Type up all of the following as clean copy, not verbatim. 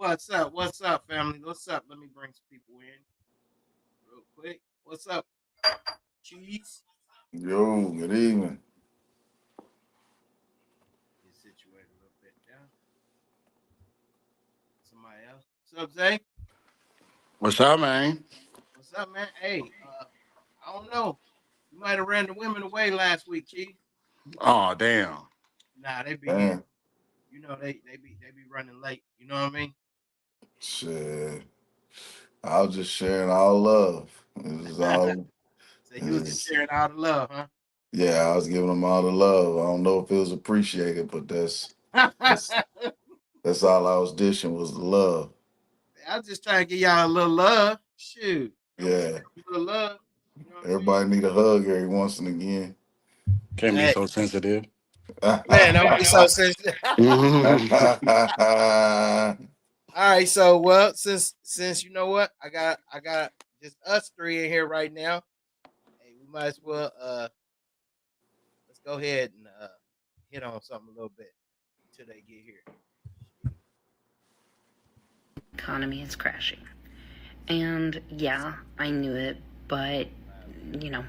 What's up? What's up, family? What's up? Let me bring some people in real quick. What's up, Cheese? Yo, good evening. Get situated a little bit down. Somebody else. What's up, Zay? What's up, man? What's up, man? Hey, I don't know. You might have ran the women away last week, Chief. Oh, damn. Nah, they be here. Man, You know they be running late. You know what I mean? shit. I was just sharing all love. It was all, So it you was just was, sharing all the love, yeah, I was giving them all the love. I don't know if it was appreciated, but huh? that's that's all I was dishing was the love. I was just trying to give y'all a little love. Shoot, don't be Yeah, scared of a little love. You know what I mean? everybody need a hug every once and again. Can't be Hey, so sensitive. man, don't be so sensitive. All right, so well, since you know what, I got just us three in here right now. Hey, we might as well let's go ahead and hit on something a little bit until they get here. Economy is crashing. And yeah, I knew it, but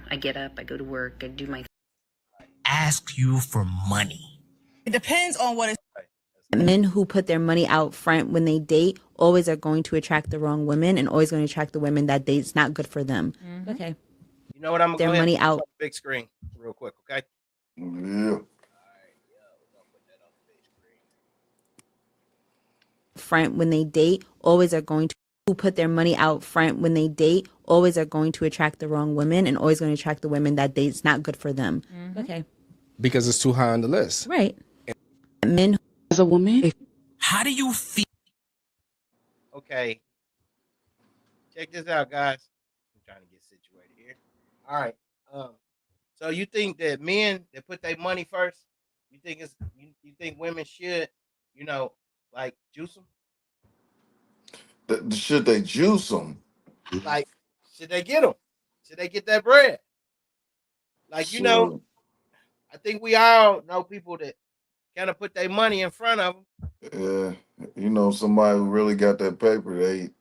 I get up, I go to work, I do my ask you for money. It depends on what it's. Right. Men who put their money out front when they date always are going to attract the wrong women and always going to attract the women that date's not good for them. Mm-hmm. Okay. You know what? I'm gonna Their go ahead and money put this out on the big screen real quick, okay? Yeah. All right, yeah, we're gonna put that on the big screen. front when they date always are going to who put their money out front when they date always are going to attract the wrong women and always going to attract the women that date's not good for them. Mm-hmm. Okay. Because it's too high on the list. Right. Men As a woman, How do you feel? Okay, check this out, guys. I'm trying to get situated here. All right. Um, so you think that men that put their money first, you think women should, you know, like juice them? Should they juice them? Like, should they get them? Should they get that bread? Like, Sure. I think we all know people that kind of put their money in front of them. Yeah, somebody who really got that paper,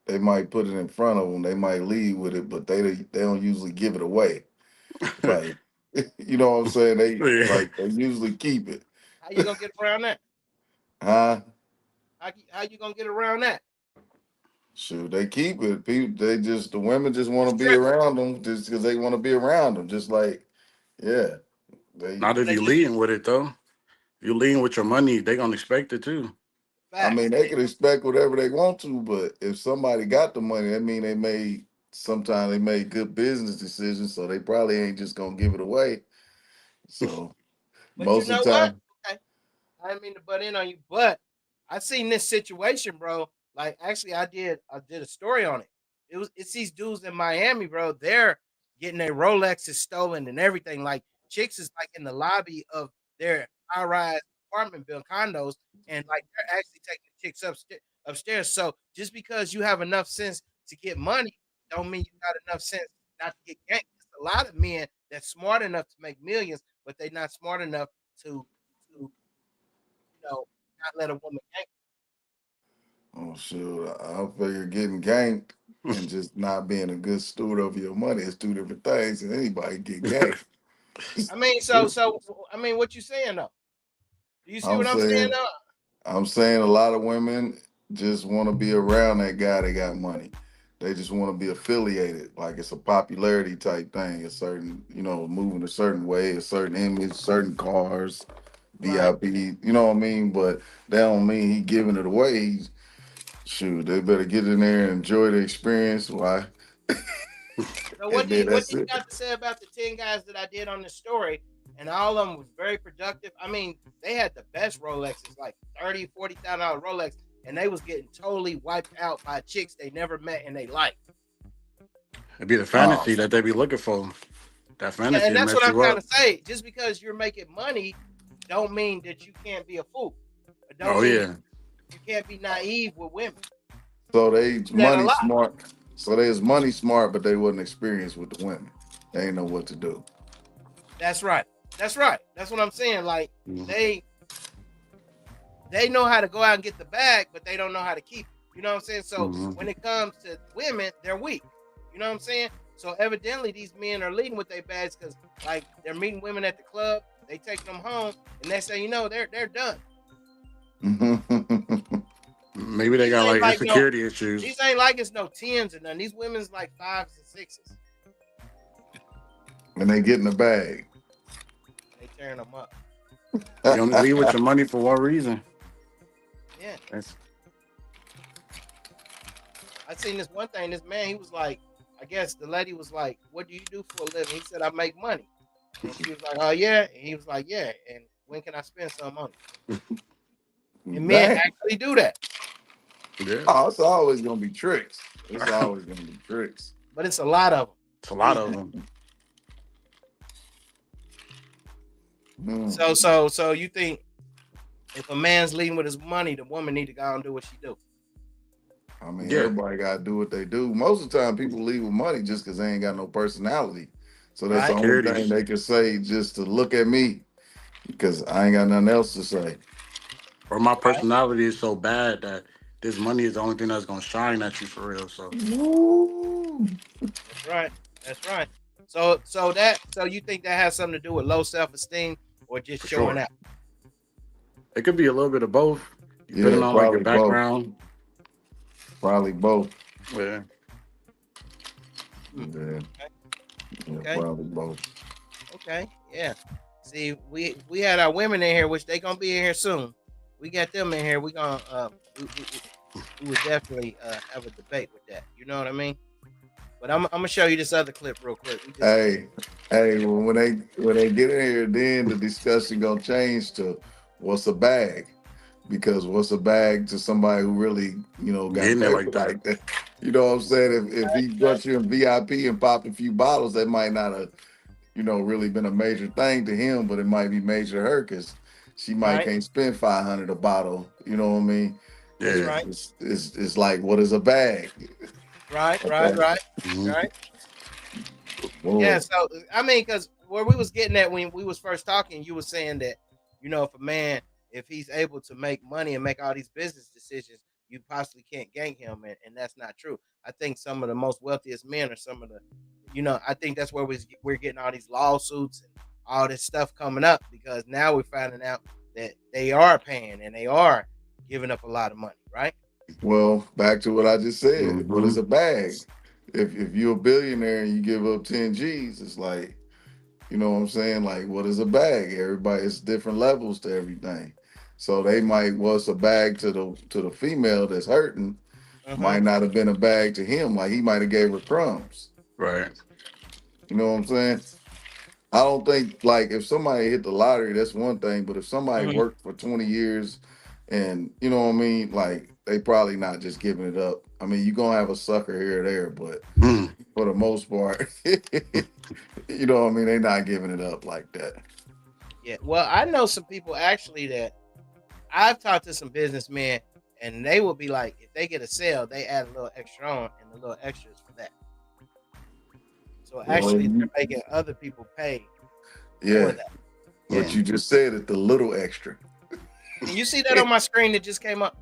they might put it in front of them. They might lead with it, but they don't usually give it away. Like, you know what I'm saying? Yeah. They usually keep it. How you gonna get around that? Huh? How you gonna get around that? Shoot, they keep it. People, the women just want It's to be trick. around them just because they want to be around them. Just like, yeah, they. Not So if they you just lean with it, though. You lean with your money, they going to expect it, too. I mean, facts. they can expect whatever they want to, but if somebody got the money, that mean sometimes they made good business decisions, so they probably ain't just gonna give it away. So But you most of know the what? time, Okay, I didn't mean to butt in on you, but I seen this situation, bro. Like, actually, I did a story on it. It's these dudes in Miami, bro. They're getting their Rolexes stolen and everything. Like, chicks is like in the lobby of their high rise apartment building condos, and like they're actually taking the chicks upstairs. So just because you have enough sense to get money, don't mean you got enough sense not to get ganked. There's a lot of men that's smart enough to make millions, but they're not smart enough to not let a woman gank. Oh shoot, I figure getting ganked and just not being a good steward of your money is two different things, and anybody get ganked. I mean, so I mean, what you saying though? Do you see I'm what I'm saying saying, though? I'm saying a lot of women just want to be around that guy that got money. They just want to be affiliated, like it's a popularity type thing. A certain, moving a certain way, a certain image, certain cars, Right. VIP. You know what I mean? But that don't mean he giving it away. Shoot, they better get in there and enjoy the experience. Why? So And then what that's do you it. got to say about the 10 guys that I did on this story? And all of them was very productive. I mean, they had the best Rolexes, like 30, $40,000 Rolex, and they was getting totally wiped out by chicks they never met in their life. It'd be the Oh, fantasy that they be looking for. That Yeah, fantasy and will that's what mess I'm you trying up. to say. Just because you're making money, don't mean that you can't be a fool. It don't Oh mean yeah. you can't be naive with women. so they Do that a money lot. smart. So they was money smart, but they wasn't experienced with the women. They ain't know what to do. That's right. That's right. That's what I'm saying. Like Mhm. they know how to go out and get the bag, but they don't know how to keep it. You know what I'm saying? So when Mhm. it comes to women, they're weak. You know what I'm saying? So evidently these men are leading with their bags because like they're meeting women at the club, they take them home, and they say, they're done. Maybe they These got ain't like like no insecurity issues. these ain't like it's no tens or nothing. These women's like fives and sixes. And they get in the bag. And they tearing them up. You only leave with your money for one reason. Yeah. That's I seen this one thing, this man, he was like, I guess the lady was like, what do you do for a living? He said, I make money. And she was like, oh yeah. And he was like, yeah. And when can I spend some on it? And men Dang. actually do that. yeah. Oh, it's always gonna be tricks. It's always gonna be tricks. But it's a lot of them It's a lot these of days. them. Mm. So you think if a man's leading with his money, the woman need to go and do what she do. I mean, Yeah. everybody gotta do what they do. Most of the time, people leave with money just because they ain't got no personality. So that's the Right? only thing Securities. they can say, just to look at me, because I ain't got nothing else to say. Or my Right? personality is so bad that this money is the only thing that's gonna shine at you for real. So Woo. That's right. That's right. So you think that has something to do with low self-esteem or just for showing sure. out? It could be a little bit of both, Yeah, depending on like your probably both. background. Probably both. Yeah. Hmm. Yeah, yeah, Okay. probably both. Okay. Yeah. See, we had our women in here, which they gonna be in here soon. We got them in here. We gonna we would definitely have a debate with that. You know what I mean? But I'm gonna show you this other clip real quick. We just Hey, hey, when they get in here, then the discussion gonna change to what's a bag, because what's a bag to somebody who really got Getting it like paper that. like that. You know what I'm saying? If he brought you in VIP and popped a few bottles, that might not have really been a major thing to him, but it might be major to her because she might right, can't spend 500 a bottle. You know what I mean? that's Yeah. It's right, it's it's, it's like, what is a bag? right, right, Okay. right, Mhm. right. Yeah. Boy. So I mean, because where we was getting at when we was first talking, you were saying that if a man, if he's able to make money and make all these business decisions, you possibly can't gank him, and that's not true. I think some of the most wealthiest men are some of the, I think that's where we're getting all these lawsuits and all this stuff coming up because now we're finding out that they are paying and they are giving up a lot of money, right? Well, back to what I just said. What is Mhm. a bag? If you're a billionaire and you give up 10 G's, it's like, you know what I'm saying? Like, what is a bag? Everybody, it's different levels to everything. So they might, what's a bag to the female that's hurting, Uh-huh. might not have been a bag to him. Like he might have gave her crumbs. Right. You know what I'm saying? I don't think, like, if somebody hit the lottery, that's one thing. But if somebody Hmm. worked for 20 years and you know what I mean, like they probably not just giving it up. I mean, you're gonna have a sucker here or there, but Mm. for the most part, you know what I mean, they not giving it up like that. Yeah. Well, I know some people actually that I've talked to some businessmen, and they will be like, if they get a sale, they add a little extra on, and the little extra is for that. So Well, actually, they're making other people pay for yeah, that. what Yeah. you just said it, the little extra. Can you see that on my screen that just came up?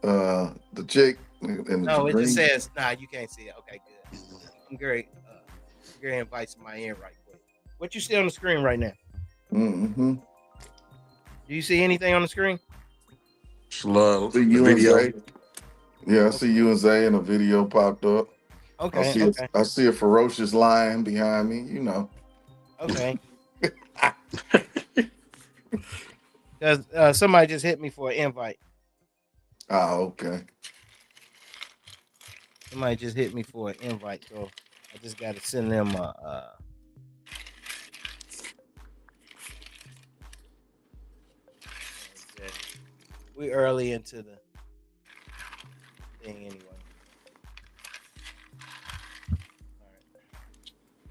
The chick and the No, it just green. says, nah, you can't see it. Okay, good. I'm Gary. Gary invite somebody in right quick. What you see on the screen right now? Mm-hmm. Do you see anything on the screen? Slow. See The you and video. Zay. Yeah, I Okay. see you and Zay, and a video popped up. Okay. Okay. I see a ferocious lion behind me. You know. Okay. Because somebody just hit me for an invite. Okay. Somebody just hit me for an invite, so I just got to send them a. We early into the thing anyway.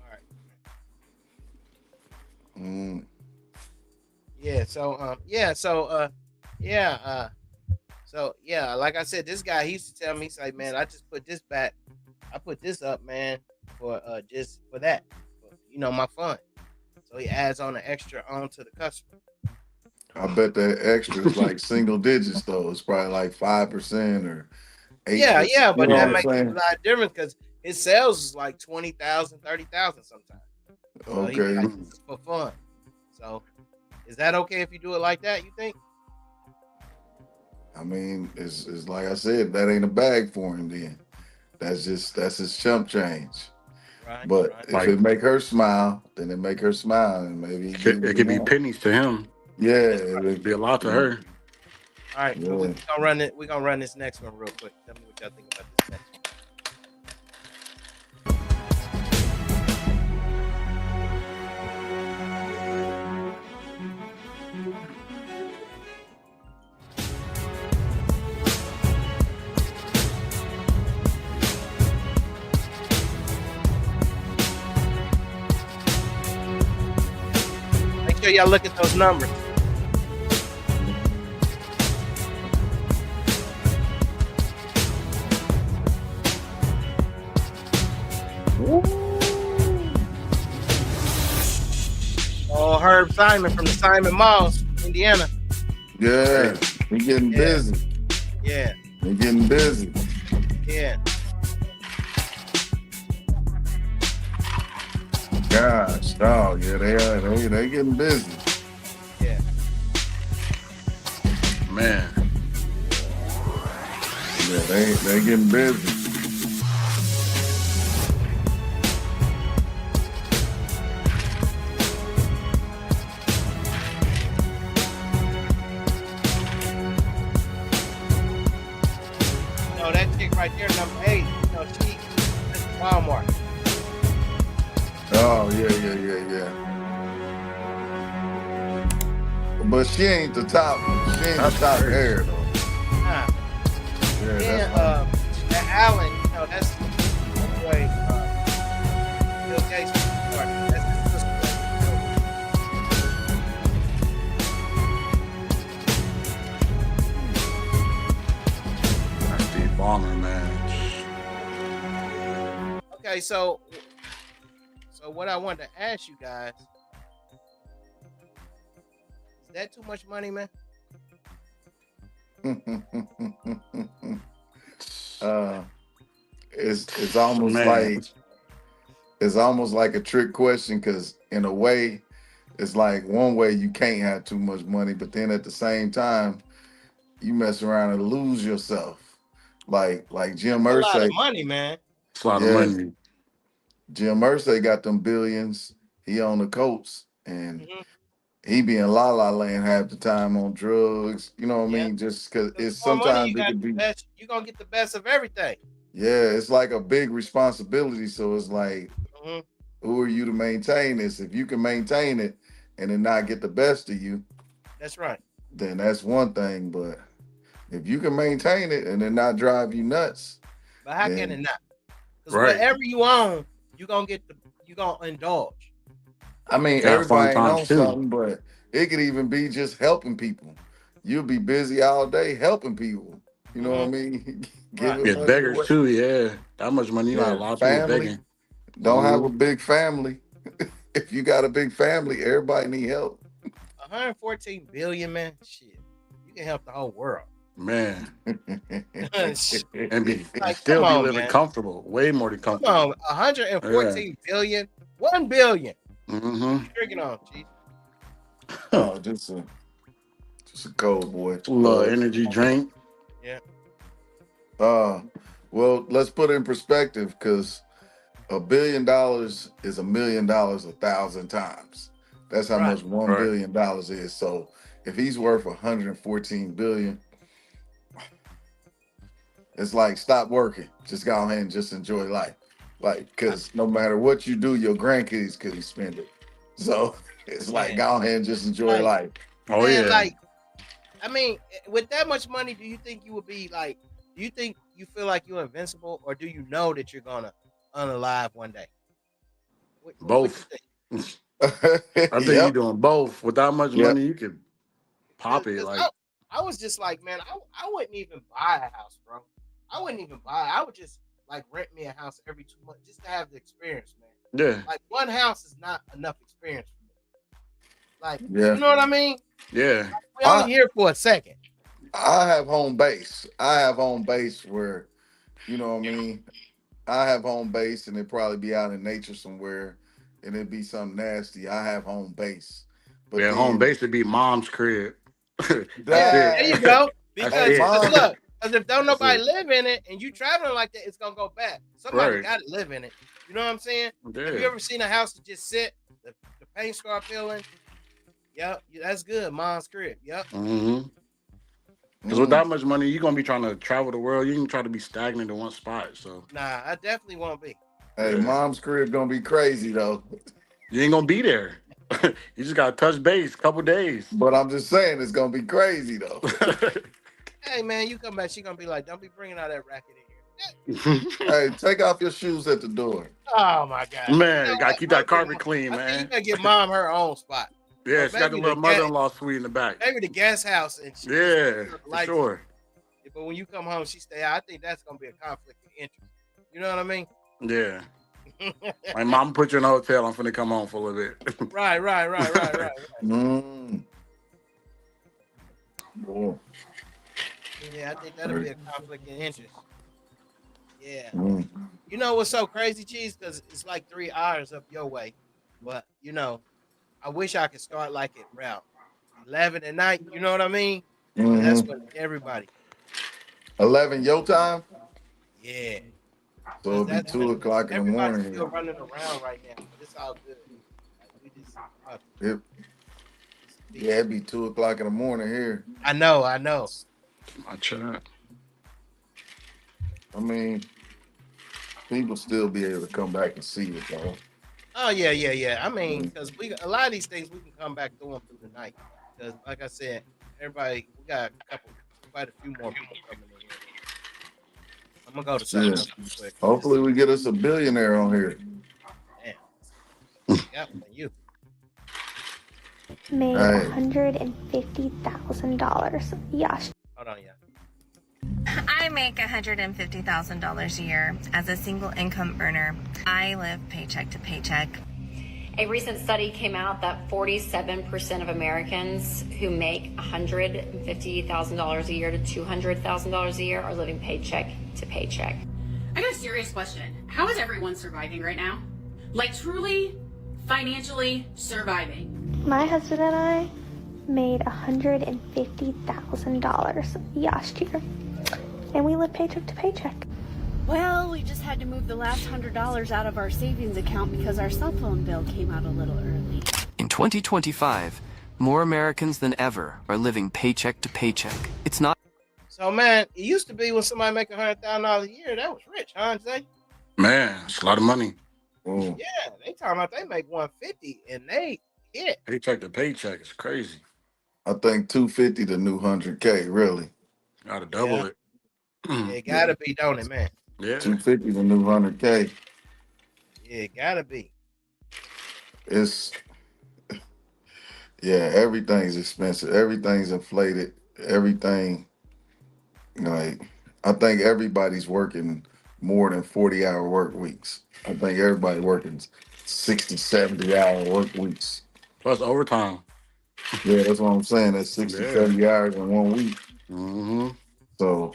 All right. Mm. Yeah. So yeah, like I said, this guy he used to tell me, he's like, man, I just put this back. I put this up, man, for just for that, for, my fun. So he adds on an extra on to the customer. I bet that extra is like single digits though. It's probably like 5% or Yeah, 8%. yeah, You but know that what I'm makes a saying? lot of difference because his sales is like 20,000, 30,000 sometimes. So he be Okay. like, this is for fun. So is that okay if you do it like that? You think? I mean, it's like I said, that ain't a bag for him then. That's his chump change. Right, But right. if Like it make her smile, then it make her smile, and maybe he get what it he could be want. pennies to him. Yeah, That's right. It'd be a lot to her. All right, so we're yeah. gonna run it. We're gonna run this next one real quick. Tell me what y'all think about this next one. Make sure y'all look at those numbers. Oh, Herb Simon from the Simon Malls, Indiana. Yeah, he getting Yeah, busy. yeah, He getting busy. yeah. Gosh, dog. Yeah, they getting busy. Yeah. Man. Yeah, they getting busy. That chick right there, number 8. She that's Walmart. Oh yeah. But she ain't the top. She ain't the That's top crazy. hair though. Nah. Yeah, Then that's that Allen, that's the boy Bill Gates partner. That's his sister. That's the bomber, man. Okay, so what I wanted to ask you guys, is that too much money, man? uh, it's Man. almost like a trick question because in a way, it's like one way you can't have too much money, but then at the same time, you mess around and lose yourself. Like Jim That's a lot of Irsay, money, man. It's a lot of yeah, money. Jim Irsay got them billions. He on the Colts and Hmm. he be in La La Land half the time on drugs. You know what I Yeah. mean? Just because Because it's the more money you sometimes it got, could the be. best you're gonna get the best of everything. Yeah, it's like a big responsibility. So it's like, Hmm. who are you to maintain this? If you can maintain it and then not get the best of you, That's right. then that's one thing. But if you can maintain it and then not drive you nuts, But how can it then not? Because Right. whatever you own, you're gonna indulge. I mean Got fun everybody times knows too. something, but it could even be just helping people. you'll be busy all day helping people. You know what I Mm-hmm. mean? Right. Giving Yeah, money beggars away. too. Yeah, that much money. You know, a Yeah, lot of people family. begging. Don't have Hmm a big family. If you got a big family, everybody need help. 114 billion, man. Shit, you can help the whole world. Man, Shit, and like, come still be on, living man. comfortable, way more than Come on, comfortable. Yeah. 114 billion, 1 billion. What Mm-hmm. you drinking on, Chief? Oh, just a cold boy. Little energy drink. Yeah, Uh, well, let's put it in perspective because $1 billion is $1 million 1,000 times. That's how right. much one Right. billion dollars is. So if he's worth 114 billion, it's like stop working, just go ahead and just enjoy life. Like, because no matter what you do, your grandkids couldn't spend it. So it's like Yeah, go ahead and just enjoy like, life. Oh man, yeah. like, I mean, with that much money, do you think you would be like? Do you think you feel like you're invincible, or do you know that you're gonna unalive one day? What you Both. think? I think you're Yep. doing both. With that much Yep. money, you could pop it. Because Like, I was just like, man, I wouldn't even buy a house, bro. I wouldn't even buy. I would just like rent me a house every 2 months just to have the experience, man. yeah, Like one house is not enough experience for me. Like, Yeah. you know what I mean? yeah. We only I here for a second. I have home base. I have home base where, you know what I mean? I have home base and it probably be out in nature somewhere and it'd be something nasty. I have home base. But Yeah, home then base would be mom's crib. That's Yeah, it. there you that go. That's hey Because it. mom, look, because if don't That's nobody it. live in it and you traveling like that, it's gonna go bad. Somebody Right. got to live in it. You know what I'm saying? Have you Yeah. ever seen a house that just sit, the paint start peeling? Yep, that's good. Mom's crib. Yep. Mm-hmm. Because with mm, that much money, you're gonna be trying to travel the world. You can try to be stagnant in one spot. So Nah, I definitely won't be. hey, yeah, mom's crib gonna be crazy though. you ain't gonna be there. You just gotta touch base, couple days. But I'm just saying it's gonna be crazy though. Hey man, you come back, she gonna be like, "Don't be bringing all that racket in here." Hey, take off your shoes at the door. Oh my god! You know Man, gotta what? keep that carpet clean, I think you man. gotta give mom her own spot, Yeah, or she got the little mother-in-law suite in the back. maybe the guest house, and she just Yeah, turn the for lights on. sure. But when you come home, she stay out. I think that's gonna be a conflict of interest. You know what I mean? Yeah. My mom put you in a hotel. I'm finna come home for a little bit. Right. Mm. Boy. Yeah, I think that'll be a conflict of interest. Yeah. Mm. You know what's so crazy, Cheese? Because it's like 3 hours up your way. But, I wish I could start like at around 11 at night. You know what I mean? Because that's Hmm. when everybody, 11 your time, yeah. so Because it'll be that's when 2 o'clock in the everybody's morning still here. running around right now. But it's all good. Like, we just about to It, get some peace. yeah, it'd be 2 o'clock in the morning here. I know. My chat. I mean, people still be able to come back and see it though. Oh yeah. I mean, Mm. because we a lot of these things we can come back through them through the night. Because like I said, everybody we got quite a few more people coming in here. I'm gonna go to something Yeah. else real quick. Hopefully we get us a billionaire on here. Damn, got one you. Made Hey. $150,000. Yes. Hold on, yeah. I make $150,000 a year as a single income earner. I live paycheck to paycheck. A recent study came out that 47% of Americans who make $150,000 a year to $200,000 a year are living paycheck to paycheck. I got a serious question. How is everyone surviving right now? Like truly, financially surviving. My husband and I made $150,000 last year. And we live paycheck to paycheck. Well, we just had to move the last $100 out of our savings account because our cell phone bill came out a little early. In 2025, more Americans than ever are living paycheck to paycheck. It's not. So man, it used to be when somebody make $100,000 a year, that was rich, huh? Jay? Man, it's a lot of money. Mm. Yeah, they talking about they make 150 and they hit. Paycheck to paycheck is crazy. I think 250 the new 100K, really. Gotta double Yeah. it. It gotta be, don't it, man? Yeah. 250 the new 100K. Yeah, it gotta be. It's yeah, everything's expensive. Everything's inflated. everything, like, I think everybody's working more than 40-hour work weeks. I think everybody working 60, 70-hour work weeks. Plus overtime. Yeah, that's what I'm saying. That's 60, Yeah. 70 hours in 1 week. Mm-hmm. So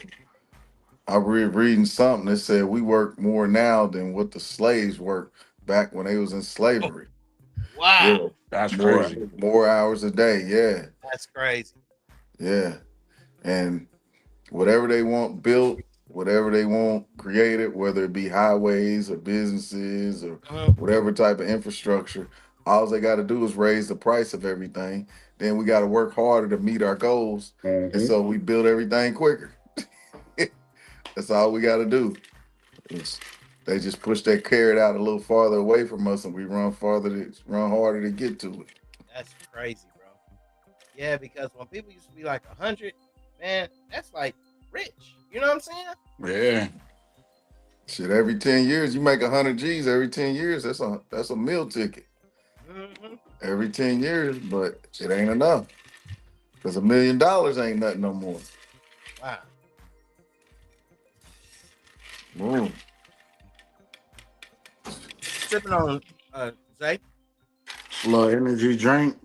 I reading something that said we work more now than what the slaves worked back when they was in slavery. Wow, Yeah. That's More crazy. more hours a day. Yeah. that's crazy. Yeah. And whatever they want built, whatever they want created, whether it be highways or businesses or Mhm. whatever type of infrastructure, all they got to do is raise the price of everything. Then we got to work harder to meet our goals. And Mm-hmm. so we build everything quicker. That's all we got to do. It's, they just push that carrot out a little farther away from us, and we run harder to get to it. That's crazy, bro. Yeah, because when people used to be like 100, man, that's like rich. You know what I'm saying? Yeah. Shit, every 10 years you make 100 G's. Every 10 years, that's a meal ticket. Mm-hmm. Every 10 years, but it ain't enough because $1 million ain't nothing no more. Wow. Boom. Sipping on Zay. Little energy drink.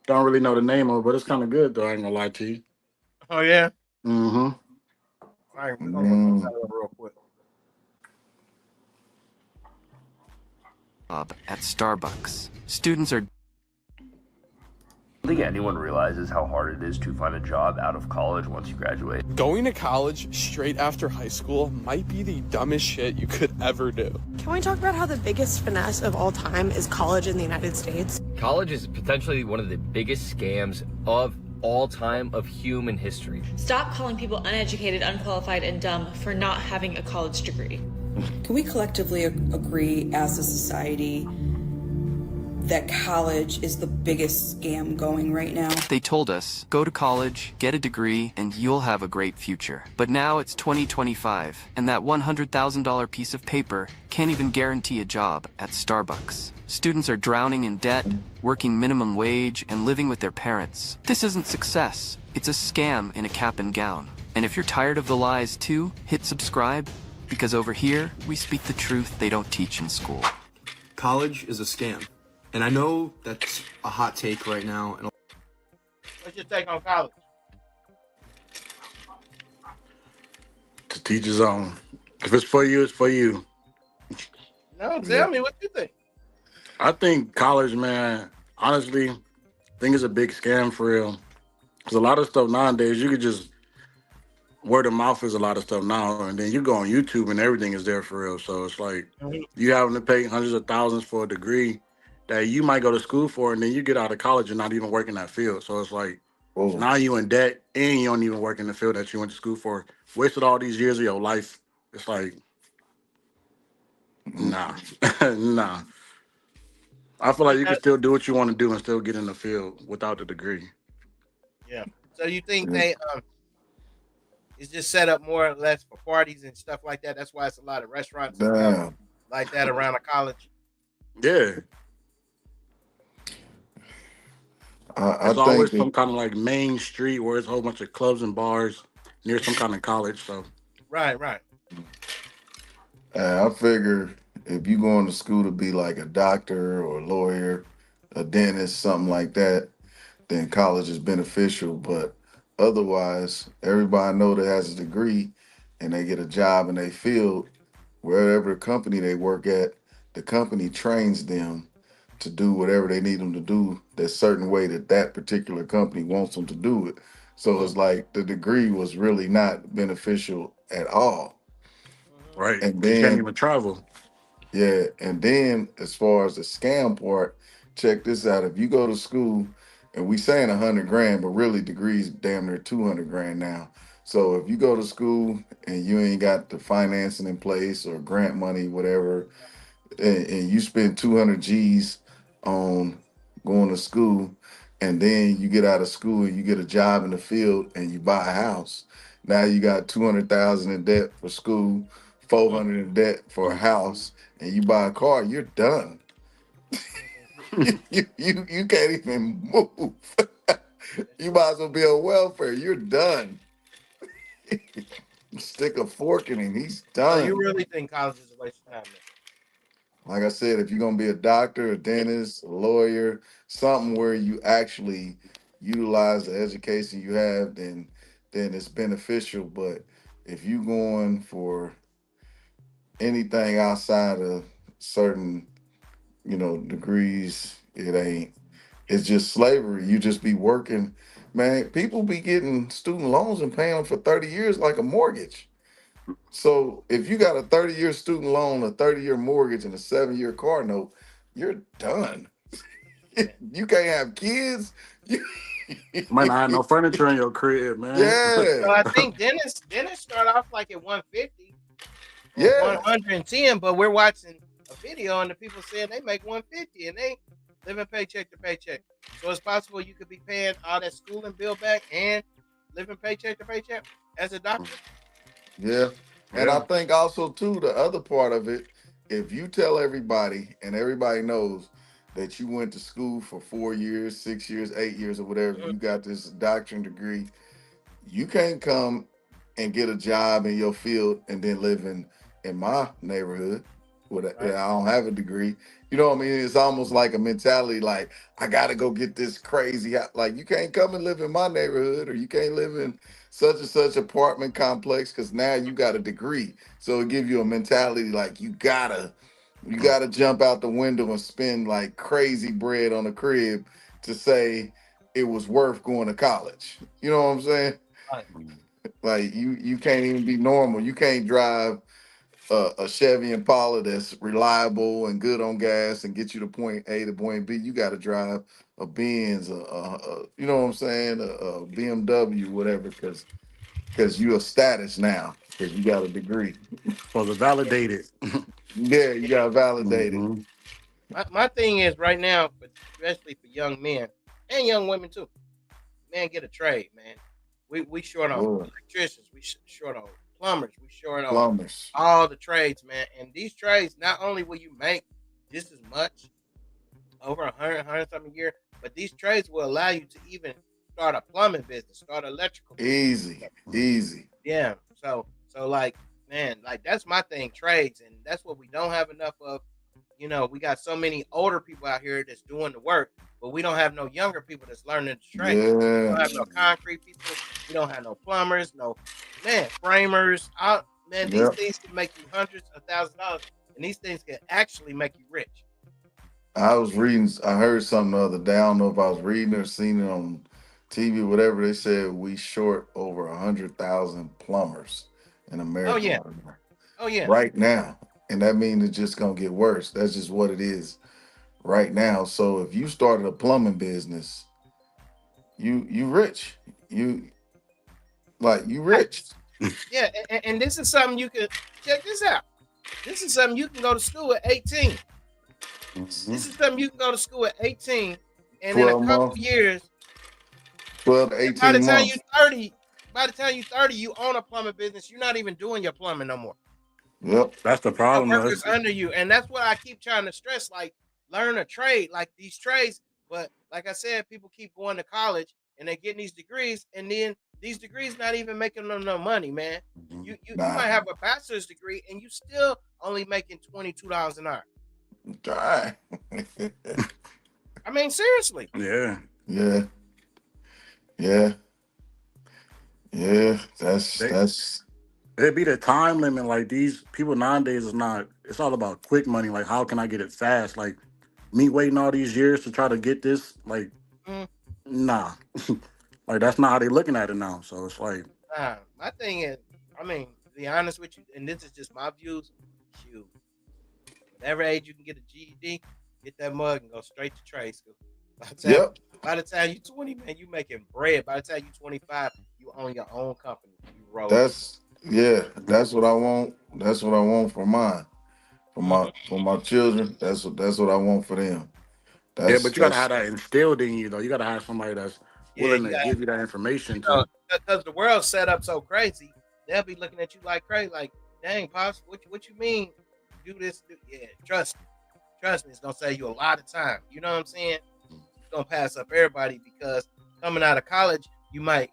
Don't really know the name of it, but it's kind of good though. I ain't gonna lie to you. Oh yeah. Mm-hmm. All right, we're gonna look Mm. that up real quick. At Starbucks. Students are I don't think anyone realizes how hard it is to find a job out of college once you graduate. Going to college straight after high school might be the dumbest shit you could ever do. Can we talk about how the biggest finesse of all time is college in the United States? College is potentially one of the biggest scams of all time of human history. Stop calling people uneducated, unqualified, and dumb for not having a college degree. Can we collectively agree as a society that college is the biggest scam going right now? They told us, go to college, get a degree, and you'll have a great future. But now it's 2025, and that $100,000 piece of paper can't even guarantee a job at Starbucks. Students are drowning in debt, working minimum wage, and living with their parents. This isn't success. It's a scam in a cap and gown. And if you're tired of the lies too, hit subscribe, because over here, we speak the truth they don't teach in school. College is a scam. And I know that's a hot take right now. And What's your take on college? To teach his own. If it's for you, it's for you. No, tell me what you think. I think college, man, honestly, I think it's a big scam for real. Because a lot of stuff nowadays, you could just, word of mouth is a lot of stuff now. And then you go on YouTube and everything is there for real. So it's like, you having to pay hundreds of thousands for a degree that you might go to school for, and then you get out of college and not even work in that field. So it's like, now you in debt and you don't even work in the field that you went to school for. Wasted all these years of your life. It's like, nah, nah. I feel like you can still do what you want to do and still get in the field without the degree. Yeah. So you think they it's just set up more or less for parties and stuff like that? That's why it's a lot of restaurants and stuff like that around a college. Yeah. There's always some kind of like main street where it's a whole bunch of clubs and bars near some kind of college. So Right. I figure if you going to school to be like a doctor or a lawyer, a dentist, something like that, then college is beneficial. But otherwise, everybody I know that has a degree and they get a job in their field, wherever company they work at, the company trains them to do whatever they need them to do that certain way that particular company wants them to do it. So it's like the degree was really not beneficial at all. Right. And You can't then even travel. yeah, and then as far as the scam part, check this out. If you go to school and we saying 100 grand, but really degrees damn near 200 grand now. So if you go to school and you ain't got the financing in place or grant money, whatever, and you spend 200 G's on going to school, and then you get out of school and you get a job in the field and you buy a house. Now you got 200,000 in debt for school, 400 in debt for a house, and you buy a car, you're done. You can't even move. You might as well be on welfare. You're done. Stick a fork in him. He's So you done. really think college is a waste of time? Like I said, if you're gonna be a doctor, a dentist, a lawyer, something where you actually utilize the education you have, then it's beneficial. But if you going for anything outside of certain, degrees, it ain't. It's just slavery. You just be working. Man, people be getting student loans and paying them for 30 years like a mortgage. So if you got a 30-year student loan, a 30-year mortgage, and a 7-year car note, you're done. You can't have kids. Might not have no furniture in your crib, man. So Yeah. I think Dennis start off like at 150 or Yeah. 110, but we're watching a video and the people saying they make 150 and they living paycheck to paycheck. So it's possible you could be paying all that schooling bill back and living paycheck to paycheck as a doctor. Yeah. And I Yeah. think also too, the other part of it, if you tell everybody and everybody knows that you went to school for 4 years, 6 years, 8 years, or whatever, Mhm. you got this doctorate degree, you can't come and get a job in your field and then live in my neighborhood with I Right. don't have a degree. You know what I mean? It's almost like a mentality like I gotta go get this crazy like you can't come and live in my neighborhood or you can't live in such and such apartment complex because now you got a degree. So it give you a mentality like you gotta jump out the window and spend like crazy bread on a crib to say it was worth going to college. You know what I'm saying? Right. Like you can't even be normal. You can't drive a Chevy Impala that's reliable and good on gas and get you to point A to point B. You got to drive a Benz, you know what I'm saying, a BMW, whatever, because you a status now because you got a degree. Supposed to validate it. Yeah, you got validated. Mhm. My thing is right now, especially for young men and young women too. Man, get a trade, man. We short on Boy, electricians, short on plumbers, we short on plumbers. all the trades, man. And these trades, not only will you make just as much, over 100 something a year, but these trades will allow you to even start a plumbing business, start an electrical Easy, business. easy. Yeah. So like, man, like that's my thing, trades, and that's what we don't have enough of. We got so many older people out here that's doing the work, but we don't have no younger people that's learning the trade. We Yeah, don't have no concrete people. We don't have no plumbers, no man framers. Man, these yep. things can make you hundreds of thousands of dollars, and these things can actually make you rich. I heard something the other day. I don't know if I was reading or seen it on TV, whatever. They said we short over 100,000 plumbers in Oh America yeah, oh yeah. right now, and that means it's just gonna get worse. That's just what it is right now. So if you started a plumbing business, you rich. You you Right. rich. Yeah, and this is something you can check this out. This is something you can go to school at 18. This is something you can go to school at 18, and in a 12 months, couple years, 12 to and by the 18 time you months. 30, you own a plumbing business. You're not even doing your plumbing no more. Yep. That's the You got problem, though. workers under you, and that's what I keep trying to stress. Like, learn a trade, like these trades. But like I said, people keep going to college and they getting these degrees, and then these degrees not even making them no money, man. You Nah. might have a bachelor's degree and you still only making $22 an hour. Right. I mean, seriously. Yeah. Yeah. Yeah. Yeah. That's They that's It'd be the time limit. Like these people nowadays is not. It's all about quick money. Like how can I get it fast? Like me waiting all these years to try to get this. Like Mm, nah. Like that's not how they looking at it now. So it's like my thing is, I mean, to be honest with you, and this is just my views. Shoot, whatever age you can get a GED, get that mug and go straight to trade school. By the time, yep. by the time you 20, man, you making bread. By the time you 25, you own your own company. You rolling. That's what I want. That's what I want for mine. For my children. That's what I want for them. yeah, That's but you gotta that's have that instilled in you though. You gotta have somebody that's Yeah, willing you to got give you that you information know, to. because the world's set up so crazy, they'll be looking at you like crazy, like, dang, pops, what you mean? Do this? Yeah, trust me, it's gonna save you a lot of time. You know what I'm saying? It's gonna pass up everybody because coming out of college, you might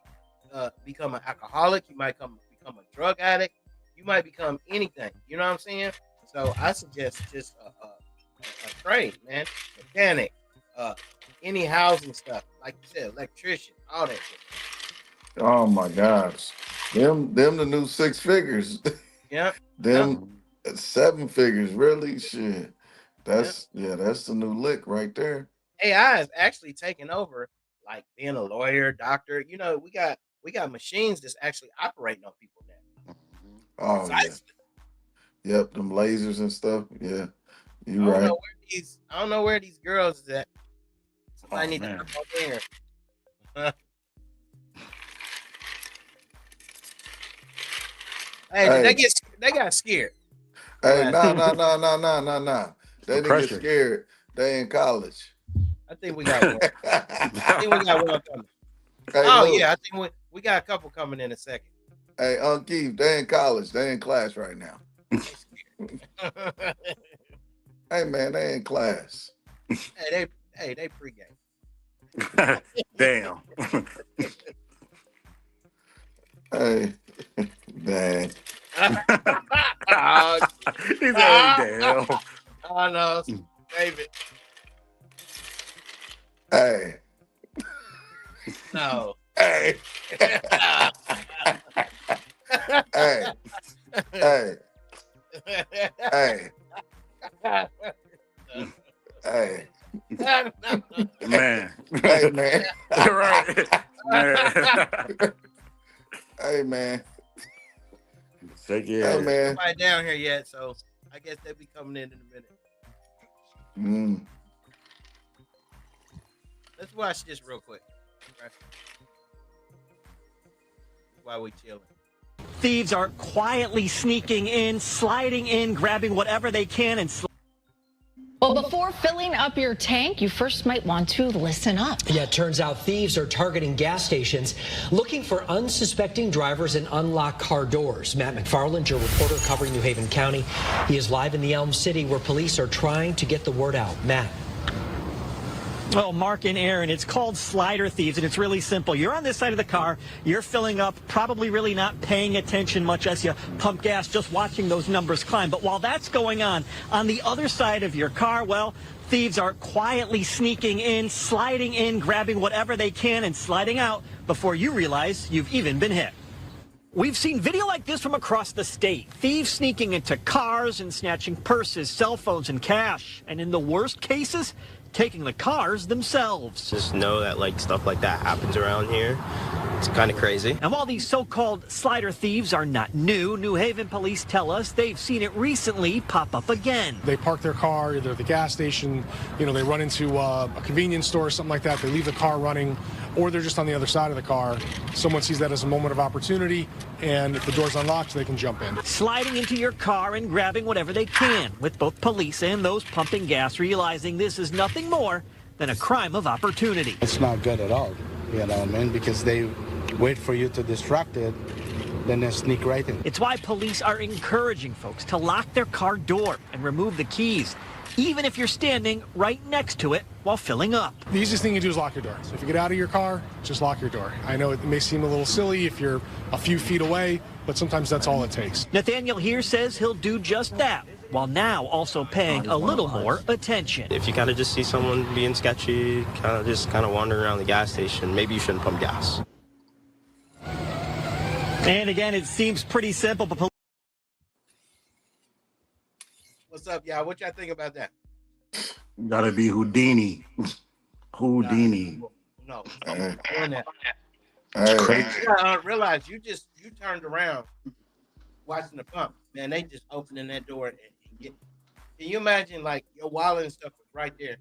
become an alcoholic. You might become a drug addict. You might become anything. You know what I'm saying? So I suggest just a trade, man. Mechanic, any housing stuff, like you said, electrician, all that shit. Oh my gosh, them the new 6 figures. Yeah. Them 7 figures, really? Shit. Yep. That's the new lick right there. AI is actually taking over, like being a lawyer, doctor. You know, we got machines that's actually operating on people now. Oh Precisely. yeah. Yep, them lasers and stuff. Yeah. You I don't right. know where these girls is at. Somebody Oh, need man. to come over here. Hey, did they got scared? Hey, Right. nah. They didn't get pressure. scared. They in college. I think we got one. I think we got one coming. Hey, Oh look. yeah, I think we got a couple coming in a second. Hey, Keith, they in college. They in class right now. Hey man, they in class. Hey, they pregame. Damn. Hey, dang. He's like, damn. Oh no, David. Hey. No. Hey. Hey. Hey. Hey. Hey. Man. Hey man. Right. Man. Hey man. Take Hey it. man. Nobody down here yet, so I guess they'll be coming in a minute. Mm. Let's watch this real quick. Right? While we chilling. Thieves are quietly sneaking in, sliding in, grabbing whatever they can and Well, before filling up your tank, you first might want to listen up. Yeah, it turns out thieves are targeting gas stations, looking for unsuspecting drivers and unlocked car doors. Matt McFarland, your reporter covering New Haven County. He is live in the Elm City where police are trying to get the word out. Matt. Well, Mark and Aaron, it's called slider thieves, and it's really simple. You're on this side of the car, you're filling up, probably really not paying attention much as you pump gas, just watching those numbers climb. But while that's going on the other side of your car, well, thieves are quietly sneaking in, sliding in, grabbing whatever they can and sliding out before you realize you've even been hit. We've seen video like this from across the state. Thieves sneaking into cars and snatching purses, cell phones, and cash. And in the worst cases, taking the cars themselves. Just know that stuff like that happens around here. It's kind of crazy. And while these so-called slider thieves are not new, New Haven police tell us they've seen it recently pop up again. They park their car either at the gas station, they run into a convenience store or something like that. They leave the car running, or they're just on the other side of the car. Someone sees that as a moment of opportunity, and if the door's unlocked, they can jump in. Sliding into your car and grabbing whatever they can, with both police and those pumping gas realizing this is nothing more than a crime of opportunity. It's not good at all, because they wait for you to distract it, then they sneak right in. It's why police are encouraging folks to lock their car door and remove the keys, even if you're standing right next to it while filling up. The easiest thing you do is lock your door. So if you get out of your car, just lock your door. I know it may seem a little silly if you're a few feet away, but sometimes that's all it takes. Nathaniel here says he'll do just that, while now also paying a little more attention. If you kind of just see someone being sketchy, kind of wandering around the gas station, maybe you shouldn't pump gas. And again, it seems pretty simple, but What's up, y'all? What y'all think about that? Gotta be Houdini. Houdini. No, I'm doing that. Hey. You gotta realize you turned around watching the pump. Man, they just opening that door and get. Can you imagine your wallet and stuff was right there?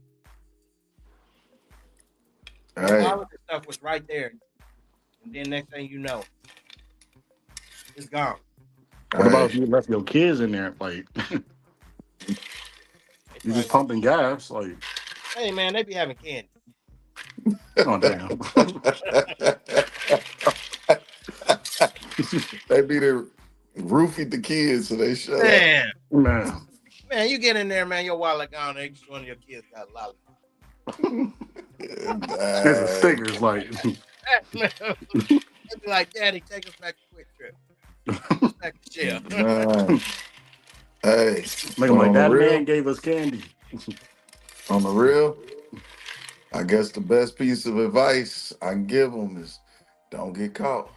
Your wallet and stuff was right there. And then next thing you know, it's gone. What about if you left your kids in there? You just pumping gas, Hey man, they be having candy. Oh damn. They be there roofied the kids so they shut Man. Man. Man, you get in there, man, your wallet gone, and each one of your kids got a lollipop. It's a stickers, like. They'd be like, Daddy, take us back to Quick Trip. Take us back to Shell. Hey, Make but them like, on the that man real, gave us candy. on the real, I guess the best piece of advice I can give them is don't get caught.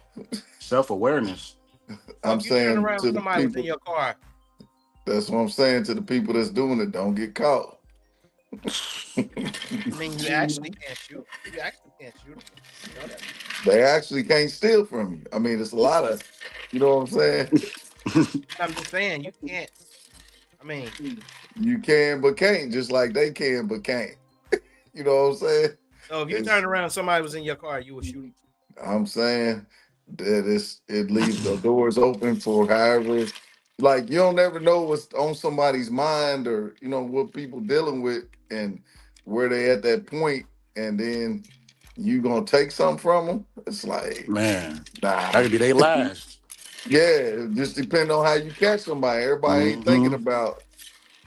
Self-awareness. So I'm if you turn saying around, to the somebody was in people, your car. that's what I'm saying to the people that's doing it, don't get caught. I mean, you actually can't shoot. You actually can't shoot them. You know that. They actually can't steal from you. I mean, it's a lot of, you know what I'm saying? I'm just saying, you can't. I mean, You can but can't, just like they can but can't. You know what I'm saying? so if you turn around, somebody was in your car, you would shoot them. I'm saying that it leaves the doors open for however, like you don't ever know what's on somebody's mind or you know what people dealing with and where they at that point, and then you gonna take something from them. It's like Man, nah. that could be their last. Yeah, it just depends on how you catch somebody. Everybody ain't thinking about,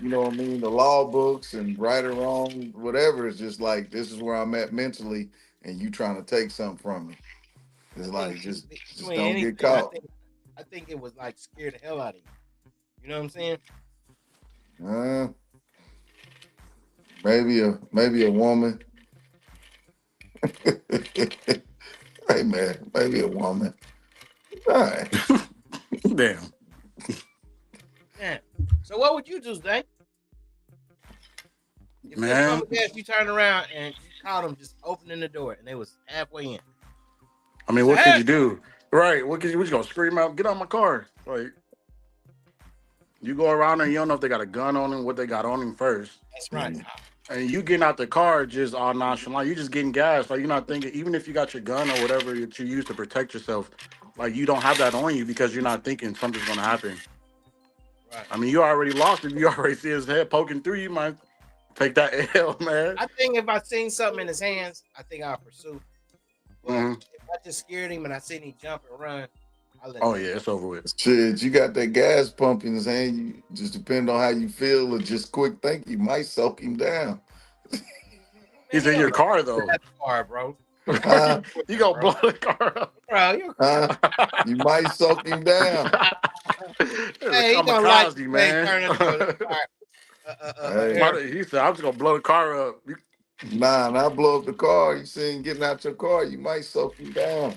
you know what I mean, the law books and right or wrong, whatever. It's just like this is where I'm at mentally, and you trying to take something from me. It's I like think just between don't get anything, caught. I think it was like scare the hell out of you. You know what I'm saying? Maybe a woman. Hey man, maybe a woman. All right. Damn. Yeah. So what would you do, Zay? If this Man, mother guess you turn around and you caught them just opening the door and they was halfway in. I mean, what could you do? Right? What you gonna scream out? Get out my car! Like you go around and you don't know if they got a gun on them, what they got on them first. That's right. And you getting out the car just all nonchalant. You just getting gas. Like you're not thinking, even if you got your gun or whatever that you use to protect yourself, like you don't have that on you because you're not thinking something's gonna happen. Right. I mean, you already lost. If you already see his head poking through, you might take that L, man. I think if I seen something in his hands, I think I'll pursue. But if I just scared him and I seen him jump and run, I'll let Oh yeah, it's over with. Shit, you got that gas pump in his hand. You just depend on how you feel or just quick think. You might soak him down. He's in your car though. That car, bro. You gonna blow the car up, bro? You might soak him down. Hey, he don't like kamikaze, man. He said, "I'm just gonna blow the car up." Nah, and I blow up the car. You see him getting out your car, you might soak him down.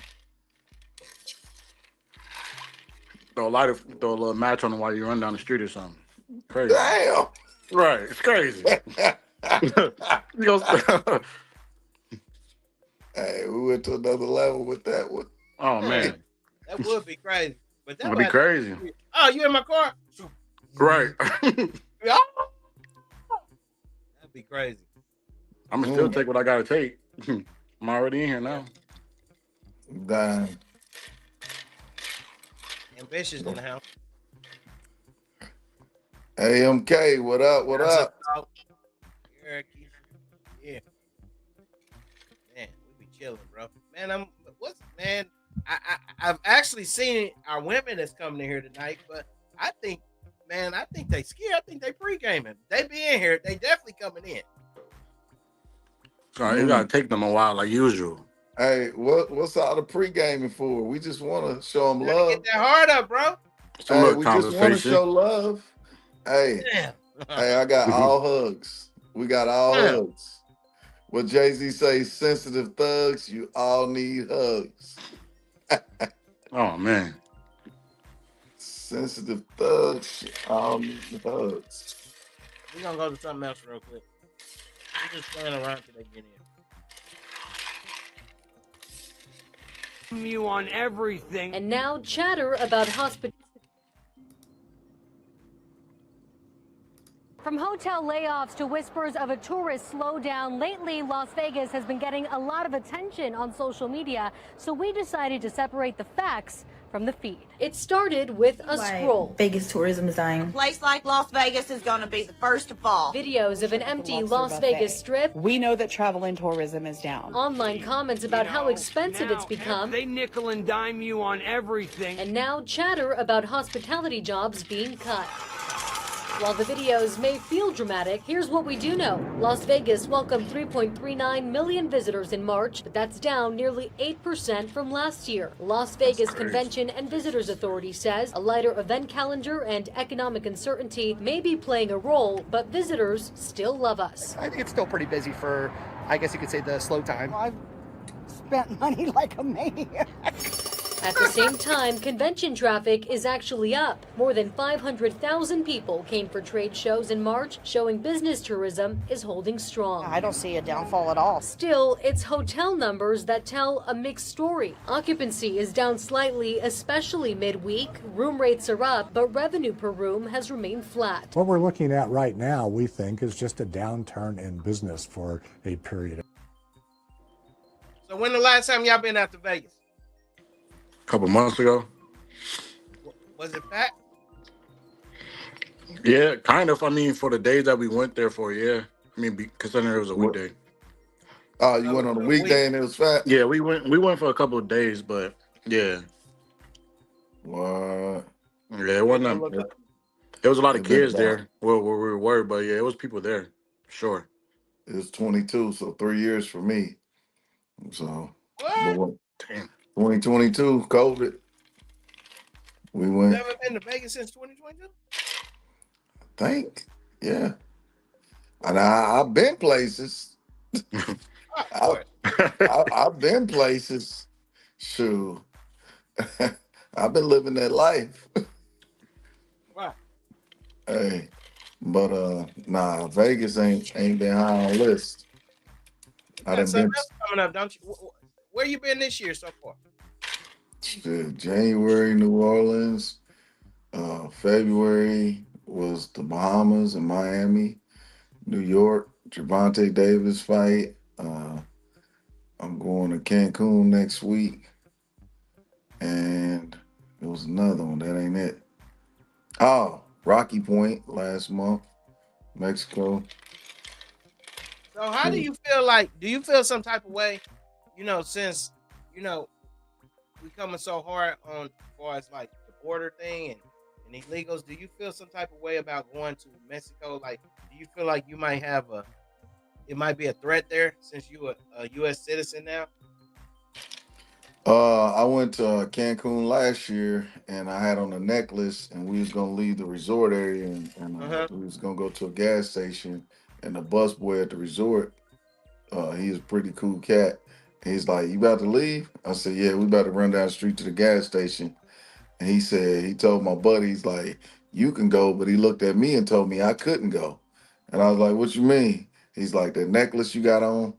Throw a little match on him while you run down the street or something. Crazy. Damn. Right, it's crazy. Hey, we went to another level with that one. Oh man, that would be crazy. But that would be crazy. Oh, you in my car? Right. That'd be crazy. I'm gonna still take what I gotta take. I'm already in here now. Damn. Ambitious in the house. AMK, what up? What up? Yeah. Man, we be chilling, bro. Man, I've actually seen our women that's coming in here tonight, but I think they scared. I think they pre-gaming. They be in here. They definitely coming in. So you gotta take them a while, like usual. Hey, what's all the pre-gaming for? We just want to show them love. Get that heart up, bro. Hey, we just want to show love. Hey, hey, I got all hugs. We got all hugs. What Jay-Z say, sensitive thugs, you all need hugs. Oh, man. Sensitive thugs, you all need hugs. We're going to go to something else real quick. We're just playing around till they get in. You on everything. And now chatter about hospital. From hotel layoffs to whispers of a tourist slowdown, lately Las Vegas has been getting a lot of attention on social media, so we decided to separate the facts from the feed. It started with a scroll. Vegas tourism is dying. A place like Las Vegas is going to be the first to fall. Videos of an empty Las Vegas Strip. We know that travel and tourism is down. Online comments about how expensive it's become. They nickel and dime you on everything. And now chatter about hospitality jobs being cut. While the videos may feel dramatic, here's what we do know. Las Vegas welcomed 3.39 million visitors in March, but that's down nearly 8% from last year. Las Vegas Convention and Visitors Authority says a lighter event calendar and economic uncertainty may be playing a role, but visitors still love us. I think it's still pretty busy for, I guess you could say, the slow time. I've spent money like a maniac. At the same time, convention traffic is actually up. More than 500,000 people came for trade shows in March, showing business tourism is holding strong. I don't see a downfall at all. Still, it's hotel numbers that tell a mixed story. Occupancy is down slightly, especially midweek. Room rates are up, but revenue per room has remained flat. What we're looking at right now, we think, is just a downturn in business for a period. So when the last time y'all been out to Vegas? Couple months ago. Was it packed? Yeah, kind of. I mean, for the days that we went there for, yeah. I mean, considering it was a weekday. Oh, you went on a weekday and it was fat? Yeah, we went for a couple of days, but yeah. What? Yeah, it wasn't. It was a lot of kids there. Where we were, but yeah, it was people there. Sure. It was 22, so 3 years for me. So, what? Damn. 2022, COVID. We went. Never been to Vegas since 2022? I think, yeah. And I've been places. I've been places. Shoot. I've been living that life. Right. Hey, but nah, Vegas ain't been high on the list. I done Something been else coming up, don't you? Where you been this year so far? January, New Orleans. February was the Bahamas and Miami. New York, Gervonta Davis fight. I'm going to Cancun next week. And there was another one. That ain't it. Oh, Rocky Point last month, Mexico. So how do you feel like, do you feel some type of way, since, we coming so hard on as far as like the border thing and illegals, do you feel some type of way about going to Mexico? Like, do you feel like you might have it might be a threat there since you a U.S. citizen now? I went to Cancun last year and I had on a necklace and we was gonna leave the resort area and we was gonna go to a gas station and the busboy at the resort, he's a pretty cool cat. He's like, "You about to leave?" I said, "Yeah, we about to run down the street to the gas station." And he said, he told my buddy, he's like, "You can go," but he looked at me and told me I couldn't go. And I was like, "What you mean?" He's like, "The necklace you got on?"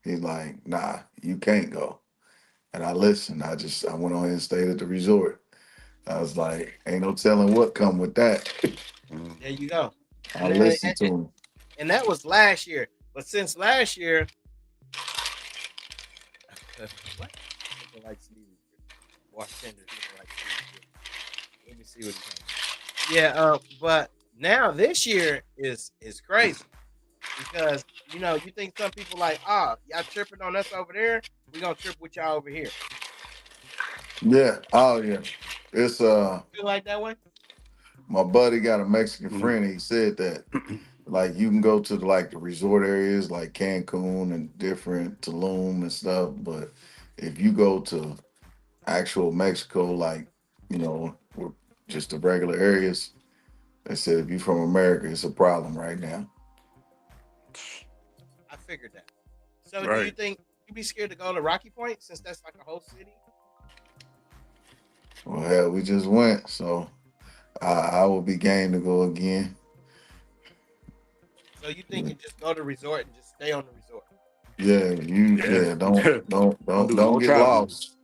He's like, "Nah, you can't go." And I listened. I went on and stayed at the resort. I was like, ain't no telling what come with that. There you go. I listened to him. And that was last year. But since last year, what? Looking like Stevie. Bartender looking like Stevie. Let me see what he's saying. Yeah, but now this year is crazy because you think some people like, y'all tripping on us over there, we gonna trip with y'all over here. Yeah. Oh yeah. It's feel like that way? My buddy got a Mexican friend. He said that like you can go to the resort areas like Cancun and different Tulum and stuff, but if you go to actual Mexico, with just the regular areas, they said if you're from America, it's a problem right now. I figured that. So do you think you'd be scared to go to Rocky Point since that's like a whole city? Well, hell, we just went, so I will be game to go again. So you think you just go to the resort and just stay on the resort? Yeah, don't get lost.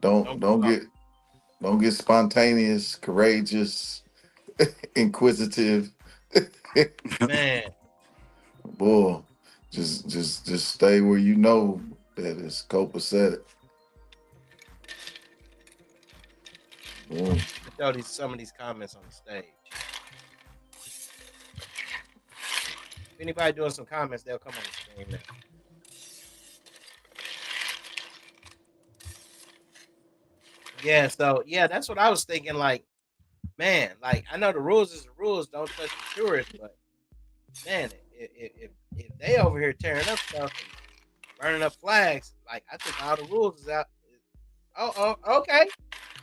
Don't get spontaneous, courageous, inquisitive. Man. Boy, just stay where you know that it's copacetic. Show some of these comments on the stage. If anybody doing some comments, they'll come on the screen now. Yeah, so that's what I was thinking. Like, man, like I know the rules is the rules. Don't touch the tourists, but man, if they over here tearing up stuff and burning up flags, like I think all the rules is out. Okay.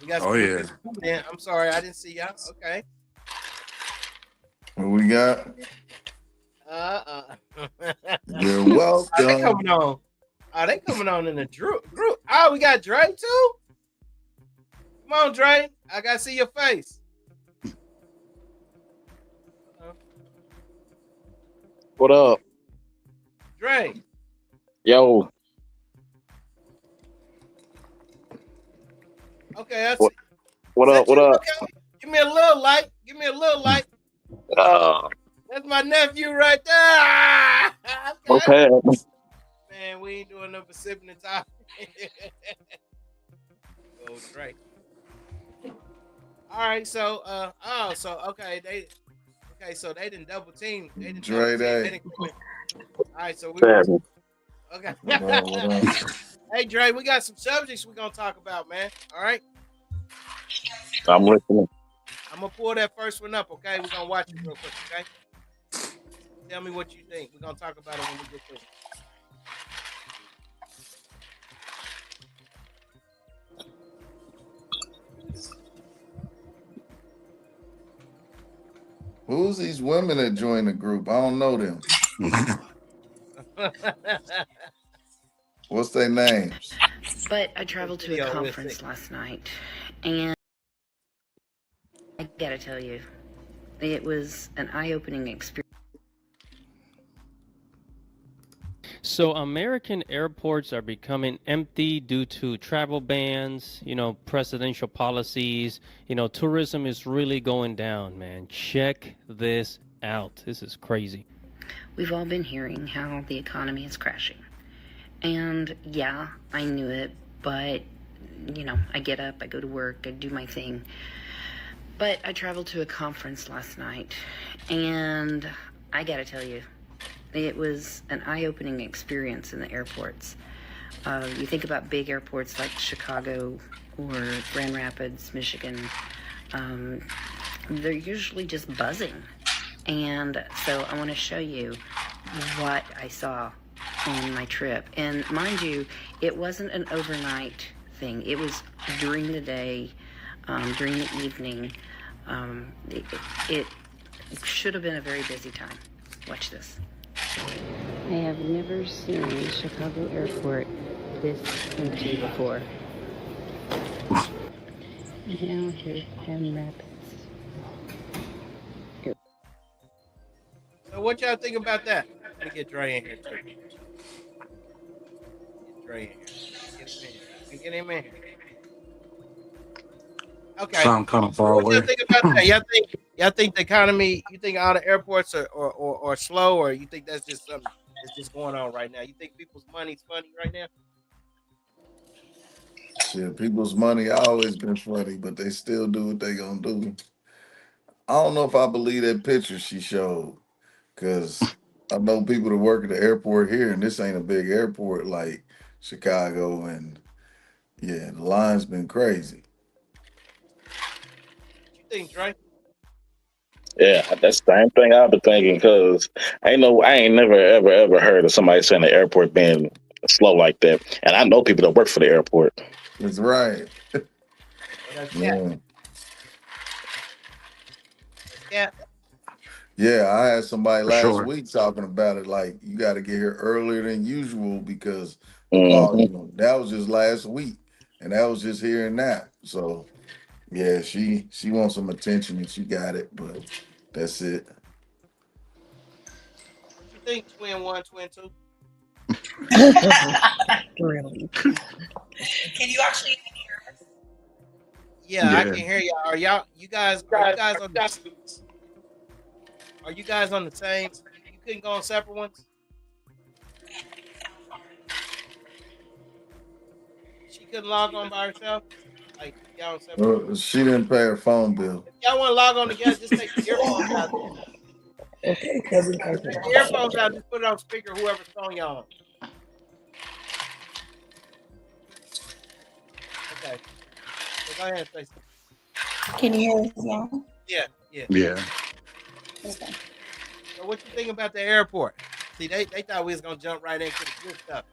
We got some Oh new yeah. people coming in. I'm sorry, I didn't see y'all. Okay. What we got? You're Are they welcome. coming on? Are they coming on in the group? Oh, we got Dre too. Come on, Dre. I gotta see your face. What up? Dre. Yo. Okay, that's What, what up? What you? up? Okay. Give me a little light. Give me a little light. That's my nephew right there. Okay. Okay. Man, we ain't doing no sipping and talking. Go Dre. All right, so so they didn't double team. They didn't double Dre team. They Day. didn't come in. All right, so we Savage. okay. What up, what up? Hey Dre, we got some subjects we're gonna talk about, man. All right. I'm listening. I'm gonna pull that first one up, okay? We're gonna watch it real quick, okay? Tell me what you think. We're gonna talk about it when we get to it. Who's these women that join the group? I don't know them. What's their names? But I traveled to a conference last night, and I gotta tell you, it was an eye-opening experience. So American airports are becoming empty due to travel bans, presidential policies. Tourism is really going down, man. Check this out. This is crazy. We've all been hearing how the economy is crashing. And yeah, I knew it, but I get up, I go to work, I do my thing. But I traveled to a conference last night, and I gotta tell you, it was an eye-opening experience in the airports. You think about big airports like Chicago or Grand Rapids, Michigan, they're usually just buzzing. And so I want to show you what I saw on my trip. And mind you, it wasn't an overnight thing. It was during the day, during the evening. It should have been a very busy time. Watch this. I have never seen Chicago Airport this empty before. Now here's Grand Rapids. So what y'all think about that? Let me get Dre in here too. Get Dre in here. Get him in here. Okay. Sound kind of far What away. y'all think about that? Y'all think the economy? You think all the airports are slow, or you think that's just something that's just going on right now? You think people's money's funny right now? Shit, people's money always been funny, but they still do what they gonna do. I don't know if I believe that picture she showed, because I know people that work at the airport here, and this ain't a big airport like Chicago, and yeah, the line's been crazy. What you think, Dre? Yeah, that's the same thing I've been thinking because I ain't never ever heard of somebody saying the airport being slow like that. And I know people that work for the airport. That's right. Yeah. Yeah. Yeah, I had somebody For last sure. week talking about it. Like, you got to get here earlier than usual because the Mm-hmm. volume. That was just last week, and that was just here and now. So, yeah, she wants some attention, and she got it. But that's it. What you think, Twin 1, Twin 2? Really? Can you actually hear us? Yeah, I can hear y'all. You guys on are you guys on the same? You couldn't go on separate ones? She couldn't log on by herself? Like y'all on separate ones? She didn't pay her phone bill. If y'all want to log on together, just take the earphones out. Okay, cousin. Take the earphones out, just put it on speaker, whoever's phone y'all on. Okay. So go ahead, Stacey. Can you hear us now? Yeah, yeah. Yeah. Okay. So what you think about the airport? See, they thought we was gonna jump right into the good stuff,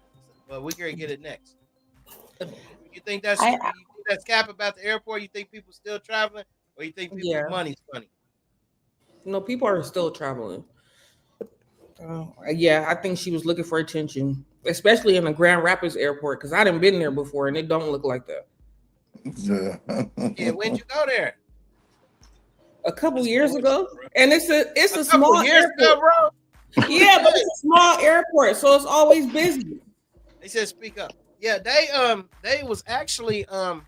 but we gonna get it next. You think I that's cap about the airport? You think people still traveling, or you think people's Yeah. money's funny? No, people are still traveling. Yeah, I think she was looking for attention, especially in the Grand Rapids airport, because I didn't been there before and it don't look like that. Yeah. Yeah, when'd you go there? A couple years ago, and it's a Couple small years ago, airport. bro. Yeah, but it's a small airport, so it's always busy. They said speak up. Yeah, they was actually a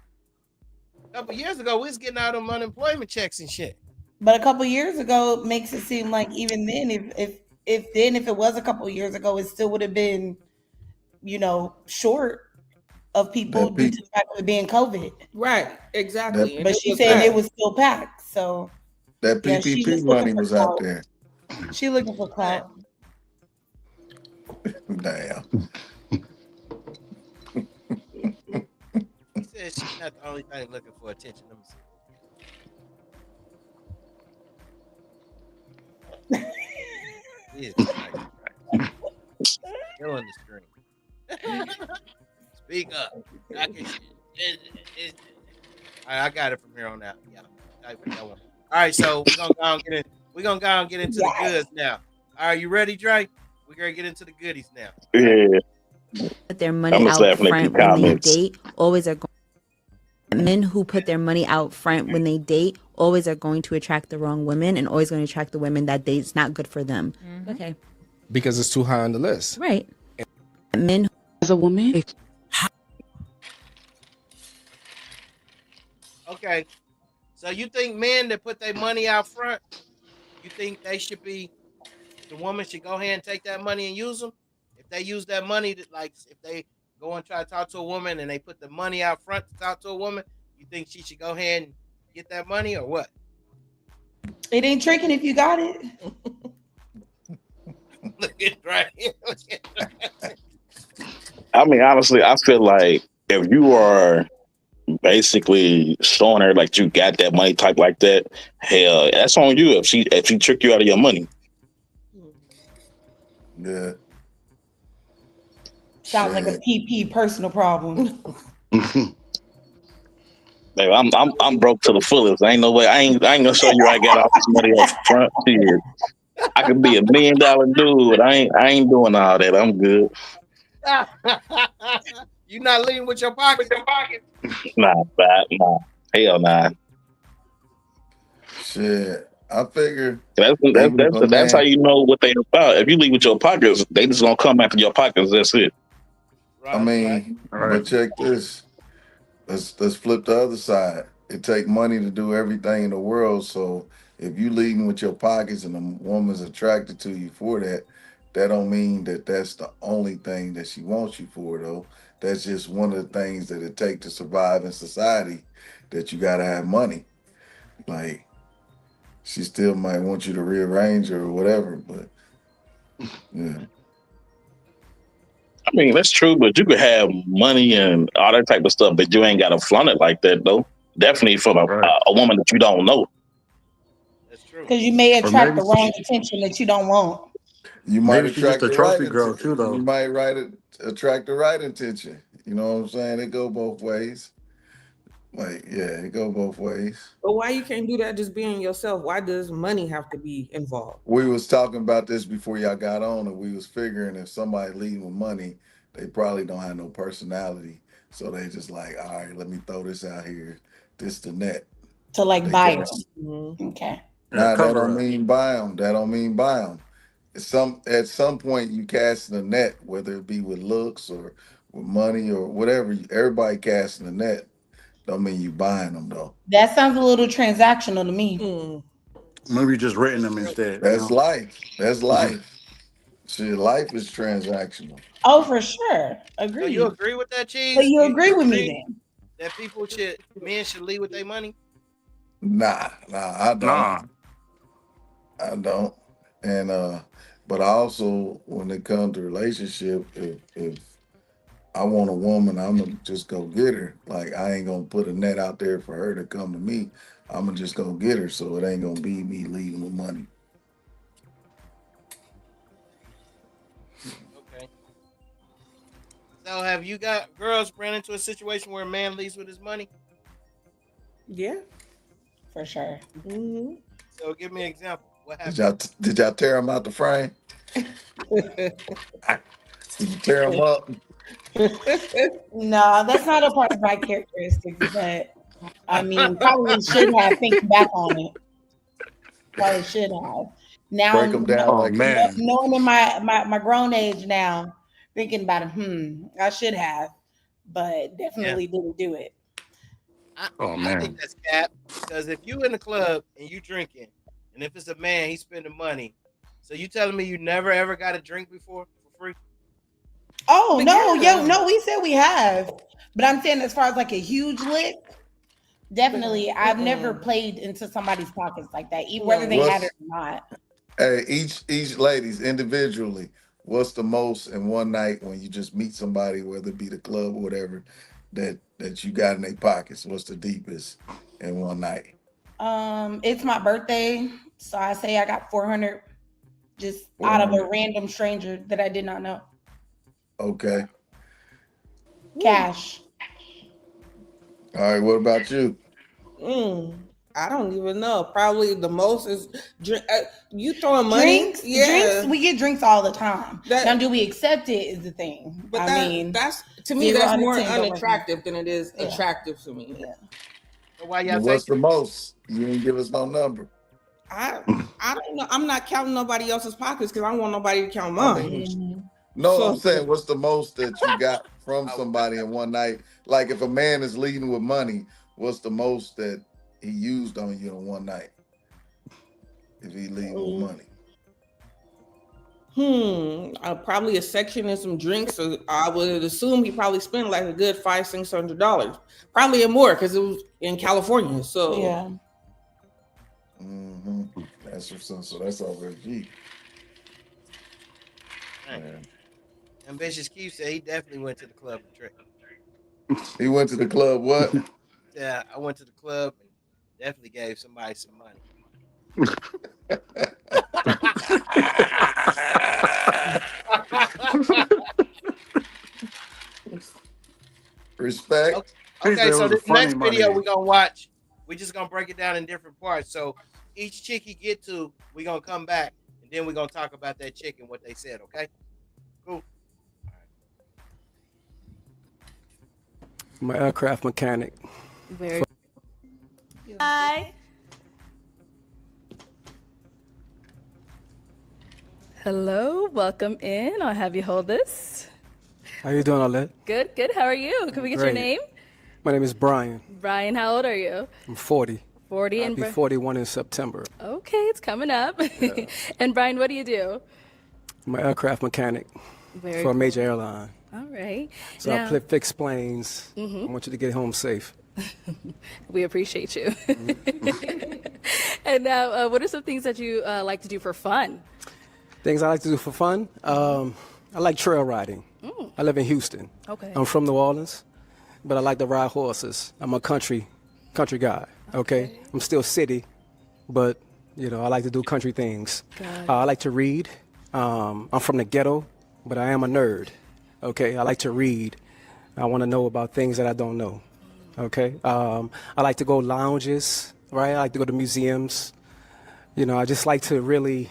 couple years ago we was getting out of unemployment checks and shit. But a couple years ago makes it seem like even then, if it was a couple years ago, it still would have been, short of people That due P, to the fact of it being COVID. Right, that exactly, and But it she's was saying it bad. was still packed. So that yeah, she PPP just looking money for was out clout. there. She looking for clout. Damn. He said she's not the only thing looking for attention. Let me see. Jesus Christ. Killing the stream. Speak up. I can. All right, I got it from here on out. Yeah, type what y'all want. All right, so we're gonna go and get in. We're gonna go and get into the goods now. All right, you ready, Dre? We're gonna get into the goodies now. Yeah. Put their I'm money just out laughing at the front when they comments. date always are going. Men who put their money out front when they date always are going to attract the wrong women and always going to attract the women that date's not good for them. Okay. Because it's too high on the list. Right. Men As a woman, Okay, so you think men that put their money out front, you think they should be the woman should go ahead and take that money and use them? If they use that money to like if they go and try to talk to a woman and they put the money out front to talk to a woman, you think she should go ahead and get that money or what? It ain't tricking if you got it. Look at right. I mean, honestly, I feel like if you are basically showing her like you got that money type like that, hell, that's on you if she trick you out of your money. Yeah. Sounds like a PP personal problem. Babe, I'm broke to the fullest. Ain't no way. I ain't gonna show you I got all this money up front. Shit. I could be $1 million dude. I ain't doing all that. I'm good. You not leading with your pockets? Nah. Hell nah. Shit. I figure That's how you know what they about. If you leave with your pockets, they just gonna come after your pockets. That's it. I mean, but check this. Let's flip the other side. It take money to do everything in the world. So if you leading with your pockets and a woman's attracted to you for that, that don't mean that that's the only thing that she wants you for, though. That's just one of the things that it take to survive in society. That you gotta have money. Like she still might want you to rearrange her or whatever, but yeah. I mean, that's true, but you could have money and all that type of stuff, but you ain't got to flaunt it like that, though. Definitely from a woman that you don't know. That's true. Because you may attract the wrong attention that you don't want. You might Maybe she's just attract a the trophy right girl attention. too, though. You might attract the right attention. You know what I'm saying? It go both ways. Like, yeah, it go both ways. But why you can't do that just being yourself? Why does money have to be involved? We was talking about this before y'all got on, and we was figuring if somebody leading with money, they probably don't have no personality. So they just like, all right, let me throw this out here. This the net. To like They buy can- them. Okay. Nah, that don't mean buy them. That don't mean buy them. At some point you casting a net, whether it be with looks or with money or whatever. Everybody casting a net. Don't mean you buying them though. That sounds a little transactional to me. Maybe just renting them instead. That's life. That's life. See, life is transactional. Oh, for sure. So Agree. you agree with that, Cheese? So you agree with me then? That men should lead with their money? Nah, I don't. Nah. I don't. And but I also when it comes to relationship, if I want a woman, I'm gonna just go get her. Like I ain't gonna put a net out there for her to come to me. I'm just gonna get her, so it ain't gonna be me leaving with money. Okay. So have you got girls ran into a situation where a man leaves with his money? Yeah, for sure. Mm-hmm. So give me an example. What Did happened? y'all tear him out the frame? Did you tear him up? No, that's not a part of my characteristics, but I mean, probably should have thinking back on it. Probably should have. Now, Break him down Oh like man. knowing in my grown age now, thinking about it, I should have, but Yeah. definitely didn't do it. Oh I think man. that's cap because if you in the club and you drinking, and if it's a man, he's spending money. So you telling me you never ever got a drink before for free? Oh But no, yeah, no, we said we have, but I'm saying as far as like a huge lick, definitely, I've never played into somebody's pockets like that, even whether they had it What's or not. Hey, each ladies individually, what's the most in one night when you just meet somebody, whether it be the club or whatever, that you got in their pockets? What's the deepest in one night? It's my birthday, so I say I got 400 just out of a 400. random stranger that I did not know. Okay. Cash. All right. What about you? I don't even know. Probably the most is drink. You throwing money? Drinks, Yeah. we get drinks all the time. That- now, do we accept it? Is the thing. But I mean, that's to me 0 that's out of more 10 don't work. unattractive than it is Yeah. attractive to me. Yeah. So why y'all Then take what's the most? You didn't give us no number. I don't know. I'm not counting nobody else's pockets because I don't want nobody to count I mine. mean, no, So- I'm saying what's the most that you got from somebody in one night? Like if a man is leading with money, what's the most that he used on you in one night? If he leading with money. Probably a section and some drinks. So I would assume he probably spent like a good $500-$600, probably more because it was in California. So yeah, That's what's up. So that's over G. Man. Ambitious Keith said he definitely went to the club and tricked. He went to the club. What? Yeah, I went to the club and definitely gave somebody some money. Respect. Okay, so this funny next video money. we're gonna watch, we're just gonna break it down in different parts. So each chick you get to, we're gonna come back and then we're gonna talk about that chick and what they said, okay? Cool. I'm an aircraft mechanic. Very. Hi. Hello, welcome in. I'll have you hold this. How you doing, Alette? Good, good. How are you? Can we get your Great. name? My name is Brian. Brian, how old are you? I'm 40. 40 I'll and be 41 in September. Okay, it's coming up. And Brian, what do you do? I'm an aircraft mechanic Very for a major cool. airline. All right. So I fix planes. I want you to get home safe. We appreciate you. And now, what are some things that you like to do for fun? Things I like to do for fun. I like trail riding. I live in Houston. Okay. I'm from New Orleans, but I like to ride horses. I'm a country guy. Okay. I'm still city, but I like to do country things. I like to read. I'm from the ghetto, but I am a nerd. Okay. I like to read. I want to know about things that I don't know. Okay. I like to go lounges. Right. I like to go to museums. I just like to really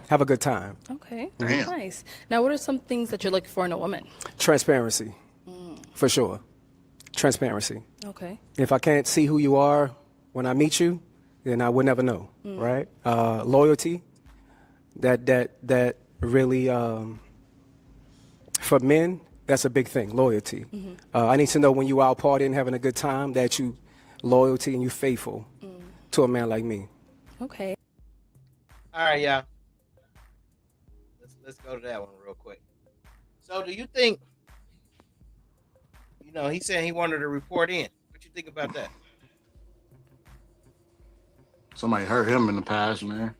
have a good time. Okay. Damn. Nice. Now, what are some things that you're looking for in a woman? Transparency, for sure. Transparency. Okay. If I can't see who you are when I meet you, then I would never know, right? Loyalty. That really, for men, that's a big thing. Loyalty. I need to know when you out partying, having a good time, that you loyalty and you faithful to a man like me. Okay. All right, y'all. Let's go to that one real quick. So, do you think? He's saying he wanted to report in. What you think about that? Somebody hurt him in the past, man.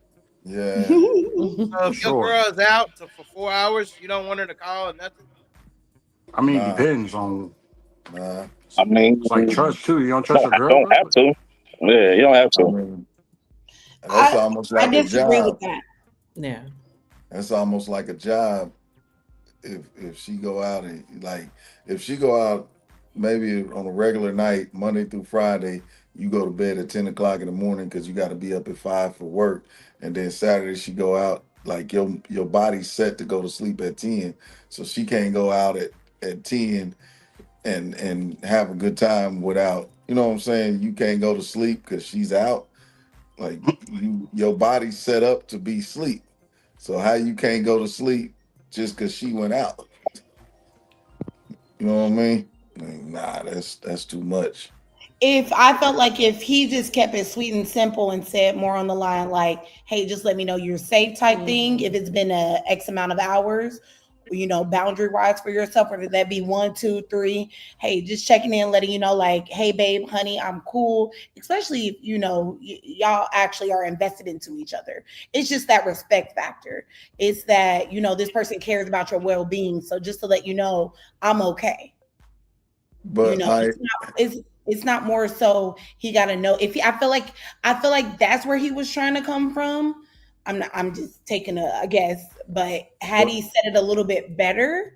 Yeah. So if your Sure. girl's out for 4 hours, you don't want her to call or nothing. I mean, it depends on. I mean, It's like trust too. You don't trust your I girl. don't have to. Yeah, you don't have I to. mean, that's almost I like a disagree with job. that. Yeah. That's almost like a job. If she go out and like if she go out maybe on a regular night, Monday through Friday, you go to bed at 10 o'clock in the morning because you got to be up at 5 for work, and then Saturday she go out like your body's set to go to sleep at 10, so she can't go out at 10 and have a good time without, you know what I'm saying, you can't go to sleep because she's out. Like your body's set up to be sleep. So how you can't go to sleep just because she went out? You know what I mean? Like, nah, that's too much. If I felt like if he just kept it sweet and simple and said more on the line like, hey, just let me know you're safe type thing, if it's been a X amount of hours, boundary wise for yourself, whether that be 1, 2, 3, hey, just checking in, letting you know, like, hey, babe, honey, I'm cool. Especially if y'all actually are invested into each other. It's just that respect factor. It's that this person cares about your well-being. So just to let you know, I'm okay. But It's not more so he got to know if he, I feel like that's where he was trying to come from. I'm just taking a guess, but had but he said it a little bit better,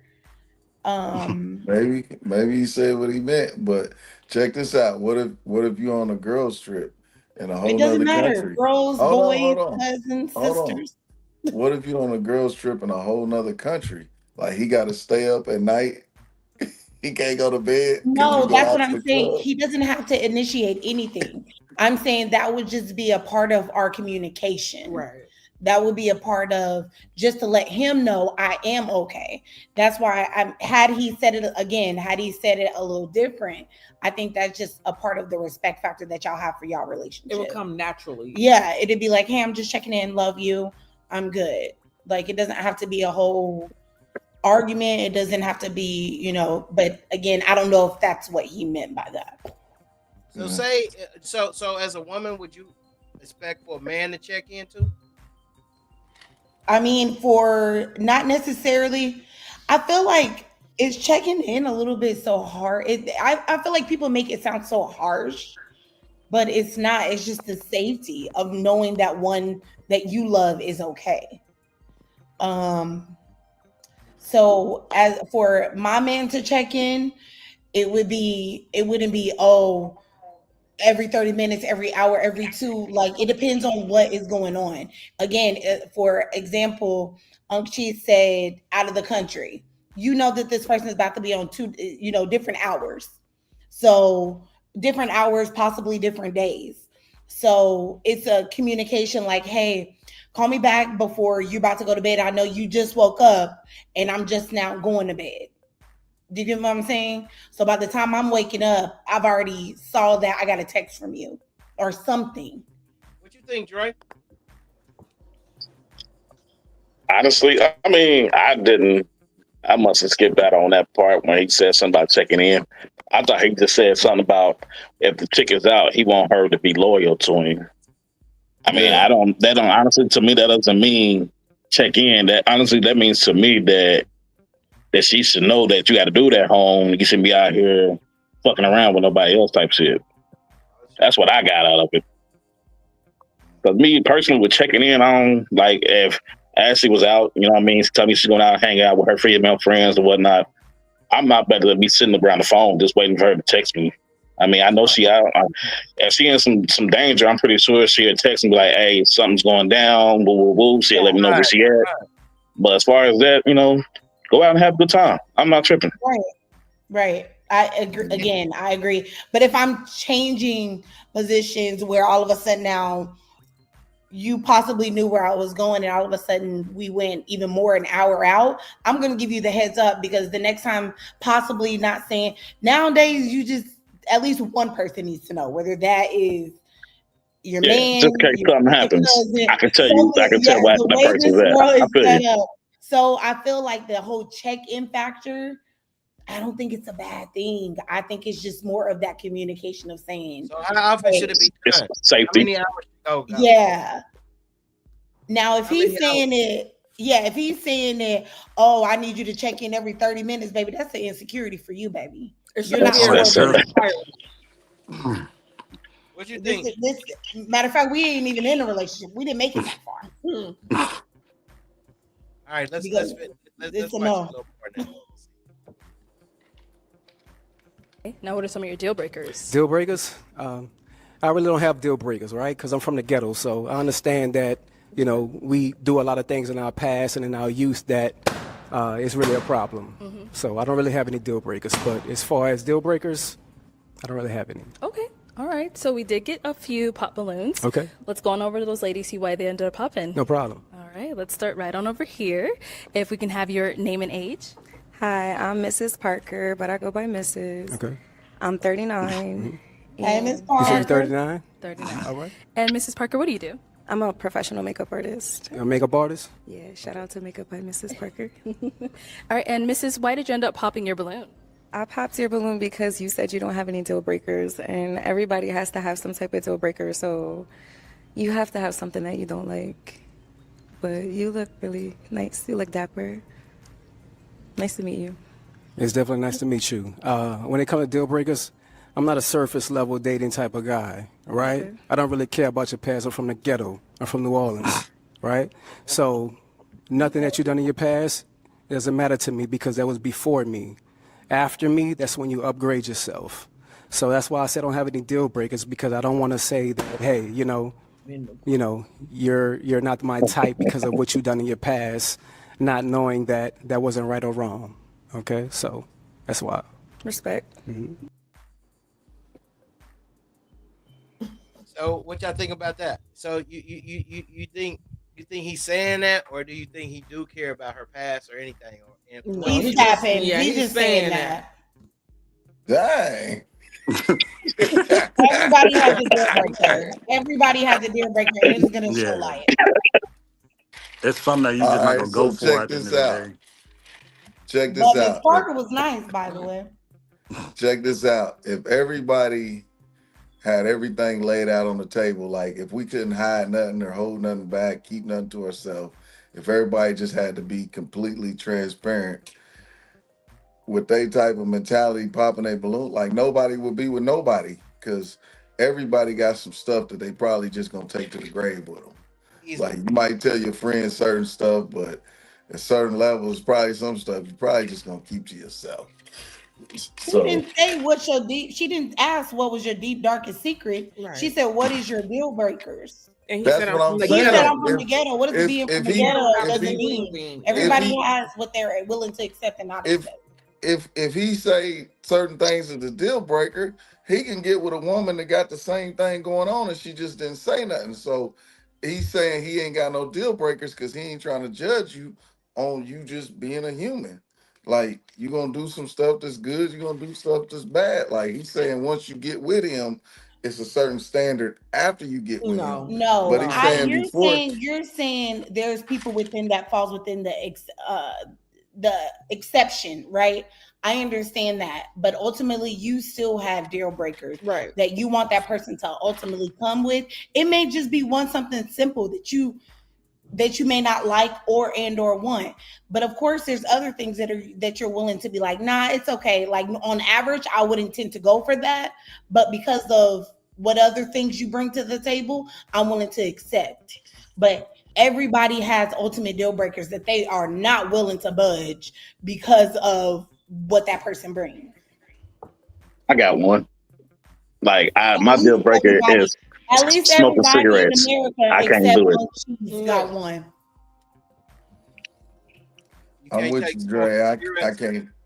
um maybe he said what he meant. But check this out. What if you're on a girls trip in a it whole doesn't nother matter. country? Girls, Hold on, boys, hold on, cousins, hold on. sisters. What if you're on a girls trip in a whole nother country? Like he got to stay up at night. He can't go to bed because you No, go that's what out to I'm the saying. club. He doesn't have to initiate anything. I'm saying that would just be a part of our communication. Right. That would be a part of just to let him know I am okay. That's why had he said it again, had he said it a little different, I think that's just a part of the respect factor that y'all have for y'all It will relationship. come naturally. Yeah, it'd be like, hey, I'm just checking in, love you, I'm good. Like it doesn't have to be a whole argument. It doesn't have to be, but again, I don't know if that's what he meant by that. So so as a woman, would you expect for a man to check in too? I mean, for not necessarily, I feel like it's checking in a little bit so hard. I feel like people make it sound so harsh, but it's not. It's just the safety of knowing that one that you love is okay. Um, so as for my man to check in, it wouldn't be, oh, every 30 minutes, every hour, every two. Like it depends on what is going on. Again, for example, she said out of the country. You know that this person is about to be on two, different hours. So different hours, possibly different days. So it's a communication like, hey, call me back before you're about to go to bed. I know you just woke up and I'm just now going to bed. Do you get what I'm saying? So by the time I'm waking up, I've already saw that I got a text from you or something. What you think, Dre? Honestly, I mean, I didn't. I must have skipped out on that part when he said something about checking in. I thought he just said something about if the chick is out, he want her to be loyal to him. I mean, Yeah. that don't honestly to me that doesn't mean check in. That honestly that means to me that she should know that you got to do that home. You shouldn't be out here fucking around with nobody else type shit. That's what I got out of it. Because me personally, with checking in on, like, if Ashley was out, you know what I mean, tell me she's going out and hang out with her female friends or whatnot, I'm not better than be sitting around the phone just waiting for her to text me. I mean, I know she out. If she in some danger, I'm pretty sure she'll text me be like, hey, something's going down, woo, woo, woo. She'll let me know where she at. But as far as that, go out and have a good time. I'm not tripping. Right. I agree. Again, I agree. But if I'm changing positions where all of a sudden now you possibly knew where I was going and all of a sudden we went even more an hour out, I'm going to give you the heads up because the next time, possibly not saying, nowadays you just, at least one person needs to know, whether that is your Yeah, man, just in case your something happens, cousin. I can tell you, I can tell Yes, what the that way person's this at. world I is feel you. set up. So I feel like the whole check-in factor, I don't think it's a bad thing. I think it's just more of that communication of saying. So how often should it be It's done? safety. How many hours? Oh, God. Yeah. Now, if How many he's saying it, if he's saying that, oh, I need you to check in every 30 minutes, baby, that's an insecurity for you, baby. It You're shouldn't not be a worried about requirement. What you This, think? this matter of fact, we ain't even in a relationship. We didn't make it that far. All right, let's Because let's a watch no. a little more now. Now, what are some of your deal breakers? Deal breakers? I really don't have deal breakers, right? Because I'm from the ghetto, so I understand that, you know, we do a lot of things in our past and in our youth that is really a problem. Mm-hmm. So I don't really have any deal breakers. But as far as deal breakers, I don't really have any. Okay. All right. So we did get a few pop balloons. Okay. Let's go on over to those ladies, see why they ended up popping. No problem. All right. Let's start right on over here. If we can have your name and age. Hi, I'm Mrs. Parker, but I go by Mrs. Okay. I'm 39. Hey, Miss You Parker. said you're 39? 39. All right. And Mrs. Parker, what do you do? I'm a professional makeup artist. A makeup artist? Yeah, shout out to Makeup by Mrs. Parker. All right. And Mrs., why did you end up popping your balloon? I popped your balloon because you said you don't have any deal breakers, and everybody has to have some type of deal breaker, so you have to have something that you don't like. But you look really nice. You look dapper. Nice to meet you. It's definitely nice to meet you. When it comes to deal breakers, I'm not a surface level dating type of guy, right? Okay. I don't really care about your past. I'm from the ghetto. I'm from New Orleans, right? So nothing that you've done in your past doesn't matter to me because that was before me. After me, that's when you upgrade yourself. So that's why I said I don't have any deal breakers because I don't want to say that, hey, you know, you're not my type because of what you've done in your past, not knowing that that wasn't right or wrong. Okay, so that's why. Respect. Mm-hmm. So what y'all think about that? So you think he's saying that, or do you think he do care about her past or anything? No, he's tapping. Yeah, he's just saying that. Dang. Everybody has a deal breaker. Everybody has a deal breaker, and it's gonna show light. It's something that you All just not right, gonna so go for check at the end this of the out. day. Check this But Miss out. Parker was nice, by the way. Check this out. If everybody had everything laid out on the table, like if we couldn't hide nothing or hold nothing back, keep nothing to ourselves, if everybody just had to be completely transparent with they type of mentality popping a balloon, like nobody would be with nobody because everybody got some stuff that they probably just gonna take to the grave with them. Like you might tell your friends certain stuff, but at certain levels, probably some stuff you probably just gonna keep to yourself. She So didn't say what's your deep. She didn't ask what was your deep darkest secret. Right. She said, "What is your deal breakers?" And he that's said, what I'm He saying. said, "I'm from the If ghetto." What does being from the he ghetto if doesn't he mean? if Everybody he has what they're willing to accept and not if accept. if he say certain things is a deal breaker, he can get with a woman that got the same thing going on and she just didn't say nothing. So he's saying he ain't got no deal breakers because he ain't trying to judge you on you just being a human. Like you gonna do some stuff that's good, you're gonna do stuff that's bad. Like he's saying once you get with him, it's a certain standard after you get with him. No, But he's saying before you're saying there's people within that falls within the exception, right? I understand that, but ultimately you still have deal breakers, right? That you want that person to ultimately come with. It may just be one something simple that you may not like or want, but of course there's other things that you're willing to be like, nah, it's okay. Like on average, I wouldn't tend to go for that, but because of what other things you bring to the table, I'm willing to accept. But everybody has ultimate deal breakers that they are not willing to budge because of what that person brings. I got one. Like my deal breaker is At least smoking everybody in cigarettes. America I can't except do it. one cheese got one. I'm with you, Dre.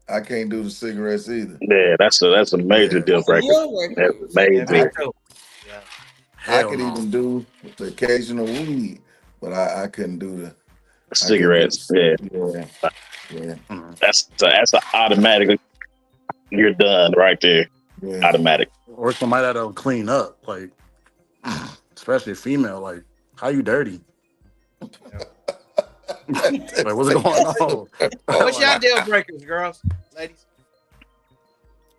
I can't do the cigarettes either. Yeah, that's a major deal breaker. That's major. I could even do the occasional weed, but I couldn't do the Cigarettes. Yeah. That's an automatic. You're done right there. Yeah. Automatic. Or somebody that'll clean up, like especially a female, like how you dirty? Like what's going on? What's y'all deal breakers, girls, ladies?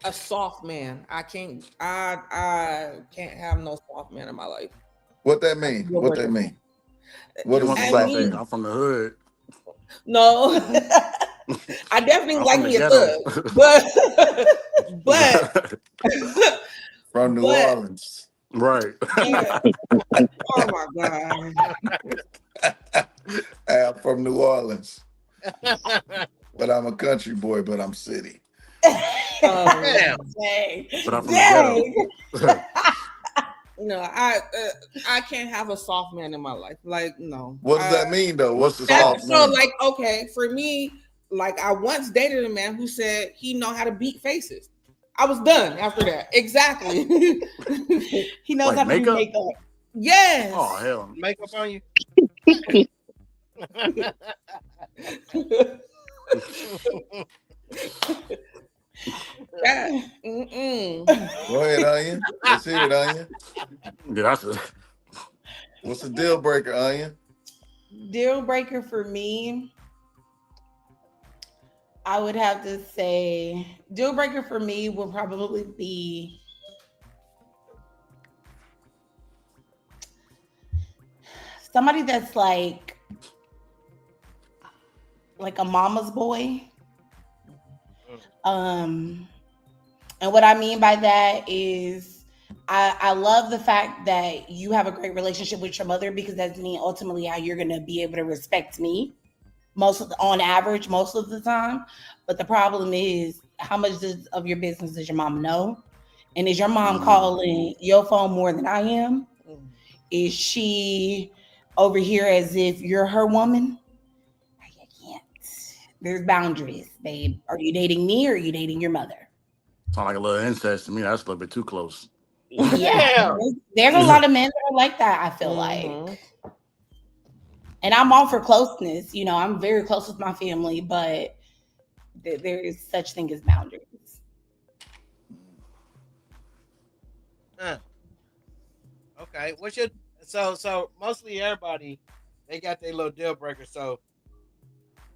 A soft man. I can't have no soft man in my life. What that mean? What that mean? What You is want the to soft say, man? I'm from the hood. No. I definitely I'm like from me the a ghetto. thug. But From New Orleans. Right. Yeah. Oh my God. I'm from New Orleans, but I'm a country boy, but I'm city. Oh, Damn. Dang. But I'm from the ghetto. Dang. no, I can't have a soft man in my life. Like, no. What does that mean, though? What's the That, soft so, mean? like, okay, for me, like, I once dated a man who said he know how to beat faces. I was done after that. Exactly. He knows Like how to do makeup? makeup. Yes. Oh hell. Makeup on you? Go ahead, Onion. Let's hear it, Onion. Yeah, that's a, What's the deal breaker, Onion? Deal breaker for me, I would have to say, deal breaker for me would probably be somebody that's like a mama's boy. And what I mean by that is I love the fact that you have a great relationship with your mother, because that's me ultimately how you're gonna be able to respect me on average most of the time. But the problem is, how much of your business does your mom know? And is your mom calling your phone more than I am? Is she over here as if you're her woman? I can't. There's boundaries, babe. Are you dating me or are you dating your mother? sound like a little incest to me. That's a little bit too close. Yeah. There's a lot of men that are like that, I feel like. And I'm all for closeness. You know, I'm very close with my family, but there is such thing as boundaries. Okay. What's your so mostly everybody they got their little deal breaker. So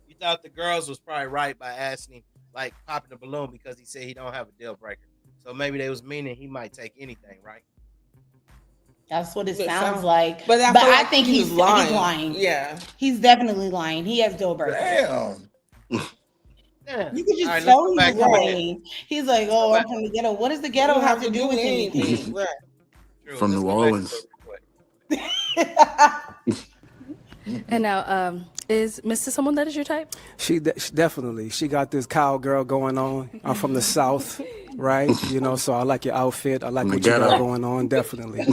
you thought the girls was probably right by asking him, like popping the balloon, because he said he don't have a deal breaker. So maybe they was meaning he might take anything, right? That's what it sounds like. But I But feel I like think he's lying. Yeah. He's definitely lying. He has deal breakers. Damn. Yeah. You could just All right, let's tell go he back was to it. lying. He's like, oh, I'm from the ghetto. What does the ghetto don't have to do with anything? Right. True. From Let's New go back to Orleans. it real quick. And now, is Mr. someone that is your type? She definitely. She got this cowgirl going on. I'm from the South, right? You know, so I like your outfit. I like From the what you got ghetto. going on, definitely.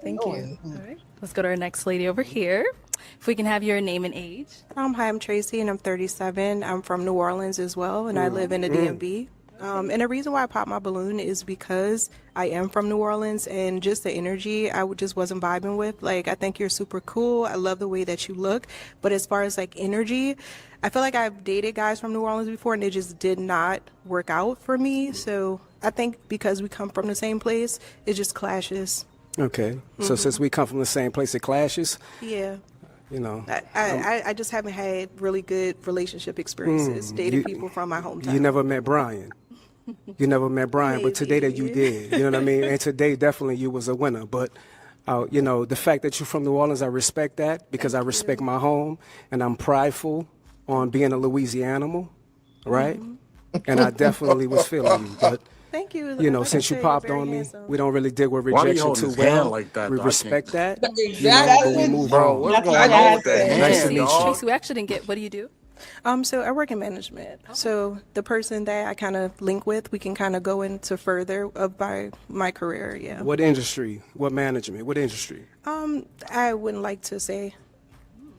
Thank you. All right. Let's go to our next lady over here. If we can have your name and age. Hi, I'm Tracy, and I'm 37. I'm from New Orleans as well, and I live in the DMV. And the reason why I popped my balloon is because I am from New Orleans, and just the energy just wasn't vibing with. Like, I think you're super cool. I love the way that you look. But as far as like energy, I feel like I've dated guys from New Orleans before, and it just did not work out for me. So I think because we come from the same place, it just clashes. Okay. So since we come from the same place, it clashes. Yeah. You know. I just haven't had really good relationship experiences dating people from my hometown. You never met Brian. You never met Brian, but today that you did. You know what I mean? And today definitely you was a winner. But you know, the fact that you're from New Orleans, I respect that, because I respect my home, and I'm prideful on being a Louisianimal, right? And I definitely was feeling you. But thank you. you know, Like I since you said, popped you're very on me, handsome. we don't really dig with Why do you rejection hold too his hand well. like that, We though? I respect that. Exactly. You know, but we move Bro, on. what's That's going what on I with that said. hand, Nice to meet you. dog? Tracy, we actually didn't get, what do you do? So I work in management. So the person that I kind of link with, we can kind of go into further of my career. Yeah. What industry? What management? What industry? I wouldn't like to say.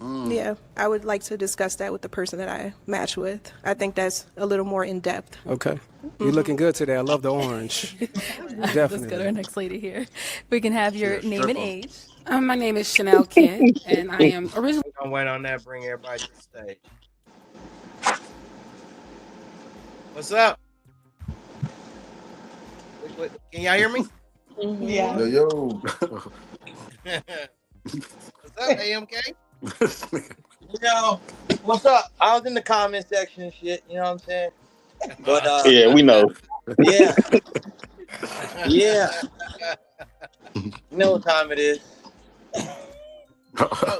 Yeah, I would like to discuss that with the person that I match with. I think that's a little more in depth. Okay. You're looking good today. I love the orange. Let's go to our Definitely. next lady here. If we can have your name and age. My name is Chanel Kent, and I am originally. We're gonna wait on that. Bring everybody to the stage. What's up? Can y'all hear me? Yeah. Yo. What's up, AMK? What's up? I was in the comment section and shit, you know what I'm saying? But Yeah, we know. yeah. Yeah. You know what time it is.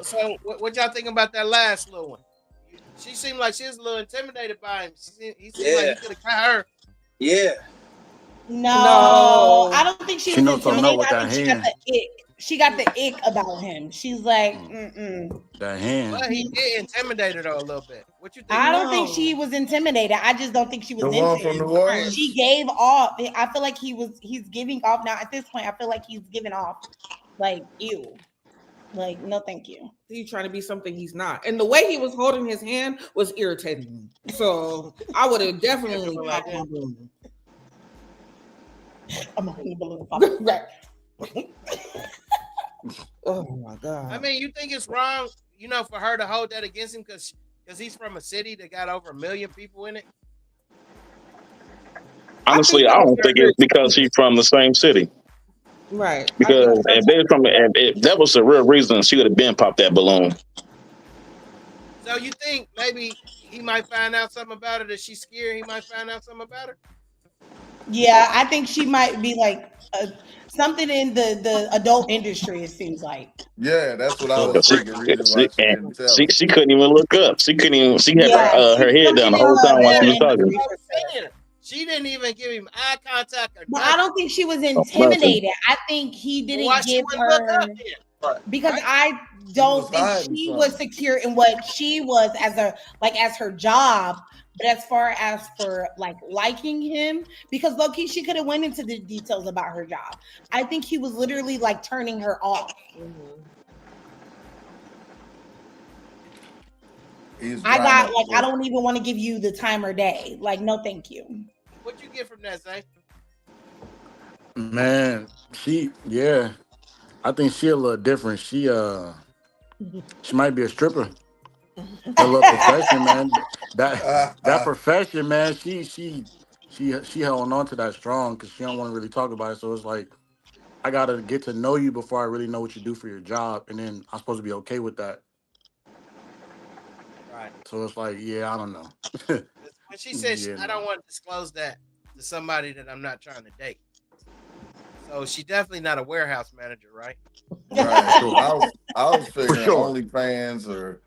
So what y'all think about that last little one? She seemed like she was a little intimidated by him. He seemed like he could have got her. Yeah. No, I don't think she She was knows something up intimidated. with I that think she got hand. the ick. She got the ick about him. She's like, That hand. But he did intimidate her though a little bit. What you think? I don't think she was intimidated. I just don't think she was The into one from him. New Orleans? She gave off. I feel like he's giving off now. At this point, I feel like he's giving off like ew. Like, no, thank you. He's trying to be something he's not. And the way he was holding his hand was irritating me. So I would have definitely popped my balloon. I'm holding the balloon. Right. Oh my God. I mean, you think it's wrong, for her to hold that against him because he's from a city that got over 1 million people in it? Honestly, I don't think it's because she's from the same city. Right. Because if that was the real reason, she would have been popped that balloon. So you think maybe he might find out something about her that she's scared he might find out something about her? Yeah, I think she might be like something in the adult industry. It seems like. Yeah, that's what I was thinking. Reason why she didn't tell her. She couldn't even look up. She couldn't even. She had her head down the something whole in time while she was adult talking. industry. She didn't even give him eye contact or But nothing. I don't think she was intimidated. I think he didn't Why she give wouldn't look her up then? because I don't think hiding she something. was secure in what she was as her job. But as far as for like liking him, because low-key she could have went into the details about her job. I think he was literally like turning her off. I don't even want to give you the time or day. Like, no, thank you. What you get from that, Zay? Man, I think she a little different. She might be a stripper. That little profession, man. That profession, man. She holding on to that strong because she don't want to really talk about it. So it's like I gotta get to know you before I really know what you do for your job, and then I'm supposed to be okay with that. Right. So it's like, I don't know. When she said I No. don't want to disclose that to somebody that I'm not trying to date. So she definitely not a warehouse manager, right? Right. I was figuring sure. OnlyFans or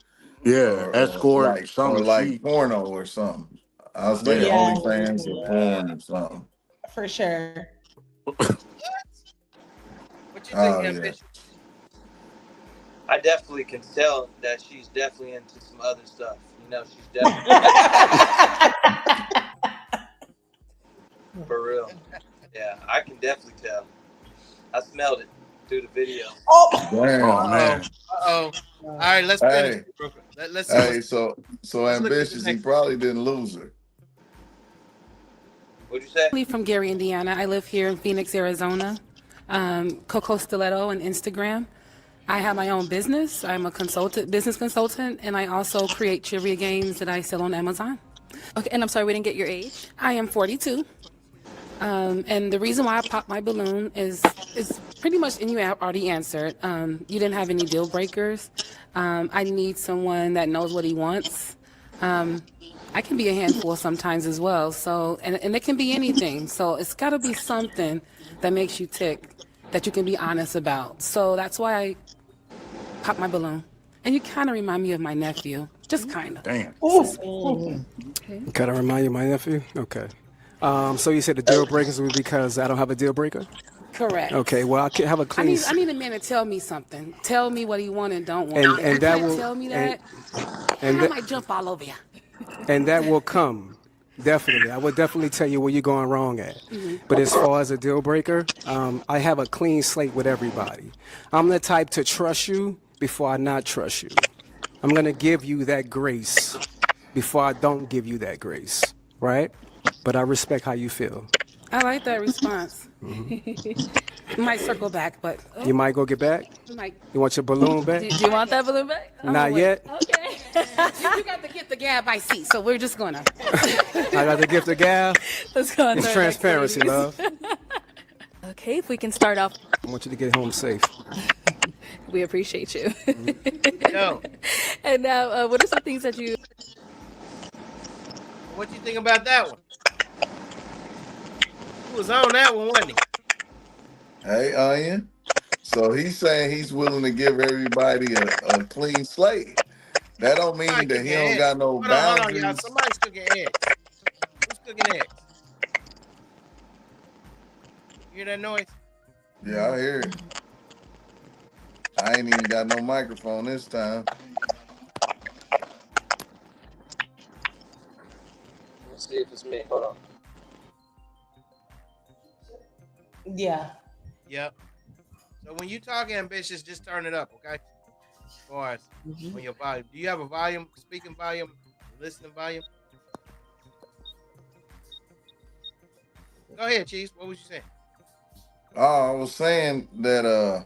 escort, something. like porno or something. I was thinking OnlyFans or porn or something. For sure. What you think, Ambition? I definitely can tell that she's definitely into some other stuff. She's definitely for real. Yeah, I can definitely tell. I smelled it through the video. Damn. Man. All right, let's finish. Let's see. Hey, so Ambitious, he probably didn't lose her. What'd you say? I'm from Gary, Indiana. I live here in Phoenix, Arizona. Coco Stiletto on Instagram. I have my own business. I'm a business consultant, and I also create trivia games that I sell on Amazon. Okay, and I'm sorry, we didn't get your age. I am 42. And the reason why I popped my balloon is pretty much, and you already answered. You didn't have any deal breakers. I need someone that knows what he wants. I can be a handful sometimes as well. So, and it can be anything. So it's got to be something that makes you tick, that you can be honest about. So that's why I popped my balloon. And you kind of remind me of my nephew, just kind of. Damn. Kind of remind you of my nephew? Okay. So you said the deal breakers was because I don't have a deal breaker? Correct. Okay, well, I have a clean... I need a man to tell me something. Tell me what he want and don't want. And that will... Tell me that, I might jump all over you. And that will come, definitely. I will definitely tell you where you're going wrong at. Mm-hmm. But as far as a deal breaker, I have a clean slate with everybody. I'm the type to trust you before I not trust you. I'm going to give you that grace before I don't give you that grace, right? But I respect how you feel. I like that response. Might circle back, but You might go get back? You want your balloon back? Do you want that balloon back? Not yet. Okay. You got to get the gab I see, so we're just gonna. I got the gift of gab. Let's go on. It's transparency, love. Okay, if we can start off. I want you to get home safe. We appreciate you. Yo. And now, what are some things that you... What you think about that one? Who was on that one, wasn't he? Hey, Onion. So he's saying he's willing to give everybody a clean slate. That don't mean that he don't got no boundaries. Hold on, y'all. Somebody's cooking eggs. Who's cooking eggs? hear that noise? Yeah, I hear it. I ain't even got no microphone this time. Let's see if it's me. Hold on. Yeah. Yep. So when you talk ambitious, just turn it up, okay? As far as on your volume. Do you have a volume, speaking volume, listening volume? Go ahead, Chiefs. What was you saying? I was saying that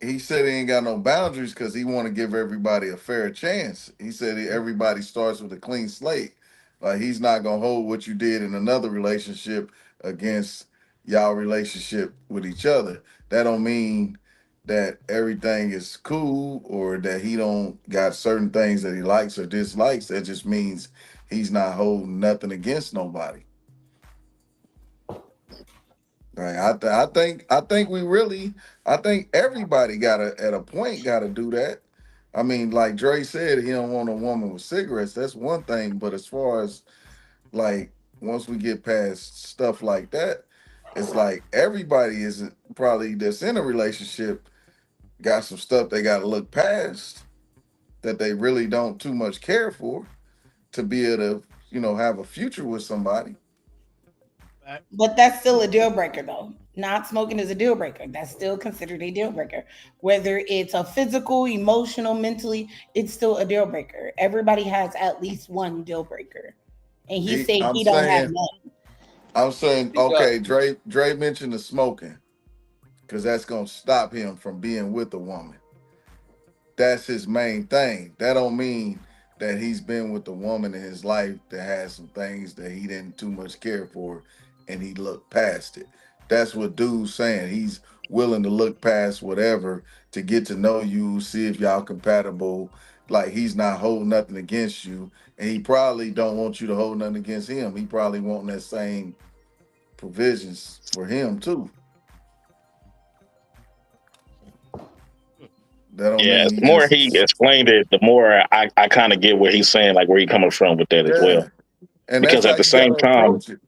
he said he ain't got no boundaries because he want to give everybody a fair chance. He said everybody starts with a clean slate. Like he's not gonna hold what you did in another relationship against y'all relationship with each other. That don't mean that everything is cool or that he don't got certain things that he likes or dislikes. That just means he's not holding nothing against nobody. Right. I think everybody gotta at a point gotta do that. I mean, like Dre said, he don't want a woman with cigarettes. That's one thing. But as far as like once we get past stuff like that, it's like everybody is probably that's in a relationship got some stuff they gotta look past that they really don't too much care for to be able to, have a future with somebody. But that's still a deal breaker, though. Not smoking is a deal breaker. That's still considered a deal breaker. Whether it's a physical, emotional, mentally, it's still a deal breaker. Everybody has at least one deal breaker, and he said I'm he don't have saying, none. okay, Dre mentioned the smoking because that's gonna stop him from being with a woman. That's his main thing. That don't mean that he's been with a woman in his life that has some things that he didn't too much care for and he looked past it. That's what dude's saying. He's willing to look past whatever to get to know you, see if y'all compatible. Like he's not holding nothing against you. And he probably don't want you to hold nothing against him. He probably want that same provisions for him too. That don't Yeah, mean the he more he just explained it, the more I kind of get what he's saying, like where he coming from with that as well. and that's Because how at the you gotta same time, approach it.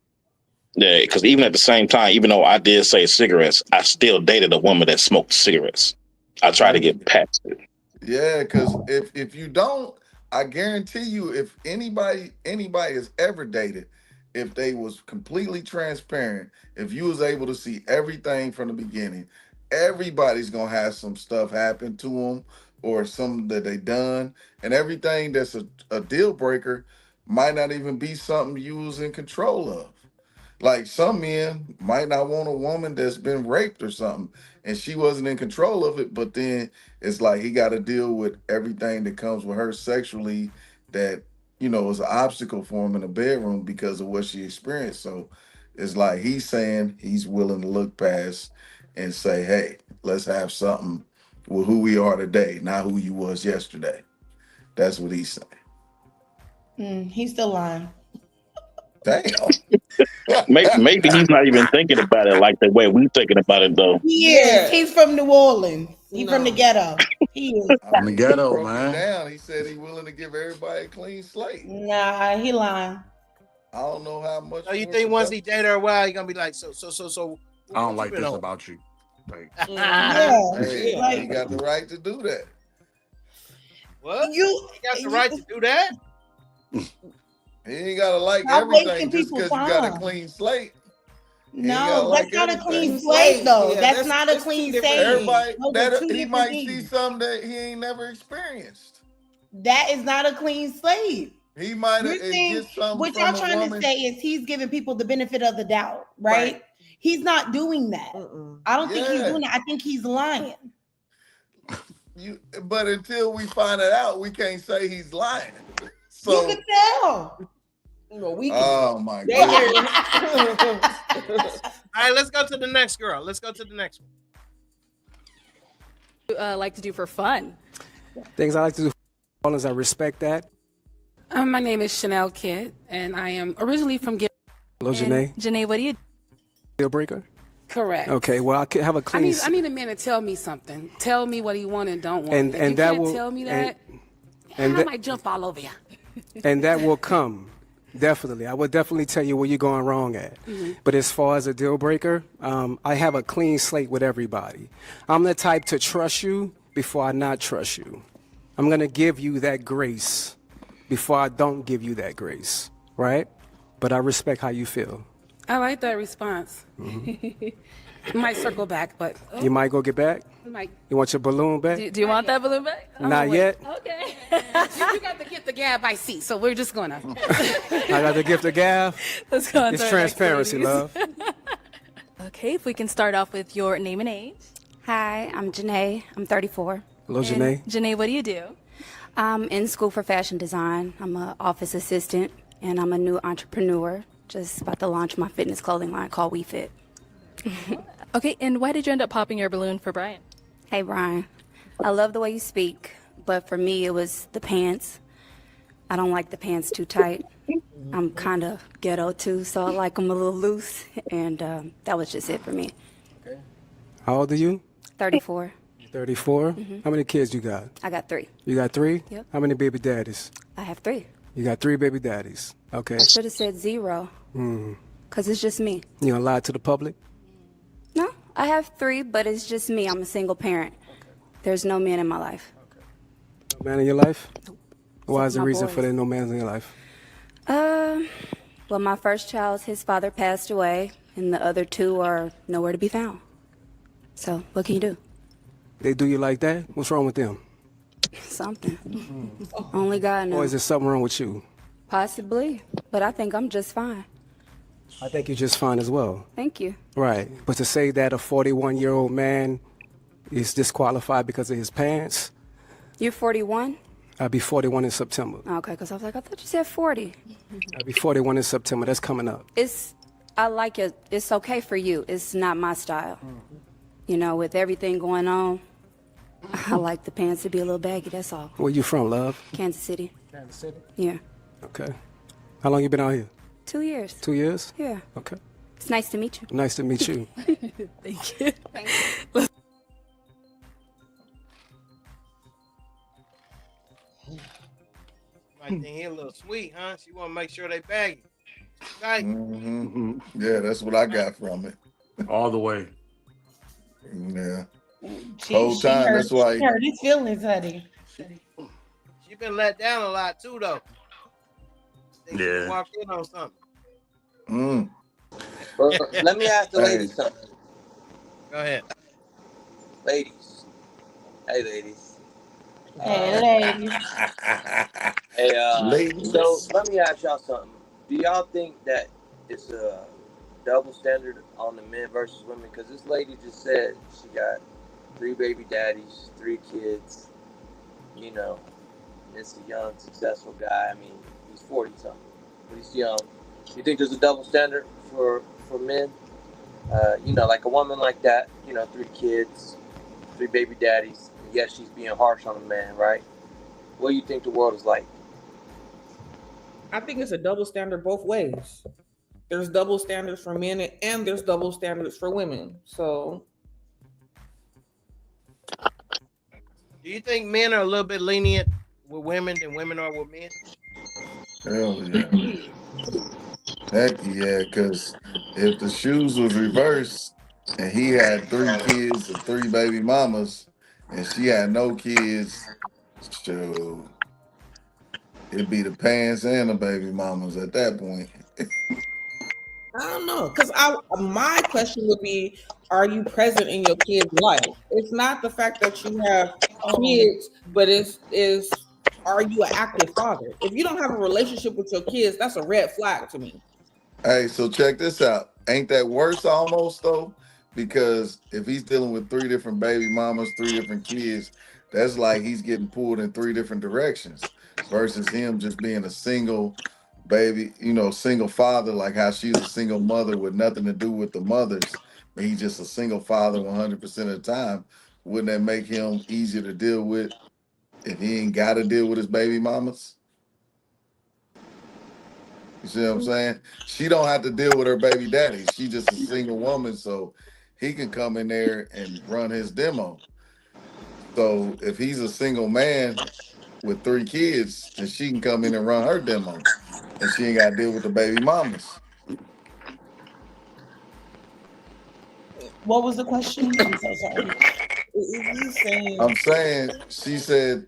yeah, because even at the same time, even though I did say cigarettes, I still dated a woman that smoked cigarettes. I try to get past it. Yeah, because if you don't, I guarantee you, if anybody has ever dated, if they was completely transparent, if you was able to see everything from the beginning, everybody's gonna have some stuff happen to them or something that they done, and everything that's a deal breaker might not even be something you was in control of. Like some men might not want a woman that's been raped or something, and she wasn't in control of it. But then it's like he got to deal with everything that comes with her sexually that is an obstacle for him in the bedroom because of what she experienced. So it's like he's saying he's willing to look past and say, "Hey, let's have something with who we are today, not who you was yesterday." That's what he's saying. He's still lying. Damn. Maybe he's not even thinking about it like the way we thinking about it though. He is. He's from New Orleans. He's from the ghetto. He is. From the ghetto, broke man. it down. He said he's willing to give everybody a clean slate. Nah, he lying. I don't know how much. So you think once he date her a while, he gonna be like, so? I don't like this about you. Like, Hey, he got the right to do that. What? He got the right to do that? He ain't gotta like Stop everything wasting just because people's you got a time. clean slate. No, that's not a clean slate, though. Yeah, that's not a clean slate. Everybody, Those are two he different might things. see something that he ain't never experienced. That is not a clean slate. He might get something what from y'all a trying woman. to say is he's giving people the benefit of the doubt, right? He's not doing that. I don't think he's doing that. I think he's lying. But until we find it out, we can't say he's lying. So you can tell. No, we can. Oh my god! All right, let's go to the next girl. Let's go to the next one. Like to do for fun? Things I like to do for fun is I respect that. My name is Chanel Kidd, and I am originally from Gary. Hello, Janae. Janae, what do you? Deal breaker. Correct. Okay, well I could have a clean. I need a man to tell me something. Tell me what he want and don't want. And if and you that can't will tell me that, and I might jump all over you. And that will come. Definitely. I would definitely tell you where you're going wrong at. Mhm. But as far as a deal breaker, I have a clean slate with everybody. I'm the type to trust you before I not trust you. I'm going to give you that grace before I don't give you that grace, right? But I respect how you feel. I like that response. Might circle back, but You might go get back? might. You want your balloon back? Do you want that balloon back? Not yet. Okay. You got to get the gab I see, so we're just gonna. I got the gift of gab. Let's go on It's to our transparency, next love. ladies. Okay, if we can start off with your name and age. Hi, I'm Janae. I'm 34. Hello, Janae. Janae, what do you do? I'm in school for fashion design. I'm an office assistant, and I'm a new entrepreneur. Just about to launch my fitness clothing line called WeFit. Okay, and why did you end up popping your balloon for Brian? Hey, Brian. I love the way you speak, but for me, it was the pants. I don't like the pants too tight. I'm kind of ghetto too, so I like them a little loose, and that was just it for me. How old are you? 34. 34. Mhm. How many kids you got? I got 3. You got 3? Yep. How many baby daddies? I have 3. You got 3 baby daddies. Okay. I should have said 0, Mm. because it's just me. You gonna lie to the public? No, I have 3, but it's just me. I'm a single parent. There's no man in my life. No man in your life? Why is the my reason for boys. there no man in your life? Well, my first child, his father passed away, and the other 2 are nowhere to be found. So, what can you do? They do you like that? What's wrong with them? Something. Only God knows. Or is there something wrong with you? Possibly, but I think I'm just fine. I think you're just fine as well. Thank you. Right. But to say that a 41-year-old man is disqualified because of his pants, You're 41? I'll be 41 in September. Okay, because I was like, I thought you said 40. I'll be 41 in September. That's coming up. I like it. It's okay for you. It's not my style. You know, with everything going on, I like the pants to be a little baggy, that's all. Where you from, love? Kansas City. Kansas City? Yeah. Okay. How long you been out here? 2 years. 2 years? Yeah. Okay. It's nice to meet you. Nice to meet you. Thank you. Might think he a little sweet, huh? She want to make sure they baggy. Right. Mhm. Yeah, that's what I got from it. All the way. Yeah. She, Whole she time. hurt, That's why. she hurt his feelings, honey. She been let down a lot too, though. Think she Yeah. walked in on something. Mm. Well, let me ask the Hey. ladies something. Go ahead. Ladies. Hey, ladies. Hey, ladies. Hey, Ladies. so let me ask y'all something. Do y'all think that it's a double standard on the men versus women? Because this lady just said she got 3 baby daddies, 3 kids. You know, it's a young, successful guy. I mean, he's 40 something, but he's young. You think there's a double standard for men? You know, like a woman like that. You know, 3 kids, 3 baby daddies. And yes, she's being harsh on a man, right? What do you think the world is like? I think it's a double standard both ways. There's double standards for men and there's double standards for women. So Do you think men are a little bit lenient with women than women are with men? Hell yeah. Heck yeah, because if the shoes was reversed and he had 3 kids and 3 baby mamas and she had no kids, so it'd be the pants and the baby mamas at that point. I don't know, because my question would be, are you present in your kid's life? It's not the fact that you have kids, but are you an active father? If you don't have a relationship with your kids, that's a red flag to me. Hey, so check this out. Ain't that worse almost though? Because if he's dealing with 3 different baby mamas, 3 different kids, that's like he's getting pulled in 3 different directions versus him just being a single baby, single father, like how she's a single mother with nothing to do with the mothers. And he's just a single father 100% of the time. Wouldn't that make him easier to deal with if he ain't got to deal with his baby mamas? You see what I'm saying? She don't have to deal with her baby daddy. She just a single woman, so he can come in there and run his demo. So if he's a single man with 3 kids, then she can come in and run her demo. and she ain't got to deal with the baby mamas. What was the question? I'm so sorry. Is he saying? I'm saying she said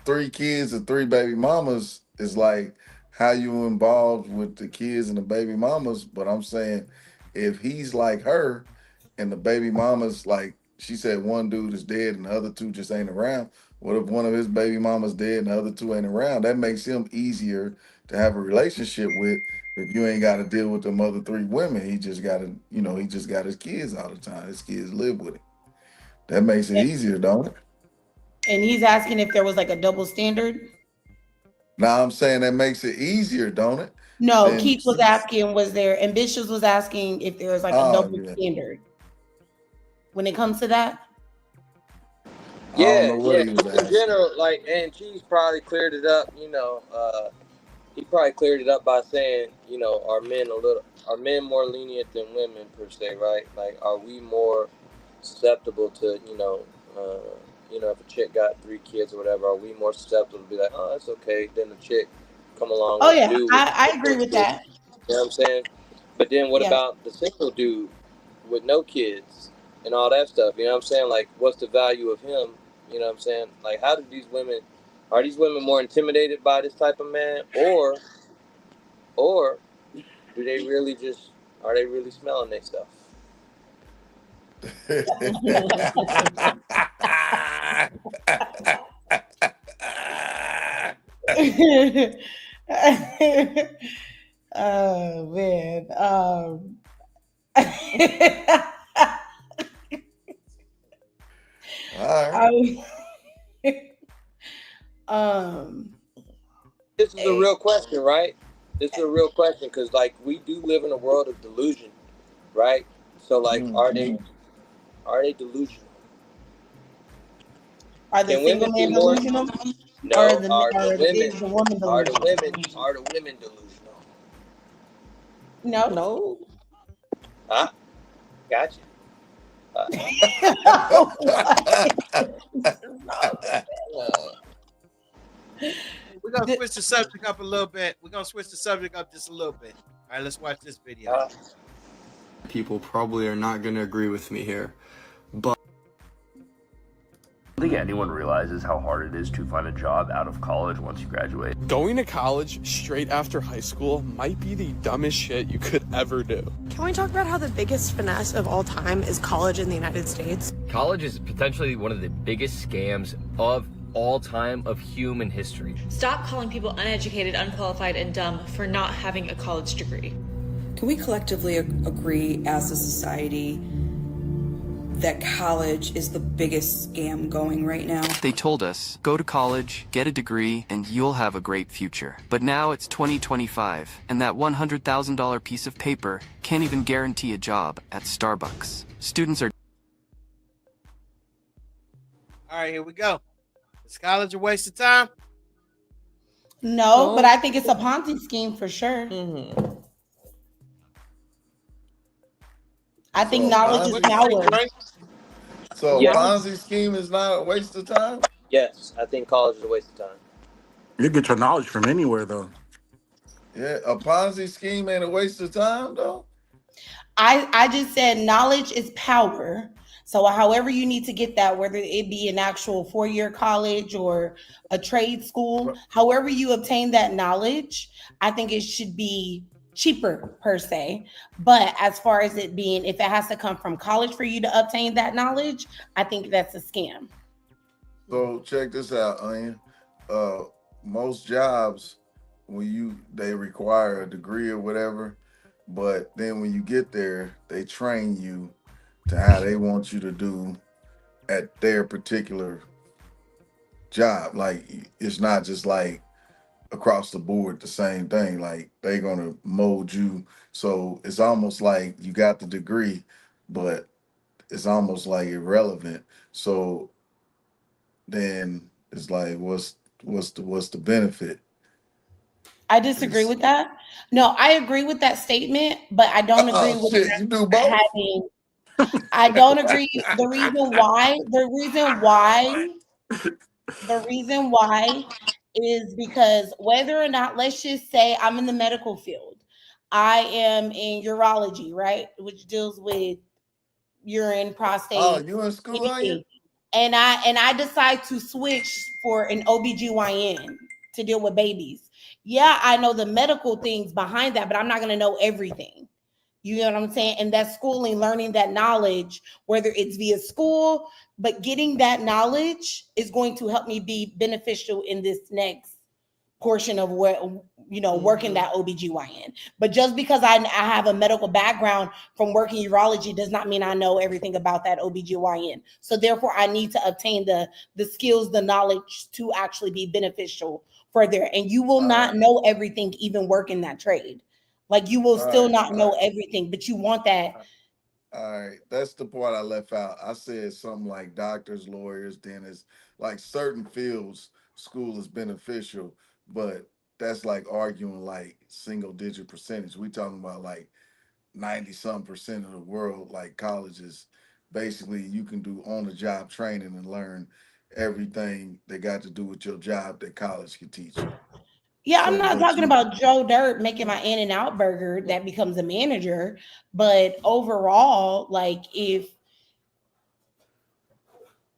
3 kids and 3 baby mamas is like how you involved with the kids and the baby mamas. But I'm saying if he's like her and the baby mamas, like she said, one dude is dead and the other 2 just ain't around. What if one of his baby mamas dead and the other 2 ain't around? That makes him easier to have a relationship with. If you ain't got to deal with them other 3 women, he just got to, he just got his kids all the time. His kids live with him. That makes it easier, don't it? And he's asking if there was like a double standard. Now I'm saying that makes it easier, don't it? No, Then, Keith was asking, was there, Ambitious was asking if there was like a oh double yeah, standard when it comes to that. I don't Yeah, know what yeah. he was In asking. general, like, and Cheese probably cleared it up. He probably cleared it up by saying, are men more lenient than women per se, right? Like, are we more susceptible to, if a chick got 3 kids or whatever, are we more susceptible to be like, oh, that's okay? Then the chick come along Oh with a yeah, dude with I agree 4 with kids. that. You know what I'm saying? But then what Yes. about the single dude with no kids and all that stuff? You know what I'm saying? Like, what's the value of him? You know what I'm saying? Like, how do are these women more intimidated by this type of man, or do they really are they really smelling their stuff? Oh man. All right. I- um This is a real question, right? This is a real question because, like, we do live in a world of delusion, right? So, like, are they delusional? Are the Can single women be men more? delusional? Or No. Is the woman delusional? are the women delusional? No. No. Ah, gotcha. We're gonna switch the subject up a little bit. We're gonna switch the subject up just a little bit. All right, let's watch this video. People probably are not going to agree with me here, but I don't think anyone realizes how hard it is to find a job out of college once you graduate. Going to college straight after high school might be the dumbest shit you could ever do. Can we talk about how the biggest finesse of all time is college in the United States? College is potentially one of the biggest scams of all time of human history. Stop calling people uneducated, unqualified, and dumb for not having a college degree. Can we collectively agree as a society that college is the biggest scam going right now? They told us, go to college, get a degree, and you'll have a great future. But now it's 2025, and that $100,000 piece of paper can't even guarantee a job at Starbucks. Students are... All right, here we go. Is college a waste of time? No, but I think it's a Ponzi scheme for sure. I think knowledge is power. So Yeah. Ponzi scheme is not a waste of time? Yes, I think college is a waste of time. You get your knowledge from anywhere, though. Yeah, a Ponzi scheme ain't a waste of time, though. I just said knowledge is power. So however you need to get that, whether it be an actual 4-year college or a trade school, however you obtain that knowledge, I think it should be cheaper per se. But as far as it being, if it has to come from college for you to obtain that knowledge, I think that's a scam. So check this out, Onion. Most jobs, they require a degree or whatever, but then when you get there, they train you to how they want you to do at their particular job. Like, it's not just like across the board the same thing. Like, they're gonna mold you. So it's almost like you got the degree, but it's almost like irrelevant. So then it's like, what's the benefit? I disagree with that. No, I agree with that statement, but I don't agree with You do both? having. I don't agree. The reason why is because whether or not, let's just say I'm in the medical field, I am in urology, right, which deals with urine, Oh, prostate, you in school, are you? anything. And I decide to switch for an OBGYN to deal with babies. Yeah, I know the medical things behind that, but I'm not going to know everything. You know what I'm saying? And that schooling, learning that knowledge, whether it's via school, but getting that knowledge is going to help me be beneficial in this next portion of where, working that OBGYN. But just because I have a medical background from working urology does not mean I know everything about that OBGYN. So therefore I need to obtain the skills, the knowledge to actually be beneficial for there. And you will All not right. know everything even working that trade. Like you will All still right. not All know right. everything, but you want that. All right, that's the part I left out. I said something like doctors, lawyers, dentists, like certain fields, school is beneficial, but that's like arguing like single digit percentage. We talking about like 90 some percent of the world, like colleges, basically you can do on the job training and learn everything that got to do with your job that college can teach you. Yeah, I'm So, not but talking you, about Joe Dirt making my In and Out burger that becomes a manager, but overall, like if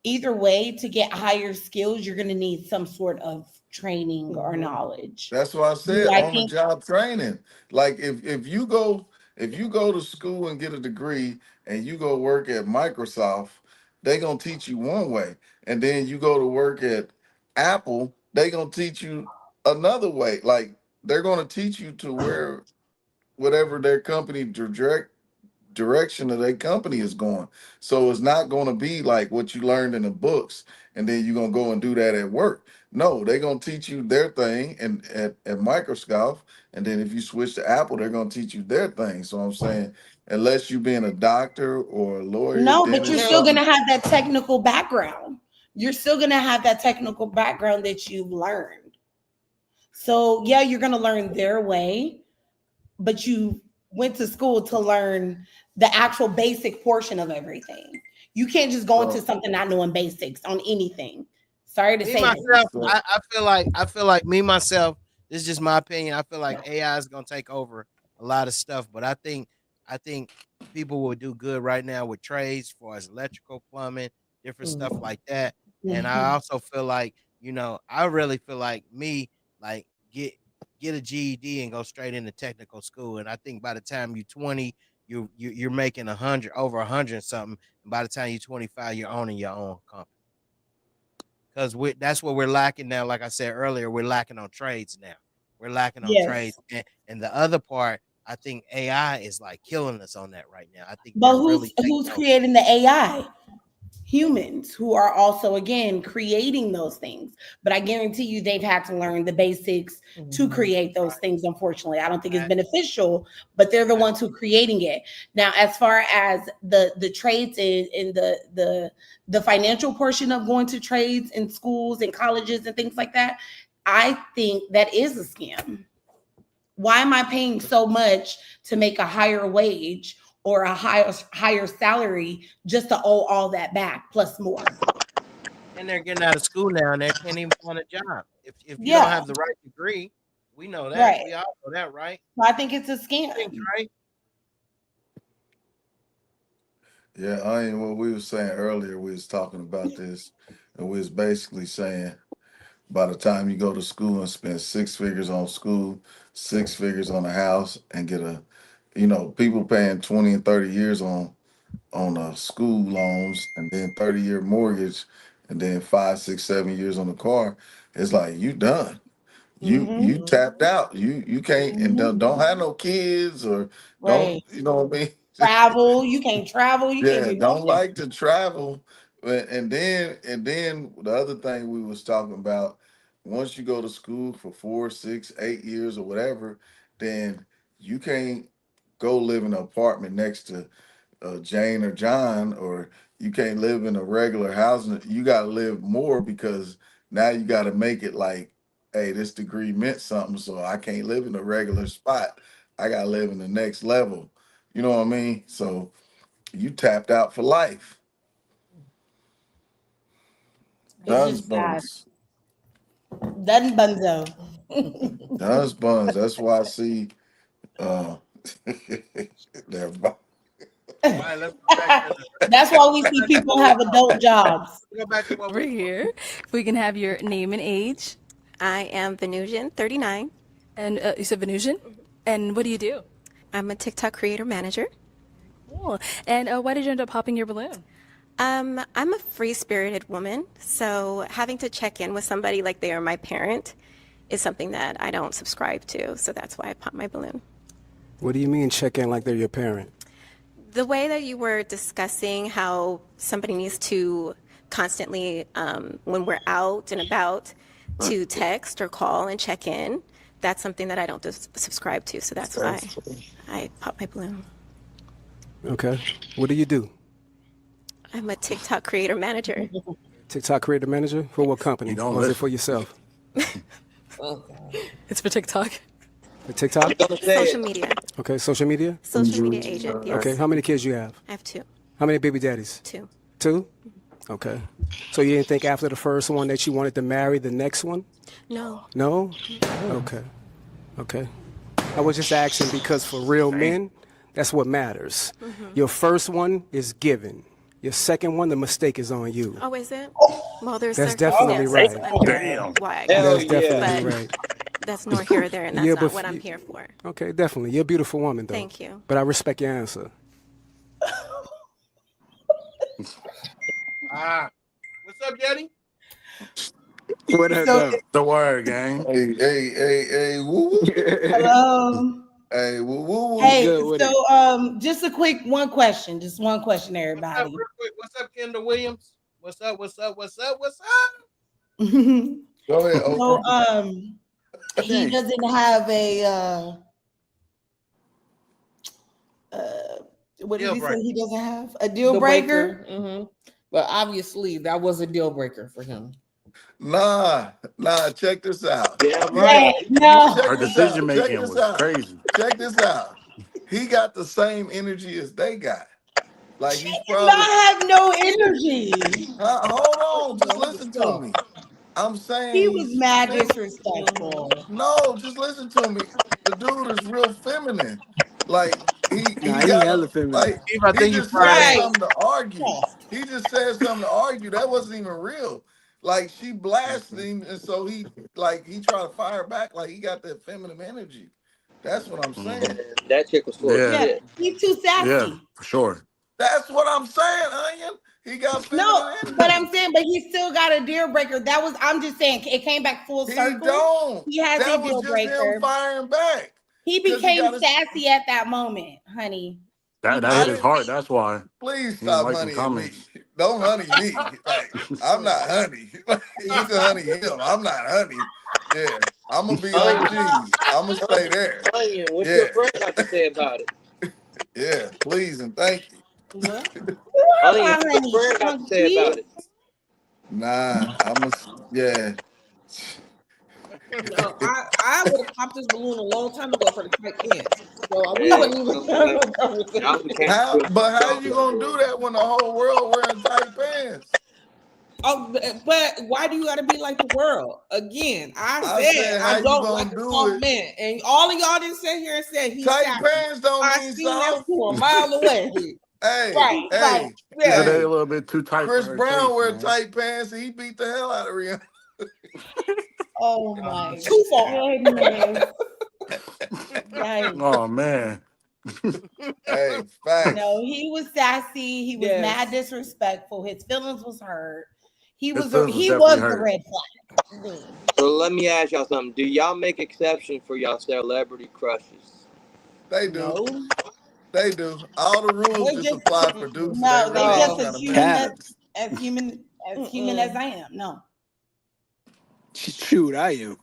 either way to get higher skills, you're going to need some sort of training or knowledge. that's what I Do said, I on the think job training. Like if you go to school and get a degree and you go work at Microsoft, they gonna teach you one way, and then you go to work at Apple, they gonna teach you another way. Like they're gonna teach you to where whatever their company direction of their company is going. So it's not going to be like what you learned in the books, and then you're gonna go and do that at work. No, they're gonna teach you their thing and at Microsoft, and then if you switch to Apple, they're gonna teach you their thing. So I'm saying, unless you being a doctor or a lawyer, no, but you're dentist, still going something. to have that technical background. You're still going to have that technical background that you've learned. So, yeah, you're going to learn their way, but you went to school to learn the actual basic portion of everything. You can't just go into So, something not knowing basics on anything. Sorry to Me say that. myself, so I feel like me myself. This is just my opinion. I feel like AI is gonna take over a lot of stuff, but I think people will do good right now with trades, for as electrical, plumbing, different stuff like that. And I Mhm. also feel like I really feel like me like get a GED and go straight into technical school. And I think by the time you're 20, you're making 100 over 100 and something. And by the time you're 25, you're owning your own company because that's what we're lacking now. Like I said earlier, we're lacking on trades now. We're lacking on trades, Yes. and the other part, I think AI is like killing us on that right now. I think But they're who's really taking who's over. creating the AI? Humans who are also again creating those things. But I guarantee you they've had to learn the basics to create those things. Unfortunately, I don't think it's Fact, beneficial, but they're the fact. ones who creating it. Now, as far as the trades in the financial portion of going to trades in schools and colleges and things like that, I think that is a scam. Why am I paying so much to make a higher wage or a higher salary just to owe all that back plus more? And they're getting out of school now, and they can't even find a job. If you don't Yeah, have the right degree, we know that. right. We all know that, right? So I think it's a Think scam. right? yeah, I mean, what we was saying earlier, we was talking about this, and we was basically saying by the time you go to school and spend six figures on school, six figures on a house, and get people paying 20 and 30 years on school loans, and then 30-year mortgage, and then 5, 6, 7 years on the car. It's like you done. You Mm-hmm. tapped out. You can't and Mm-hmm. don't have no kids or don't Right. what I mean. Travel. You can't travel. You can't Yeah, do don't nothing. like to travel. And then the other thing we was talking about, once you go to school for 4, 6, 8 years or whatever, then you can't go live in an apartment next to Jane or John, or you can't live in a regular housing. You got to live more because now you got to make it like, hey, this degree meant something, so I can't live in a regular spot. I got to live in the next level. You know what I mean? So you tapped out for life. It's Duns just sad. bumps. Done bunzo. Does buns. That's why I see uh their All right, let's go back to That's why we see people have adult jobs. go back to what Over we here, if we can have your name and age. I am Venusian, 39. And you said Venusian? And what do you do? I'm a TikTok creator manager. Cool. And why did you end up popping your balloon? I'm a free-spirited woman, so having to check in with somebody like they are my parent is something that I don't subscribe to, so that's why I pop my balloon. What do you mean check in like they're your parent? The way that you were discussing how somebody needs to constantly, when we're out and about, to text or call and check in, that's something that I don't subscribe to, so that's why I pop my balloon. Okay. What do you do? I'm a TikTok creator manager. TikTok creator manager? For what company? don't Or is it listen. for yourself? It's for TikTok. For TikTok? Social media. Okay, social media? Social media agent, yes. Okay, how many kids you have? I have 2. How many baby daddies? 2. 2? Okay. So you didn't think after the first one that you wanted to marry the next one? No. No? Okay. Okay. I was just asking because for real men, that's what matters. Your first one is given. Your second one, the mistake is on you. Oh, is it? Well, there's That's definitely right. Damn. Why I That's got it, definitely but right. that's nor here or there, and that's Yeah, not but what I'm here for. Okay, definitely. You're a beautiful woman, though. Thank you. But I respect your answer. What's up, Yeti? What up, So- though? The word, gang. Hey, woo woo. Hello. Hey, woo woo. Hey, good with so just a quick one question, What's up, everybody. real quick? What's up, Kendall Williams? What's up? What's up? What's up? What's up? Go ahead, So Oprah. he doesn't have a what did Deal he breaker. say he doesn't have? A deal The breaker? But obviously, that was a deal breaker for him. Nah, check this out. Yeah, Right. right. No. Her Check this out. decision Check making this was out. crazy. Check this out. He got the same energy as they got. Like She he's did not probably have no energy. hold on, just listen to me. I'm saying He was he's mad disrespectful. No, just listen to me. The dude is real feminine. Like he Nah, he got hella a feminine. like Steve, I he think you just fried said egg. something to argue. He just said something to argue. That wasn't even real. Like she blasted him, and so he tried to fire back. Like he got that feminine energy. That's what I'm saying. And that chick was full of Yeah, Yeah, shit. he's too yeah, sassy. for sure. That's what I'm saying, Onion. He got No, feminine but energy. I'm saying, but he still got a deal breaker. I'm just saying, it came back full He circle. don't. He has That a was deal just him breaker. firing back. He 'Cause he became got his sassy at that moment, honey. That I hit his didn't heart. That's why Please he didn't stop like them honeying me. comments. Don't honey me. Like I'm not honey. You can honey him. I'm not honey. Yeah. I'm gonna be OG. I'm gonna stay there. Onion, what's Yeah. your friend got to say about it? Yeah. Please and thank you. Onion, what's your friend got to say about it? Nah, yeah. No, I would have popped this balloon a long time ago for the tight pants. So we Hey, wouldn't even have no conversation. y'all became How you gonna do that when the whole world wearing tight pants? Oh, but why do you got to be like the world? Again, I said how I you don't gonna like a do soft it? man, and all of y'all didn't sit here and said he's Tight sassy. pants don't I mean seen that soft. from a mile away. Hey, Right? He said Yeah. they a little bit too tight for Chris her Brown taste, wear man. tight pants and he beat the hell out of Rihanna. Oh my Too far. goodness. Oh man. Hey, facts. No, he was sassy. He was mad Yes. disrespectful. His feelings was hurt. He His was feelings was he definitely was the hurt. red flag. So let me ask y'all something. Do y'all make exception for y'all celebrity crushes? They do. No, They do. All the rules they just just apply for dudes. They no, they really ain't just trying as to human mess as with as human as I am. No, Shoot, I am.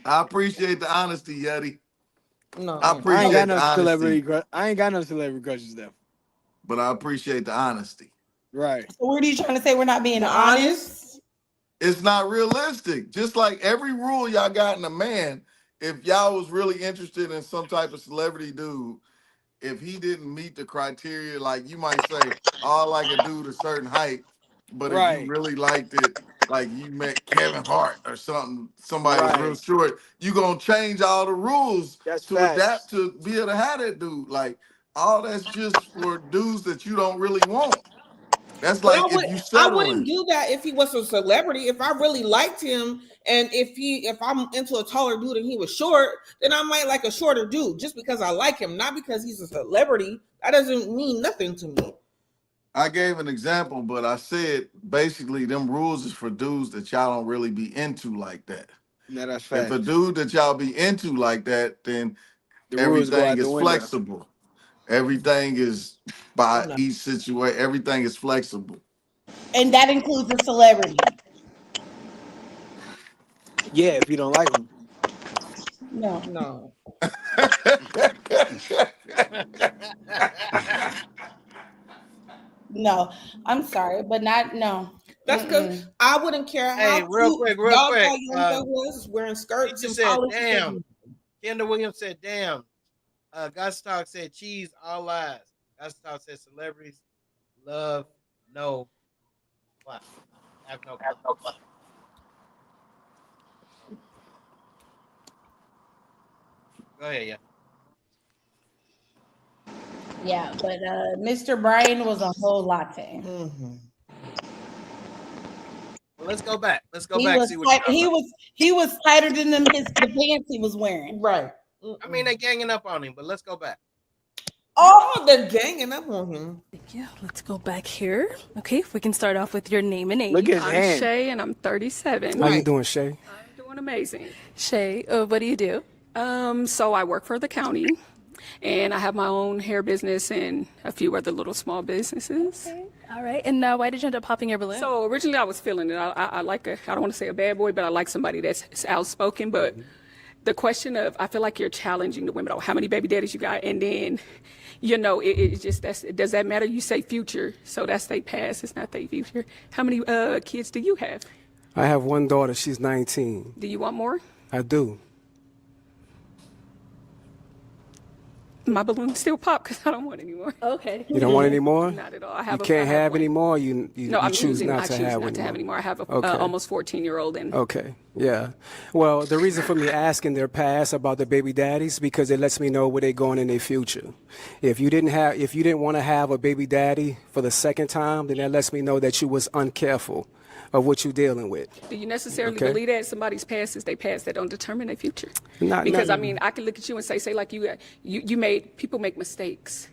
I appreciate the honesty, Yeti. No. I I ain't got appreciate the no honesty, I ain't got no celebrity crushes though. but I appreciate the honesty. Right. so what are you trying to say? We're not being The honest? It's not realistic. Just like every rule y'all got in a man, if y'all was really interested in some type of celebrity dude, if he didn't meet the criteria, like you might say, oh, I like a dude a certain height, But if you Right. really liked it, like you met Kevin Hart or something, somebody was real Right. short, you gonna change all the rules That's to facts. adapt to be able to have that dude. Like all that's just for dudes that you don't really want. That's But like if you I wouldn't settling. do that if he was a celebrity. If I really liked him, and if I'm into a taller dude and he was short, then I might like a shorter dude just because I like him, not because he's a celebrity. That doesn't mean nothing to me. I gave an example, but I said basically them rules is for dudes that y'all don't really be into like that. No, that's If a facts. dude that y'all be into like that, then The rules go everything out the is window. flexible. Everything is by No. each situation. Everything is flexible. And that includes a celebrity. Yeah, if you don't like them. No. No. No. I'm sorry, but not no. That's because I wouldn't care how Hey, real cute quick, real dog quick. young thug was wearing He skirts just and said, polish. "Damn." Kendall Williams said, "Damn." Gus Talk said, "Cheese, all lies." Gus Talk said, "Celebrities love no clout, have no clout." Go ahead, yeah. Yeah, but Mr. Brian was a whole latte. Mm-hmm. Well, let's go back. Let's go He back. was See what you're talking about. he was tighter than the pants he was wearing. Right. I mean, they're ganging up on him, but let's go back. Oh, they're ganging up on him. Yeah, let's go back here. Okay, if we can start off with your name and age. Look at his I'm hand. Shay, and I'm 37. How you doing, Shay? I'm doing amazing. Shay, what do you do? So I work for the county, and I have my own hair business and a few other little small businesses. Okay. All right, and why did you end up popping your balloon? So originally I was feeling it. I like I don't want to say a bad boy, but I like somebody that's outspoken. But the question of, I feel like you're challenging the women. Oh, how many baby daddies you got? And then, it just, does that matter? You say future, so that's their past. It's not their future. How many kids do you have? I have one daughter. She's 19. Do you want more? I do. My balloon still pop because I don't want any more. Okay. You don't want any more? Not at all. I You have. can't have any more. You I'm choose choosing. not I to choose have not to have any any more. I have a Okay. almost 14-year-old and. Okay, yeah. Well, the reason for me asking their past about the baby daddies because it lets me know where they're going in their future. If you didn't want to have a baby daddy for the second time, then that lets me know that you was uncareful of what you're dealing with. Do you necessarily Okay. believe that somebody's past is their past that don't determine their future? Not- Because not- I mean, I can look at you and say like you made people make mistakes.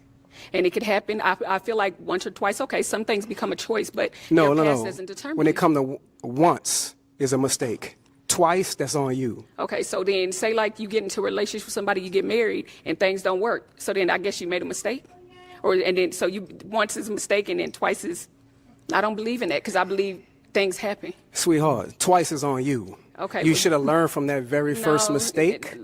And it could happen. I feel like once or twice, okay, some things become a choice, but your past doesn't determine When it it. come to once is a mistake. Twice, that's on you. Okay, so then say like you get into a relationship with somebody, you get married, and things don't work. So then I guess you made a mistake, and then so you once is a mistake, and then twice is. I don't believe in that because I believe things happen. Sweetheart, twice is on you. Okay, You but- should have learned from that very first No, mistake.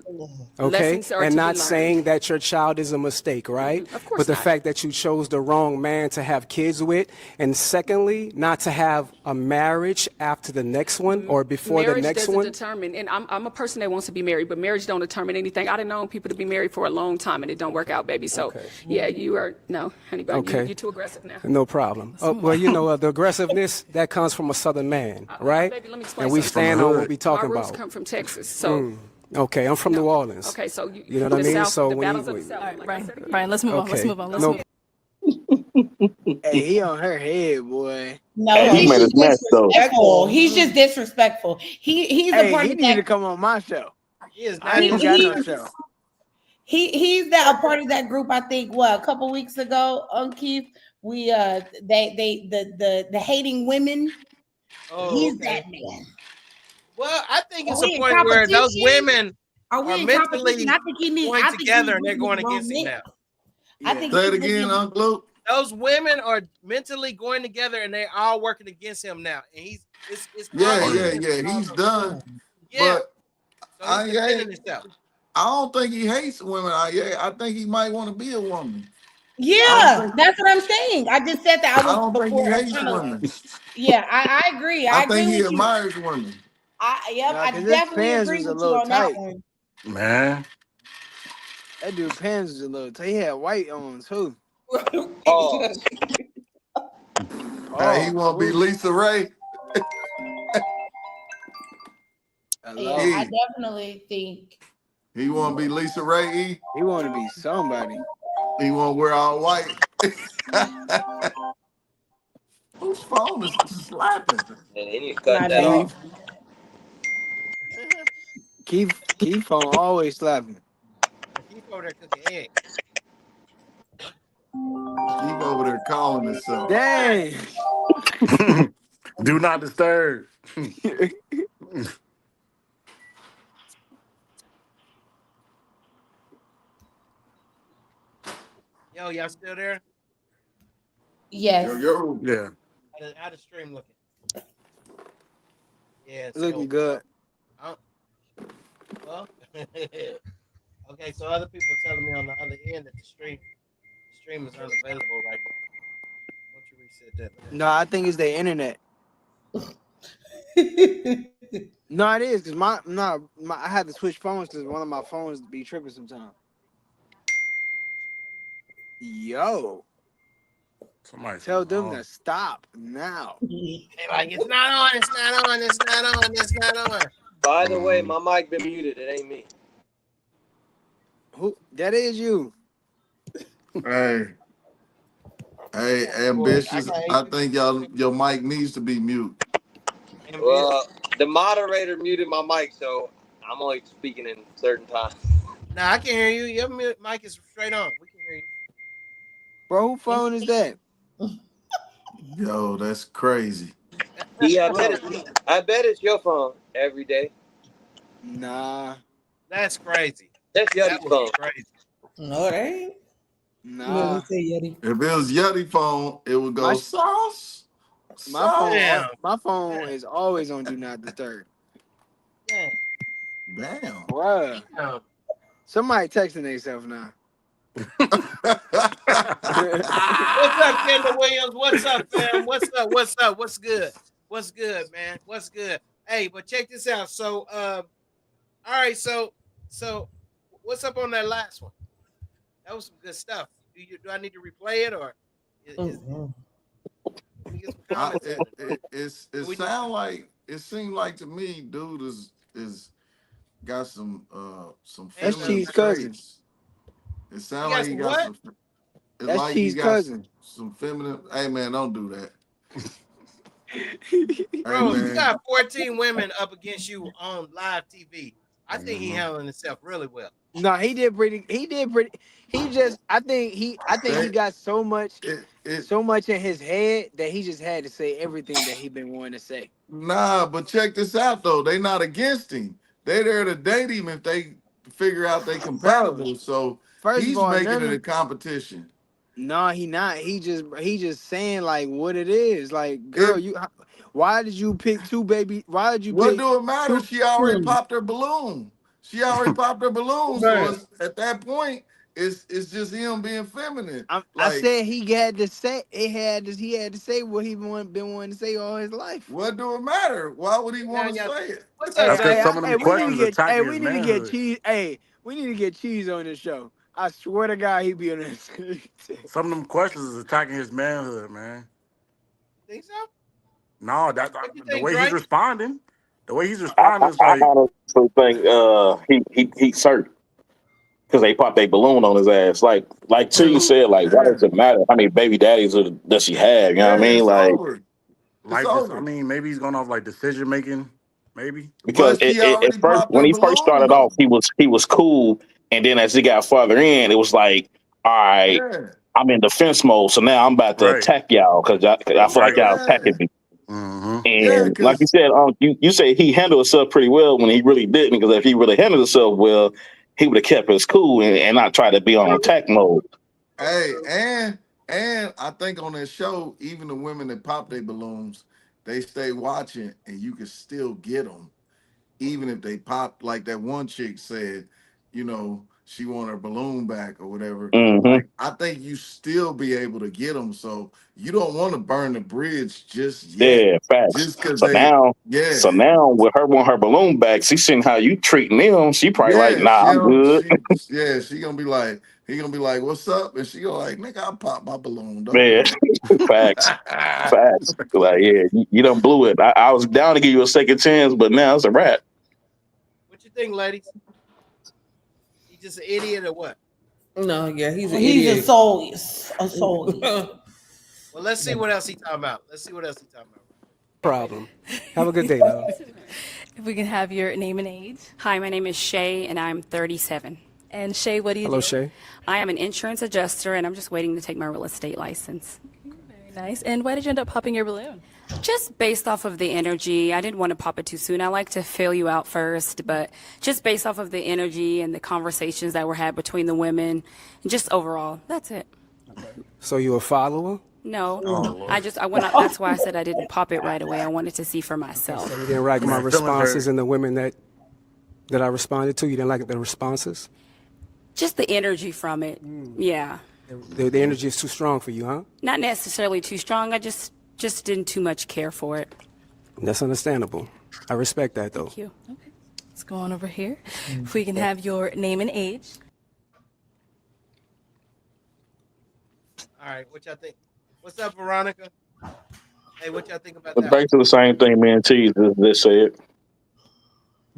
Okay, lessons are and to be not learned. saying that your child is a mistake, right? Of course But the not. fact that you chose the wrong man to have kids with, and secondly, not to have a marriage after the next one or before Marriage the next doesn't one. determine, and I'm a person that wants to be married, but marriage don't determine anything. I done known people to be married for a long time and it don't work out, baby. So yeah, you are no, honey, bun, Okay. you're too aggressive now. No problem. Well, the aggressiveness that comes from a Southern man, right? Baby, let me explain And we something. stand on what we talking My roots about. come from Texas, so. Okay, I'm from New Orleans. Okay, so You know what I the mean? South, So the when battles you, of the South. All right, like I Brian. said again. Brian, let's move on. Let's Okay. move on. Let's No. move. Hey, he on her head, boy. No, Hey, he he's made just us mad, though. disrespectful. He's just disrespectful. He's a Hey, part he of need to that. come on my show. He is I not ain't the got no disrespect. show. He's that a part of that group. I think a couple weeks ago, Keith, we the hating women. Oh, He's okay. that man. Well, I think Are it's a we in point where those competition? women Are we are in mentally competition? I think he needs. going I think together he's and they're looking going at the wrong against him mix. now. I think Say it he's again, looking- Uncle Luke. Those women are mentally going together and they're all working against him now. And it's Yeah, probably- yeah. He's done. Yeah. But So I, he's defending himself. I don't think he hates women. I think he might want to be a woman. Yeah, that's what I'm saying. I just said that. I don't think he hates kinda- women. Yeah, I agree. I agree think he with you. admires women. Yep, Nah, I 'cause his definitely pants agree was a with you little on that tight. one. Man. That dude pants was a little tight. He had white on too. Oh, Hey, he Oh, want to be Lisa Ray. Yeah, hello. I E. definitely think. He want to be Lisa Ray. E. He want to be somebody. He want to wear all white. Whose phone is slapping? And they need to cut My that bad. off. Keith, Keith phone always slapping. Keith over there cooking eggs. Keith over there calling himself. Dang. Do not disturb. Yo, y'all still there? Yo, Yes. yo. Yeah. How the stream looking? Yeah. Looking So, good. I well, okay. So other people telling me on the other end that the stream is unavailable right now. Why don't you reset that? No, I think it's the internet. No, it is because I had to switch phones because one of my phones be tripping sometimes. Yo, Somebody tell says, them oh. to stop now. They like it's not on. It's not on. It's not on. It's not on. By the way, my mic been muted. It ain't me. Who? That is you. Hey, hey, Boy, I ambitious. got I think your mic needs to be mute. ambitious. Well, the moderator muted my mic, so I'm only speaking in certain times. Nah, I can hear you. Your mic is straight on. We can hear you. Bro, who phone is that? Yo, that's crazy. Yeah, Bro, I bet it's your phone every day. nah, That's crazy. That's That Yuddy's was phone. crazy. No, it ain't. Let me nah. say Yeti. If it was Yeti phone, it would My go sauce, my phone, sauce. Damn. my phone is always on do not disturb. Yeah. Damn. Bruh, Damn. somebody texting themselves now. What's up, Kendall Williams? What's up, fam? What's up? What's up? What's good? What's good, man? What's good? Hey, but check this out. So, all right. So, what's up on that last one? That was some good stuff. Do I need to replay it or let me get some I, comments it, on it? it We just it seemed like to me, dude is got some ain't That's feminine Cheese nothing. cousin. traits. It He sounds got like he some got what? some. It's That's like he Cheese got cousin. some feminine. Hey man, don't do that. Hey Bro, you man, got 14 women up against you on live TV. I think he Mm-hmm. handling himself really well. No, he did pretty. He did pretty. He just. I think he that got so much, it so much in his head that he just had to say everything that he been wanting to say. nah. But check this out though. They not against him. They there to date him if they figure out they Bro, compatible. So first of he's all, making none it of a competition. no, he not. He just saying like what it is. Like, girl, If you. Why did you pick two baby? Why did you What pick do it matter? two? She already popped her balloon. She already popped her balloon. So Right. it's at that point, it's just him being feminine. I Like, said he had to say it had to, he had to say what he been wanting to say all his life. what do it matter? Why would he Now want to y'all, say it? what's up, Hey, That's because hey, Zaya? some of them we need to questions get attacking his manhood. cheese. Hey, we need to get cheese on this show. I swear to God, he be on this. Some of them questions is attacking his manhood, man. You think so? No, What you the think, way he's Dre? responding, the way he's I, responding I, is I like, honestly think he's certain because they popped a balloon on his ass. Like T Man, said, like why yeah, does it matter how many baby daddies does she have? You know what I yeah, mean? it's Like over. It's life is. I over. mean, maybe he's going off like decision making. Maybe. because But she at already first popped when her he first balloon started though. off, he was cool, and then as he got farther in, it was like, all right, Yeah, I'm in defense mode, so now I'm about to Right. attack y'all because I feel like Right. y'all yeah, attacking me. Mm-hmm. yeah. And like you Cause said, you said he handled himself pretty well when he really didn't. Because if he really handled himself well, he would have kept his cool and not try to be on attack mode. hey, and I think on that show, even the women that pop their balloons, they stay watching, and you can still get them even if they pop, like that one chick said, you know, she want her balloon back or whatever. Mm-hmm. Like I think you still be able to get them. So you don't want to burn the bridge just yet, Yeah, facts. just because So they, now, yeah. so now with her want her balloon back, she seen how you treating them. She probably like, Yeah, nah, I'm good. she gonna be like, he gonna be like, what's up? And she gonna like, nigga, I'll pop my balloon. Don't Man, worry. facts, facts. Like, yeah, you done blew it. I was down to give you a second chance, but now it's a wrap. What you think, ladies? He just an idiot or what? No, yeah, he's an He's idiot. a soul. Well, let's see what else he talking about. Let's see what else he talking about. Problem. Have a good day, love. If we can have your name and age. Hi, my name is Shay, and I'm 37. And Shay, what do you Hello, do? Shay. I am an insurance adjuster, and I'm just waiting to take my real estate license. Very nice. And why did you end up popping your balloon? Just based off of the energy. I didn't want to pop it too soon. I like to feel you out first, but just based off of the energy and the conversations that were had between the women, and just overall, that's it. So you a follower? No, Oh, I went out. That's why I said I didn't pop it right away. I wanted to see for myself. You didn't like my responses and the women that I responded to? You didn't like the responses? Just the energy from it. Yeah. The energy is too strong for you, huh? Not necessarily too strong. I just didn't too much care for it. That's understandable. I respect that, though. Thank you. Okay. Let's go on over here. If we can have your name and age. All right, what y'all think? What's up, Veronica? Hey, what y'all think about But that? basically the same thing me and T just said.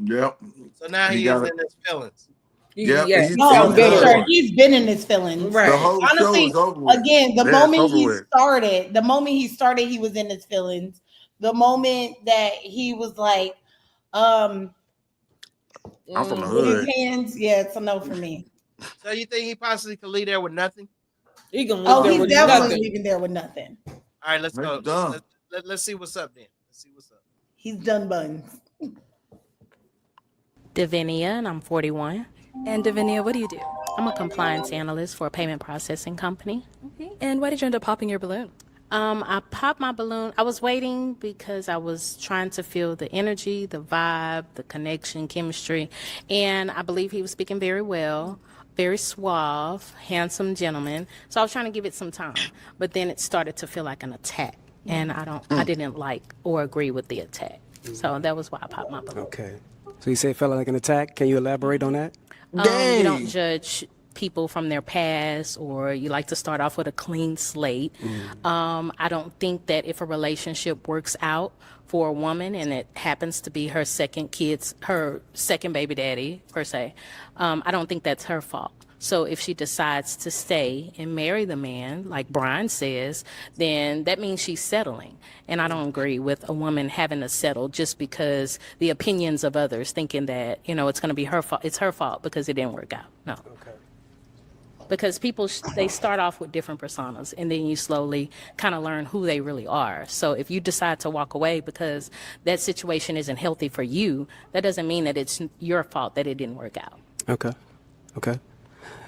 Yep. So now he is in his feelings. Yeah, No, he's sir, he's been in his feelings. Right. The whole show Honestly, is over with. again, the Yeah, moment it's over he with. started, he was in his feelings. The moment that he was like, I'm from the with his hood. hands, yeah, it's a no for me. So you think he possibly could leave there with nothing? He gonna Oh, he's definitely leaving there with nothing. All right, let's go. done. Let's see what's up then. Let's see what's up. He's done buns. Davinia, and I'm 41. And Davinia, what do you do? I'm a compliance analyst for a payment processing company. Okay. And why did you end up popping your balloon? I popped my balloon. I was waiting because I was trying to feel the energy, the vibe, the connection, chemistry. And I believe he was speaking very well, very suave, handsome gentleman. So I was trying to give it some time. But then it started to feel like an attack. And I didn't like or agree with the attack. So that was why I popped my balloon. Okay. So you say it felt like an attack. Can you elaborate on that? You don't judge people from their past, or you like to start off with a clean slate. I don't think that if a relationship works out for a woman and it happens to be her second baby daddy per se, I don't think that's her fault. So if she decides to stay and marry the man, like Brian says, then that means she's settling. And I don't agree with a woman having to settle just because the opinions of others thinking that, it's going to be her fault. It's her fault because it didn't work out. No. Okay. Because people, they start off with different personas, and then you slowly kind of learn who they really are. So if you decide to walk away because that situation isn't healthy for you, that doesn't mean that it's your fault that it didn't work out. Okay. Okay.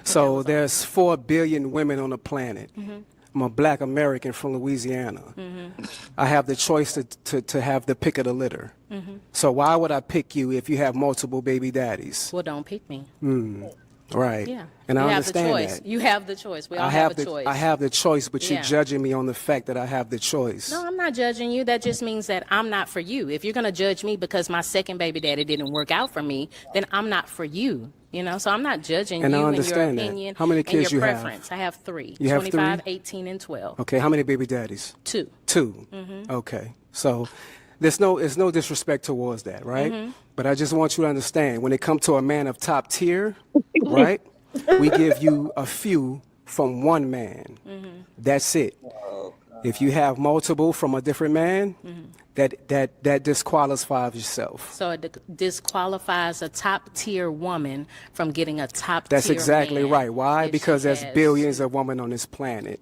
So there's 4 billion women on the planet. I'm a black American from Louisiana. I have the choice to have the pick of the litter. So why would I pick you if you have multiple baby daddies? Well, don't pick me. Right. Yeah. And you I have understand the choice. that. You have the choice. We all have a choice. I have the choice, but Yeah. you're judging me on the fact that I have the choice. No, I'm not judging you. That just means that I'm not for you. If you're going to judge me because my second baby daddy didn't work out for me, then I'm not for you. So I'm not judging And I you and your understand that. opinion How many and kids your you have? preference. I have 3. You have 25, 3? 18, and 12. Okay, how many baby daddies? 2. 2. Okay. So there's no disrespect towards that, right? But I just want you to understand, when it comes to a man of top tier, right? We give you a few from one man. That's it. If you have multiple from a different man, that disqualifies yourself. So it disqualifies a top tier woman from getting a top That's tier exactly man right. Why? if Because she there's has- billions of women on this planet.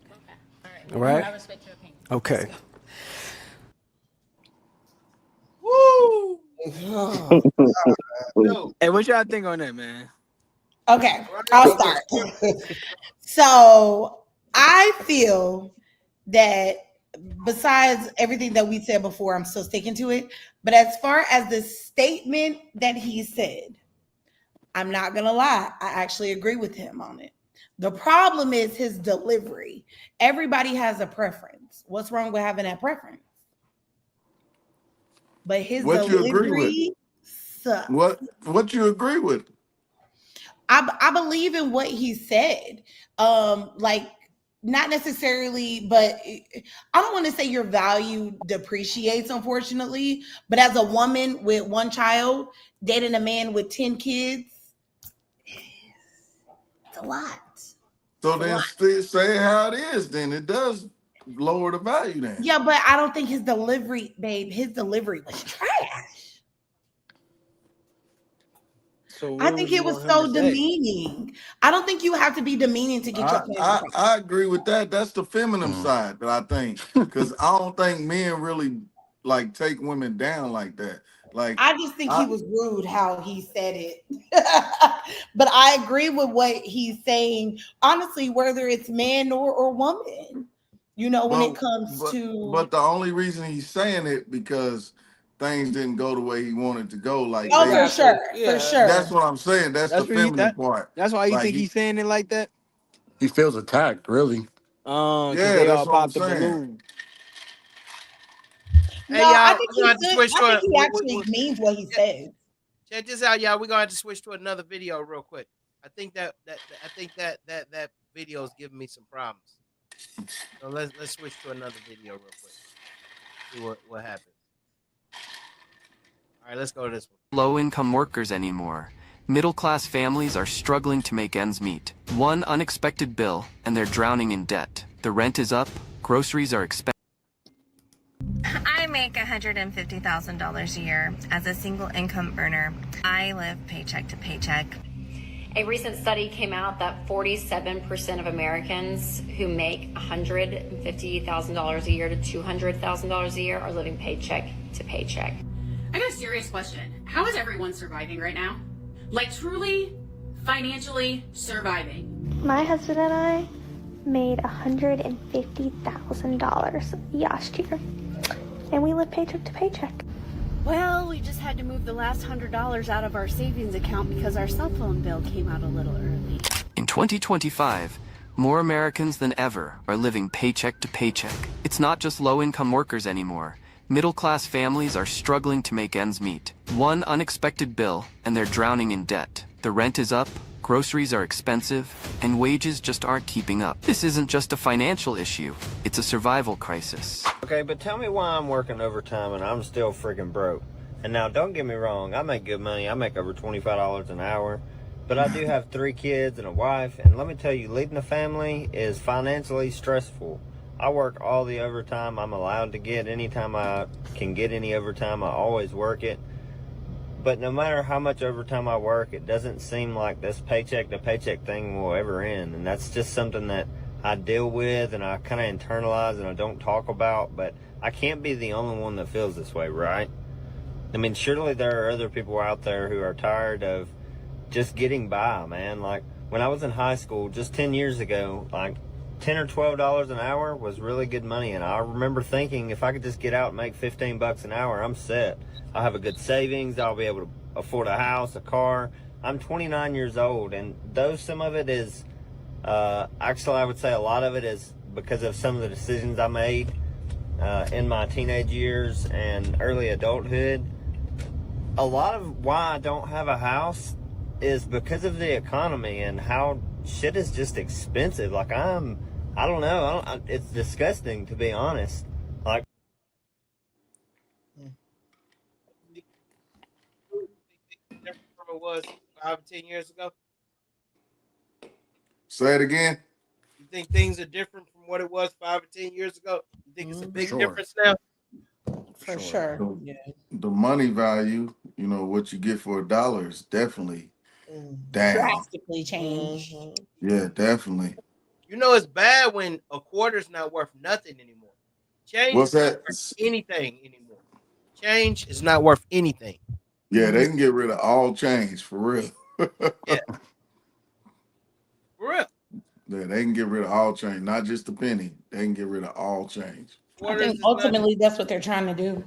All right? I respect your opinion. Okay. Woo! Hey, what y'all think on that, man? Okay, I'll start. So I feel that besides everything that we said before, I'm still sticking to it. But as far as the statement that he said, I'm not gonna lie, I actually agree with him on it. The problem is his delivery. Everybody has a preference. What's wrong with having that preference? But his What you agree with? delivery sucks. What you agree with? I believe in what he said. Like not necessarily, but I don't want to say your value depreciates, unfortunately. But as a woman with one child dating a man with 10 kids, it's a lot. So then say how it is. Then it does lower the value. Then Yeah, but I don't think his delivery, babe, his delivery was trash. So I what think would it you was want him to so say? demeaning. I don't think you have to be demeaning to get your point across. I agree with that. That's the feminine side that I think, because I don't think men really like take women down like that. Like I just think he was rude how he said it. But I agree with what he's saying, honestly, whether it's man or woman, when it comes to. but the only reason he's saying it because things didn't go the way he wanted to go. Like Oh, for Exactly. sure. For Yeah. sure. that's what I'm saying. That's the That's what feminine part. that's why you Like think he's saying it like that? He feels attacked, really. Because yeah, they that's all what I'm popped the saying. balloon. No, Hey I y'all, think we're gonna have to switch I to think he actually means what he says. check this out, y'all. We're gonna have to switch to another video real quick. I think that video is giving me some problems. So let's switch to another video real quick. See what happens. All right, let's go to this one. Low-income workers anymore. Middle-class families are struggling to make ends meet. One unexpected bill, and they're drowning in debt. The rent is up, groceries are expensive. I make $150,000 a year as a single income earner. I live paycheck to paycheck. A recent study came out that 47% of Americans who make $150,000 a year to $200,000 a year are living paycheck to paycheck. I got a serious question. How is everyone surviving right now? Like truly, financially surviving. My husband and I made $150,000 last year, and we live paycheck to paycheck. Well, we just had to move the last $100 out of our savings account because our cell phone bill came out a little early. In 2025, more Americans than ever are living paycheck to paycheck. It's not just low-income workers anymore. Middle-class families are struggling to make ends meet. One unexpected bill, and they're drowning in debt. The rent is up, groceries are expensive, and wages just aren't keeping up. This isn't just a financial issue, it's a survival crisis. Okay, but tell me why I'm working overtime and I'm still freaking broke. And now, don't get me wrong, I make good money. I make over $25 an hour. But I do have 3 kids and a wife, and let me tell you, leading a family is financially stressful. I work all the overtime I'm allowed to get. Anytime I can get any overtime, I always work it. But no matter how much overtime I work, it doesn't seem like this paycheck to paycheck thing will ever end. And that's just something that I deal with and I kind of internalize and I don't talk about. But I can't be the only one that feels this way, right? I mean, surely there are other people out there who are tired of just getting by, man. Like when I was in high school just 10 years ago, like $10 or $12 an hour was really good money. And I remember thinking if I could just get out and make 15 bucks an hour, I'm set. I'll have a good savings. I'll be able to afford a house, a car. I'm 29 years old, and though some of it is, actually I would say a lot of it is because of some of the decisions I made in my teenage years and early adulthood. A lot of why I don't have a house is because of the economy and how shit is just expensive. Like I don't know. It's disgusting, to be honest. Like, Different from it was 5 or 10 years ago. Say it again. You think things are different from what it was 5 or 10 years ago? You think it's a big Sure. difference now? For sure. The money value, what you get for $1 is definitely down. Drastically changed. Yeah, definitely. You know it's bad when a quarter's not worth nothing anymore. Change What's is not that? worth anything anymore. Change is not worth anything. Yeah, they can get rid of all change for real. Yeah. For real. Yeah, they can get rid of all change, not just the penny. They can get rid of all change. I think ultimately that's what they're trying to do.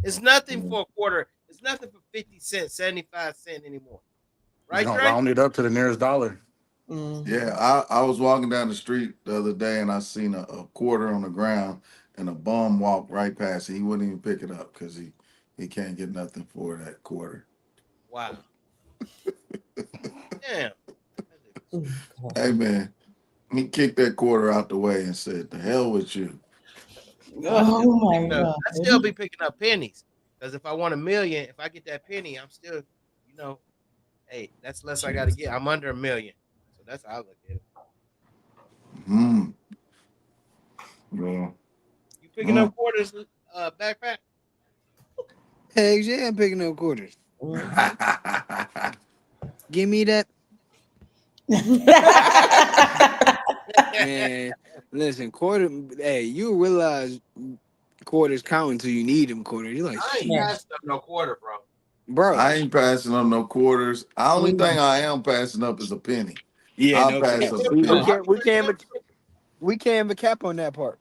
It's nothing for a quarter. It's nothing for 50 cents, 75 cents anymore. Right, gonna Trey? round it up to the nearest dollar. Yeah, I was walking down the street the other day and I seen a quarter on the ground and a bum walked right past it. He wouldn't even pick it up because he can't get nothing for that quarter. Wow. Damn. Hey man, he kicked that quarter out the way and said, "The hell with you." Oh my god. I'd still be picking up pennies. Because if I want a million, if I get that penny, I'm still, you know, hey, that's less I got to get. I'm under a million. So that's how I look at it. Hmm. Yeah. You picking up quarters, backpack? Hey, yeah, I'm picking up quarters. Give me that. Man, listen, quarter. Hey, you realize quarters count until you need them quarters. You're like, I ain't shit, passing up no quarter, bro. bro. I ain't passing up no quarters. The only thing I am passing up is a penny. Yeah, I'll no pass cap. up a We penny. can't. We can't have a cap on that part.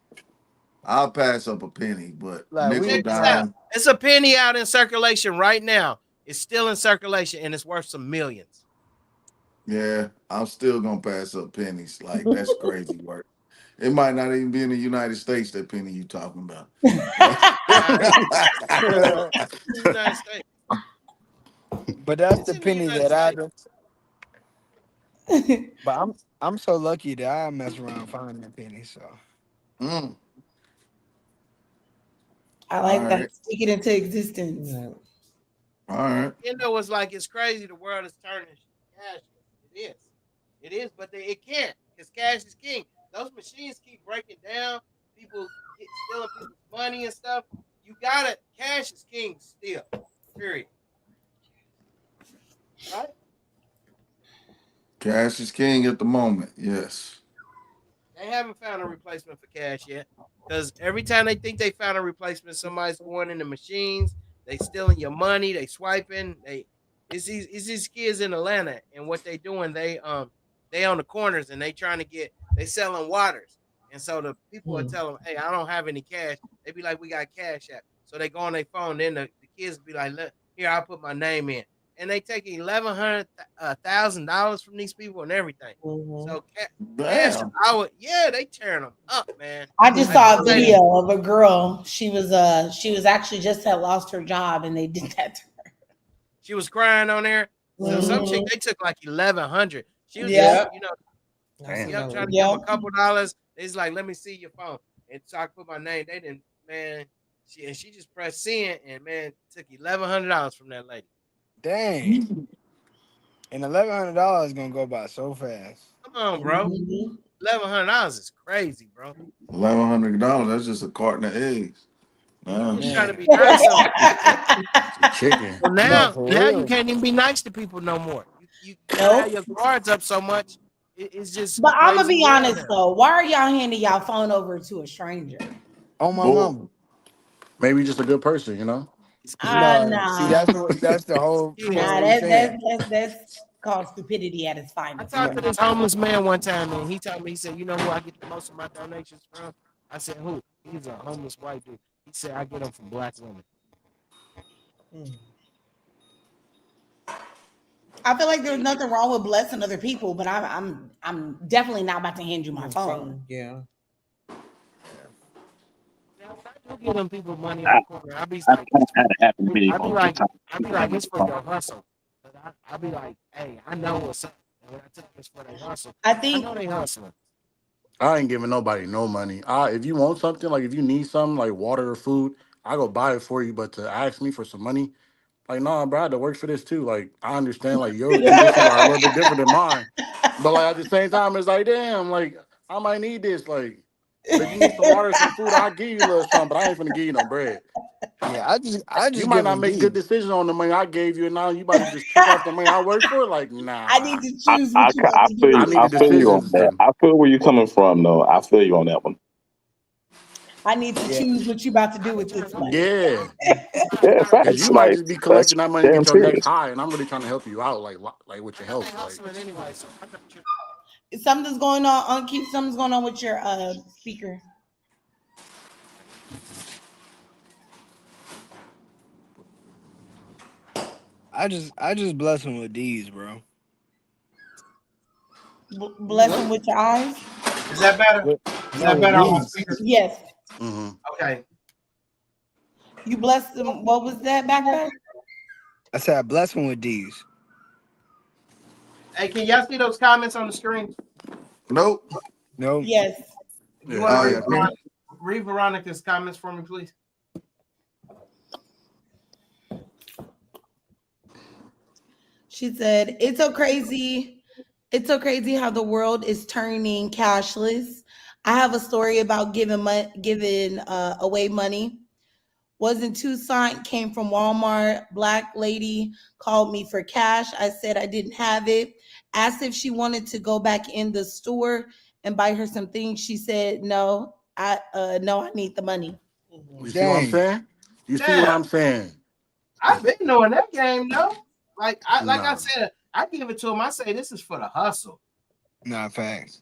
I'll pass up a penny, but Like we nickel Check would this out. dime. It's a penny out in circulation right now. It's still in circulation and it's worth some millions. Yeah, I'm still gonna pass up pennies. Like that's crazy work. It might not even be in the United States. That penny you talking about? United States. But that's It's the in the penny United that I. States. But I'm so lucky that I mess around finding that penny. So Mm, I all like that. right, Speak it into existence. all right. You know, it's like it's crazy. The world is turning cashless. It is. It is, but it can't because cash is king. Those machines keep breaking down. People get stealing people's money and stuff. You gotta cash is king still. Period. Right? Cash is king at the moment. Yes. They haven't found a replacement for cash yet. Because every time they think they found a replacement, somebody's going in the machines. They stealing your money. They swiping. It's these kids in Atlanta, and what they doing? They on the corners and they selling waters. And so the people are telling them, "Hey, I don't have any cash." They be like, "We got cash app." So they go on their phone. Then the kids be like, "Look, here, I'll put my name in." And they taking $1,100 from these people and everything. So cash Damn. yeah, they tearing them up, man. I just Like saw a this lady, video of a girl. She was actually just had lost her job and they did that to she was crying on there. her. So some chick Mhm. they took like 1,100. She was just, Yep. yep, trying to give them Yep. a couple dollars. They's like, let me see your phone. And so I put my name. They didn't, man. She just pressed send and man took $1,100 from that lady. dang, and $1,100 is gonna go by so fast. Come on, bro. Mhm. $1,100 is crazy, bro. $1,100. That's just a carton of eggs. You Nah. just trying to Man, be nice on. Chicken. So no, now, for now you real. can't even be nice to people no more. You gotta have Nope. your guards up so much. It's just a But I'm gonna crazy be world honest now. though. Why are y'all handing y'all phone over to a stranger? On my Bull. mama. Maybe just a good person, you know? No, see, Nah, that's the whole Kids, point nah. I'm That saying. that that that's called stupidity at its I finest. talked No, to this homeless man one time, and he told me, he said, "You know who I get the most of my donations from?" I said, "Who?" He's a homeless white dude. He said, "I get them from black women." I feel like there's nothing wrong with blessing other people, but I'm definitely not about to hand you my phone. Yeah. Now, when I do give them people money on I, the corner, I be I like, "It's for." had to happen to me I be on two like, times. I be like, "It's for your hustle." But I be like, "Hey, I know what's up." And when I tell them it's for their hustle, I I think know they hustling. I ain't giving nobody no money. If you want something, like if you need something like water or food, I go buy it for you. But to ask me for some money, like, nah, bro, I had to work for this too. Like, I understand, like, your conditions are a little bit different than mine. But, like, at the same time, it's like, damn, like, I might need this. Like, but if you need some water or some food, I'll give you a little something, but I ain't finna give you no bread. yeah, I You just might give not them make good D. decisions on the money I gave you, and now you about to just trick off the money I work for? Like, I nah. need to choose what you about to do I with need I the this feel you money. on decisions that. to, I feel where you're coming from, though. I feel you on that one. I need to Yeah, choose what you about to do with this money. yeah. Yeah, Because facts. you might Like just be that's collecting that money to damn get your next serious. high, and I'm really trying to help you out, like with your I know they health. Like, hustling anyway, so I know what you're. Something's going on. Keep something's going on with your speaker. I just bless them with D's, bro. Bless them with your eyes. Is that better? Is No, that with better on my these. speaker? Yes. Mm-hmm. Okay. You bless them. What was that backpack? I said I bless one with these. Hey, can y'all see those comments on the screen? Nope. No. Yes. You Yeah, want to Oh yeah, read, yeah. I can. read Veronica's comments for me, please? She said, "It's so crazy. It's so crazy how the world is turning cashless. I have a story about giving away money. Was in Tucson, came from Walmart. Black lady called me for cash. I said I didn't have it. Asked if she wanted to go back in the store and buy her some things. She said no. I need the money. You see what I'm Dang. saying? You see what Damn, I'm saying? I've been knowing that game though. Like I Nah. said, I give it to him. I say this is for the hustle. Nah, facts.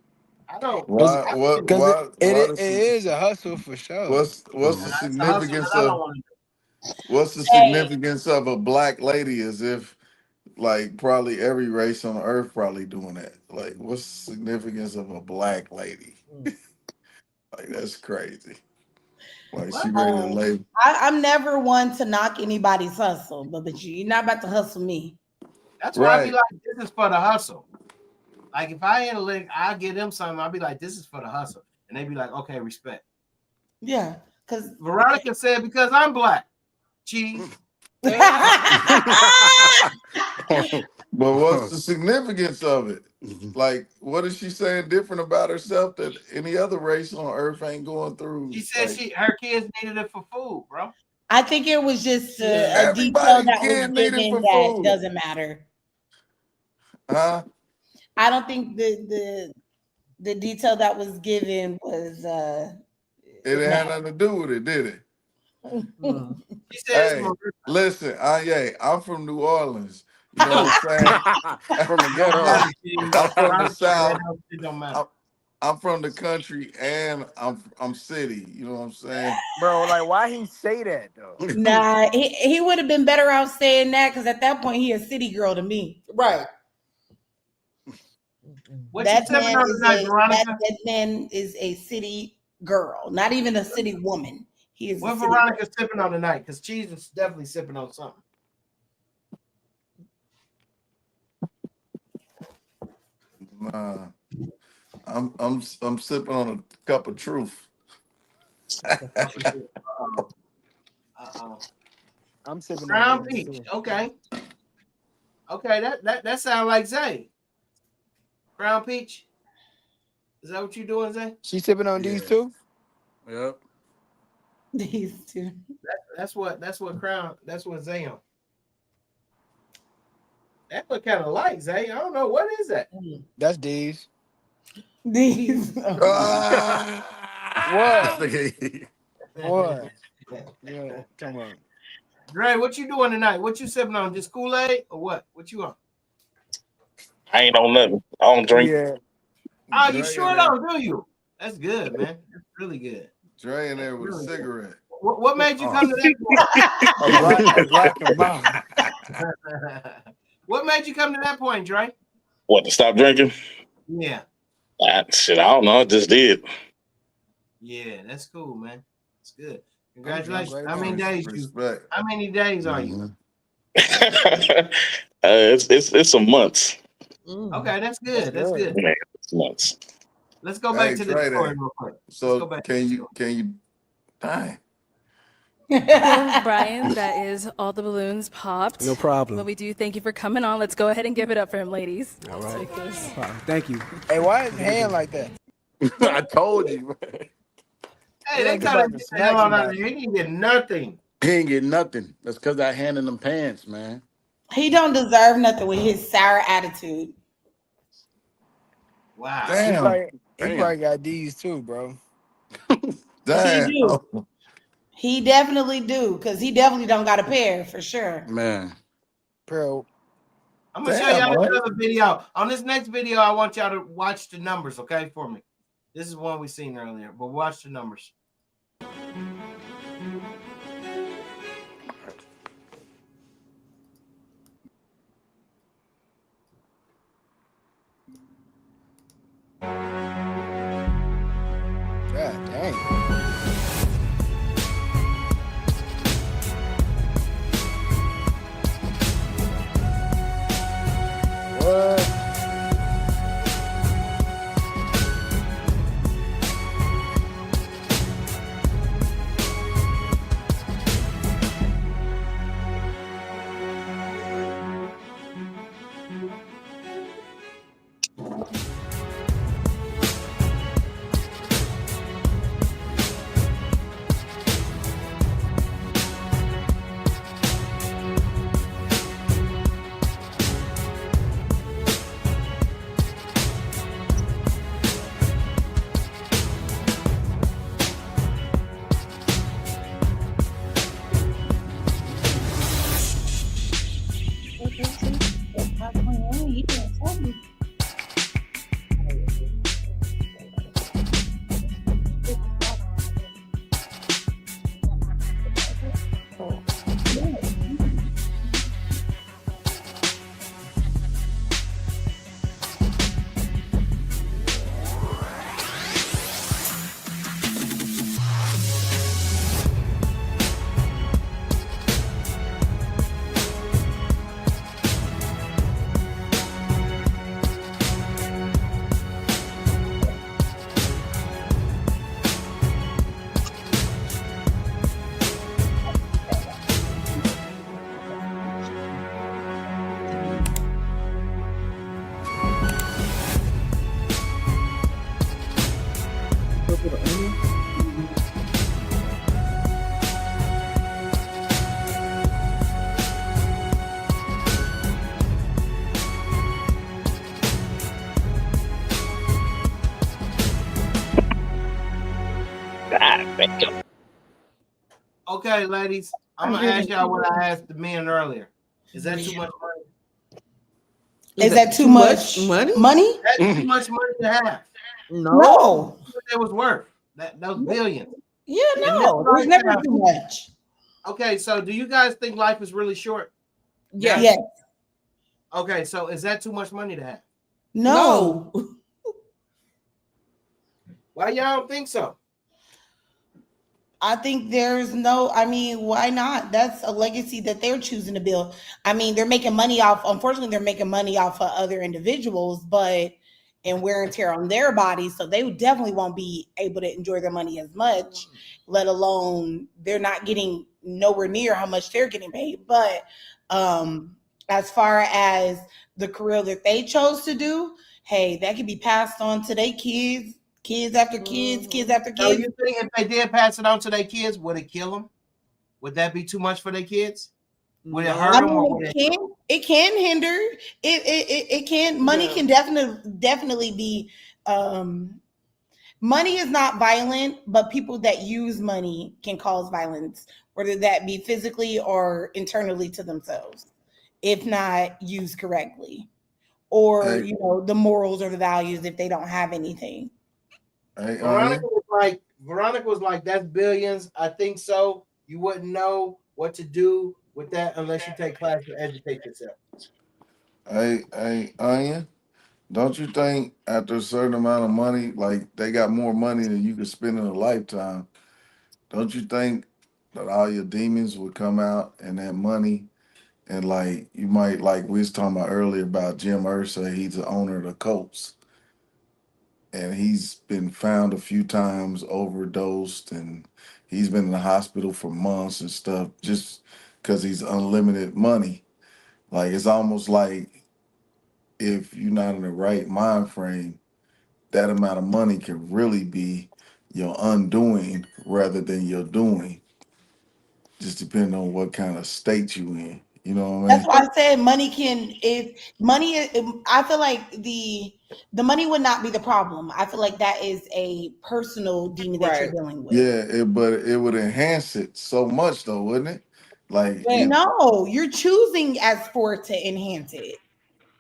I don't. Cause, Why? I What? don't cause it, Why? it, Why? it is a hustle for sure. What's the Mm-hmm. it's a hustle that significance I don't of want to what's the Hey, significance of a black lady? As if like probably every race on earth probably doing that. Like, what's the significance of a black lady? do. Like, that's crazy. Like, she What? ready to lay. I'm never one to knock anybody's hustle, but you're not about to hustle me. That's why I be Right. like, this is for the hustle. Like if I ain't a lick, I'll give them something. I'll be like, this is for the hustle. And they be like, okay, respect. Yeah, because Veronica said, because I'm black. Cheese. But what's the significance of it? Like, what is she saying different about herself that any other race on earth ain't going She through? said Like, her kids needed it for food, bro. I think it was just a detail everybody that was kid needed given for that food. doesn't matter. Huh? I don't think the detail that was given was It it had mattered. nothing to do with it, did it? She said it's Hey, more listen, I'm from New Orleans. You know what I'm From the saying? don't ghetto. matter, I'm, Cheese. I'm from the Veronica said South. it don't matter. I'm from the country, and I'm city. You know what I'm saying? Bro, like why he say that though? Nah, he would have been better off saying that because at that point he a city girl to me. Right. What you sipping on tonight, Veronica? That man is a city girl, not even a city woman. He is a What city girl. Veronica's sipping on tonight? Because Cheese is definitely sipping on something. Nah, I'm sipping on a cup of truth. Uh-oh. I'm sipping on Crown these Peach. too. Okay. Okay, that sounds like Zay. Crown Peach. Is that what you doing, Zay? She sipping on these Yeah. too? Yep. These two. That's what Crown. That's what Zay on. That look kind of like Zay. I don't know what is that. That's these. These. What? Nigga, What? Yeah, come on. Dre, what you doing tonight? What you sipping on? Just Kool-Aid or what? What you on? I ain't on nothing. I don't drink. Yeah. Oh, you Dre in sure there, don't, do you? That's good, man. That's really good. Dre in That's there with a really good. cigarette. What made you Oh. come to that A black and mild. point? What made you come to that point, Dre? What, to stop drinking? Yeah. Shit, I don't know. I just did. Yeah, that's cool, man. It's good. I'm just Congratulations. Right How many on. days respect. how many days are you? It's some months. Okay, that's That's good. That's good. good. Man, it's months. Let's go back Hey, to this Trey story there. real quick. Let's go So back to can this you story. dang. Well, Brian, that is all the balloons popped. No problem. But we do thank you for coming on. Let's go ahead and give it up for him, ladies. All Let's right. take this. No problem. Thank you. Hey, why is his hand like that? I told you. Hey, Look they like he told him about to to get the hell smack out of somebody. there. He didn't get nothing. He ain't get nothing. That's because that hand in them pants, man. He don't deserve nothing with his sour attitude. Wow. He Damn. probably he Damn. probably got these too, bro. He Damn. do. He definitely do, because he definitely don't got a pair for sure. Man. Bro. I'm gonna show Damn, y'all man. another video. On this next video, I want y'all to watch the numbers, okay, for me. This is one we seen earlier, but watch the numbers. God damn. Okay, ladies, I'm gonna ask y'all what I asked the men earlier. Is that too much money? Is that too much money? Money? That's too much money to have. No. What it was worth. Those billions. Yeah, In this no. There's never lifetime. too much. Okay, so do you guys think life is really short? Yes. Yes. Okay, so is that too much money to have? No. Why y'all don't think so? I think there's no, I mean, why not? That's a legacy that they're choosing to build. I mean, they're making money off, unfortunately, they're making money off of other individuals, but and wear and tear on their bodies. So they definitely won't be able to enjoy their money as much, let alone they're not getting nowhere near how much they're getting paid. But as far as the career that they chose to do, hey, that could be passed on to their kids, kids after kids, kids after So kids. you think if they did pass it on to their kids, would it kill them? Would that be too much for their kids? Would it hurt I them or mean, would it? it can hinder. It can. Money can definitely be. Money is not violent, but people that use money can cause violence, whether that be physically or internally to themselves, if not used correctly, or Hey, the morals or the values if they don't have anything. hey, Veronica Anya. was like, that's billions. I think so. You wouldn't know what to do with that unless you take class to educate yourself. Hey, Anya. Don't you think after a certain amount of money, like they got more money than you could spend in a lifetime? Don't you think that all your demons would come out and that money and like you might like we was talking about earlier about Jim Ursa, he's the owner of the Colts. And he's been found a few times overdosed and he's been in the hospital for months and stuff just because he's unlimited money. Like it's almost like if you're not in the right mind frame, that amount of money can really be your undoing rather than your doing, just depending on what kind of state you in. You know what I That's mean? why I said money can. If money, I feel like the money would not be the problem. I feel like that is a personal demon that you're Right. dealing with. Yeah, but it would enhance it so much though, wouldn't it? Like But it, No, you're choosing as for it to enhance it.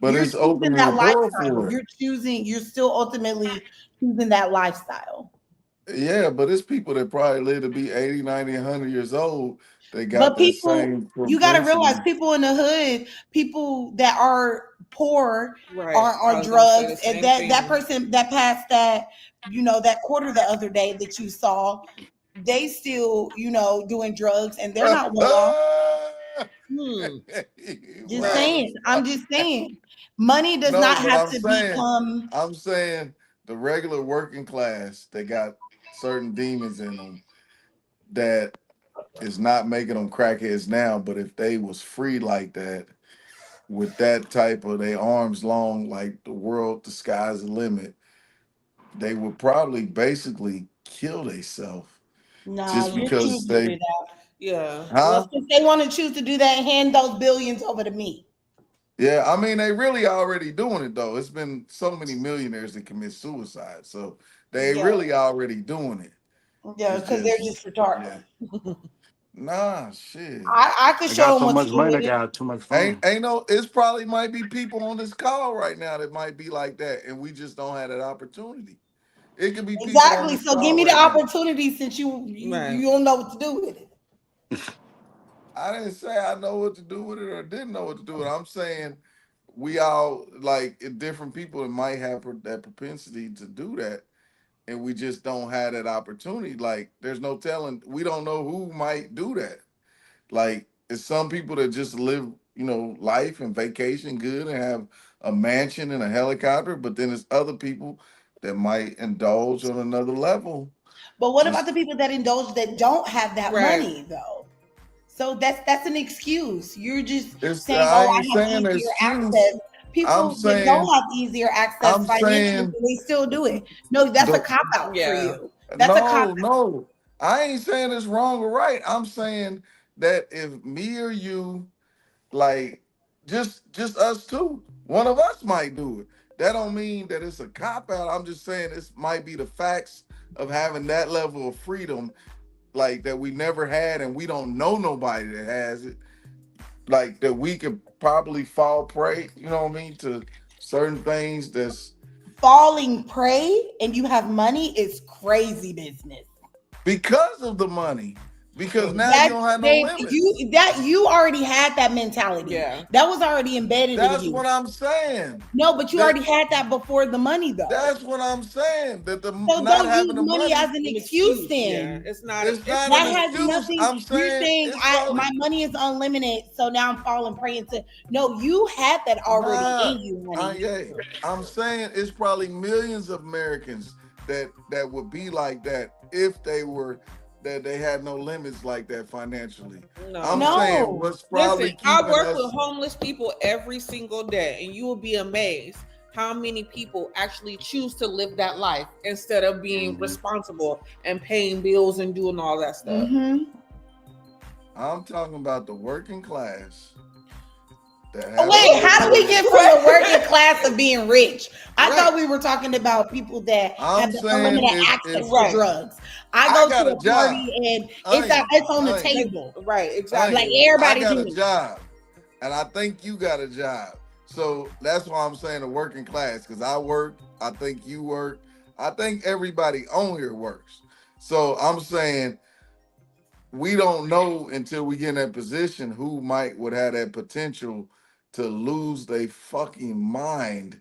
but You're it's choosing opening the that door lifestyle. for it. You're choosing. You're still ultimately choosing that lifestyle. Yeah, but it's people that probably live to be 80, 90, 100 years old. They got But that people, same you got to realize, propensity. people in the hood, people that are poor, right. are I on was gonna say drugs, the and same that thing. person that passed that, that quarter the other day that you saw, they still, doing drugs, and they're not well off. Hmm. Just Wow, Right. saying. I'm just saying. Money does no, not but have to become. I'm saying the regular working class, they got certain demons in them that is not making them crackheads now. But if they was free like that, with that type of they arms long, like the world, the sky's the limit, they would probably basically kill themselves Nah, just you're because choosing to do they, that. Yeah. Well, huh? since they want to choose to do that, hand those billions over to me. Yeah, I mean they really already doing it though. It's been so many millionaires that commit suicide, so they Yeah, really already doing it. yeah, It's because they're just just, retarded. yeah, nah, shit. I could They show got them so what to much do money, with they it. got too much fun. Ain't no. It's probably might be people on this call right now that might be like that, and we just don't have that opportunity. It could be people on Exactly. this So give call me the right now. opportunity since you Right. you don't know what to do with it. I didn't say I know what to do with it or didn't know what to do with it. I'm saying we all like different people that might have that propensity to do that, and we just don't have that opportunity. Like, there's no telling. We don't know who might do that. Like, it's some people that just live, life and vacation good and have a mansion and a helicopter, but then there's other people that might indulge on another level. But what about Just the people that indulge that don't have that Right. money though? So that's an excuse. You're just it's saying, I "Oh, I ain't have saying easier excuse. access." I'm People that don't saying have easier access I'm financially, saying they still do it. No, that's a the cop out for Yeah. you. That's a cop no, out. no. I ain't saying it's wrong or right. I'm saying that if me or you, like, just us two, one of us might do it. That don't mean that it's a cop out. I'm just saying this might be the facts of having that level of freedom, like that we never had, and we don't know nobody that has it. Like that we could probably fall prey, you know what I mean, to certain things that's Falling prey and you have money is crazy business. because of the money. Because now you That don't have no they limits. you already had that mentality. Yeah. That was already embedded in That's you. what I'm saying. No, but you That- already had that before the money though. That's what I'm saying. That the So not don't having use the money money as an excuse then. Yeah, it's not. it's not That an has excuse. nothing. I'm You're saying saying it's probably my money is unlimited, so now I'm falling prey into. No, you had that already nah, in you, honey. yeah. I'm saying it's probably millions of Americans that would be like that if they were that they had no limits like that financially. No. I'm saying what's probably Listen, I keeping work us. with homeless people every single day, and you will be amazed how many people actually choose to live that life instead of being responsible and paying bills and doing all that stuff. I'm talking about the working class. Wait, how do we get from the working class of being rich? I thought we were talking about people that have the saying unlimited access to drugs. I go got to a a job. party and it's on the table. Right, exactly. Like everybody I got doing a it. job, and I think you got a job. So that's why I'm saying the working class, because I work. I think you work. I think everybody on here works. So I'm saying we don't know until we get in that position who would have that potential to lose their fucking mind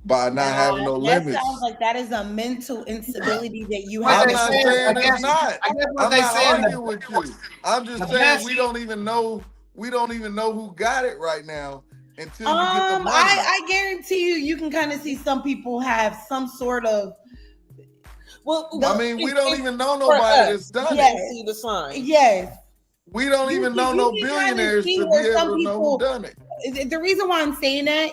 by not having no That limits. sounds like that is a mental instability that you I'm have. not saying it's not. I guess what I'm they not saying. arguing with you. I'm just saying we don't even know. We don't even know who got it right now until you get the money. I guarantee you can kind of see some people have some sort of. Well, I mean, we don't even know nobody that's done it. See the sign. Yes. We don't even know no billionaires to be able to know who done it. The reason why I'm saying that,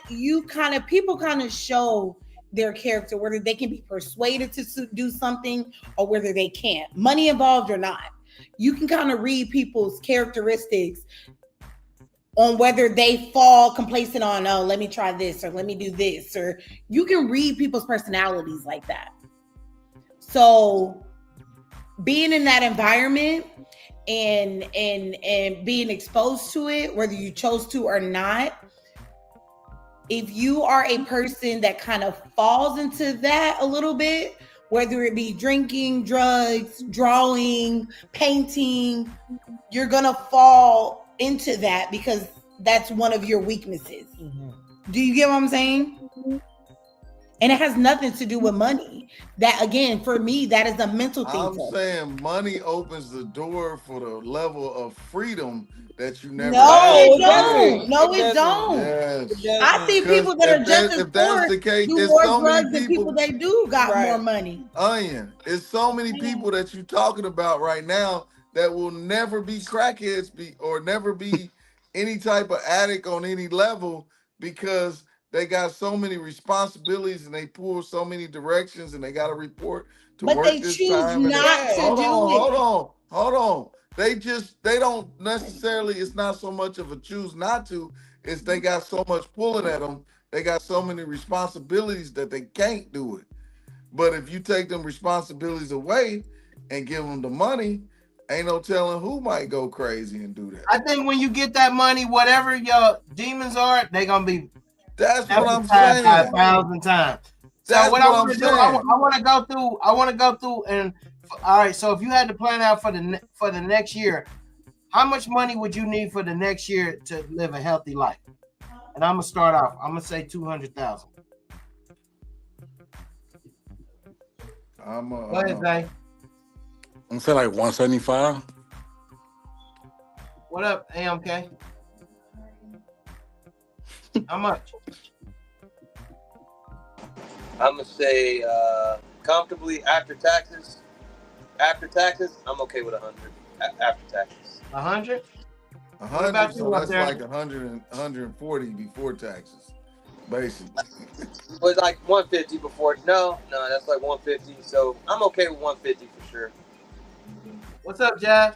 people kind of show their character, whether they can be persuaded to do something or whether they can't. Money involved or not. You can kind of read people's characteristics on whether they fall complacent on, oh, let me try this or let me do this. Or you can read people's personalities like that. So being in that environment and being exposed to it, whether you chose to or not, if you are a person that kind of falls into that a little bit, whether it be drinking, drugs, drawing, painting, you're gonna fall into that because that's one of your weaknesses. Do you get what I'm saying? And it has nothing to do with money. That, again, for me, that is a mental thing. I'm saying money opens the door for the level of freedom that you never No, had. it don't. No, it don't. Yes. I see people that are just as if that's poor the case, do it's more so many drugs than people. people that do got more money. Onion, it's so many people that you're talking about right now that will never be crackheads or never be any type of addict on any level because they got so many responsibilities and they pull so many directions and they got to report to But work they this choose time. not to Hold do on, it. hold on. They don't necessarily, it's not so much of a choose not to, it's they got so much pulling at them. They got so many responsibilities that they can't do it. But if you take them responsibilities away and give them the money, ain't no telling who might go crazy and do that. I think when you get that money, whatever your demons are, they're gonna be. That's what I'm saying. saying. 1,000 times. That's So what what I I'm want to do, saying. I want to go through. I want to go through and. All right. So if you had to plan out for the next year, how much money would you need for the next year to live a healthy life? And I'm gonna start off. I'm gonna say 200,000. Go ahead, Zay. I'm gonna say like 175. What up, AMK? How much? I'm gonna say comfortably after taxes. After taxes, I'm okay with 100. After taxes. 100. 100. So that's like 100 and 140 before taxes, basically. Was like 150 before. No, that's like 150. So I'm okay with 150 for sure. What's up, Jazz?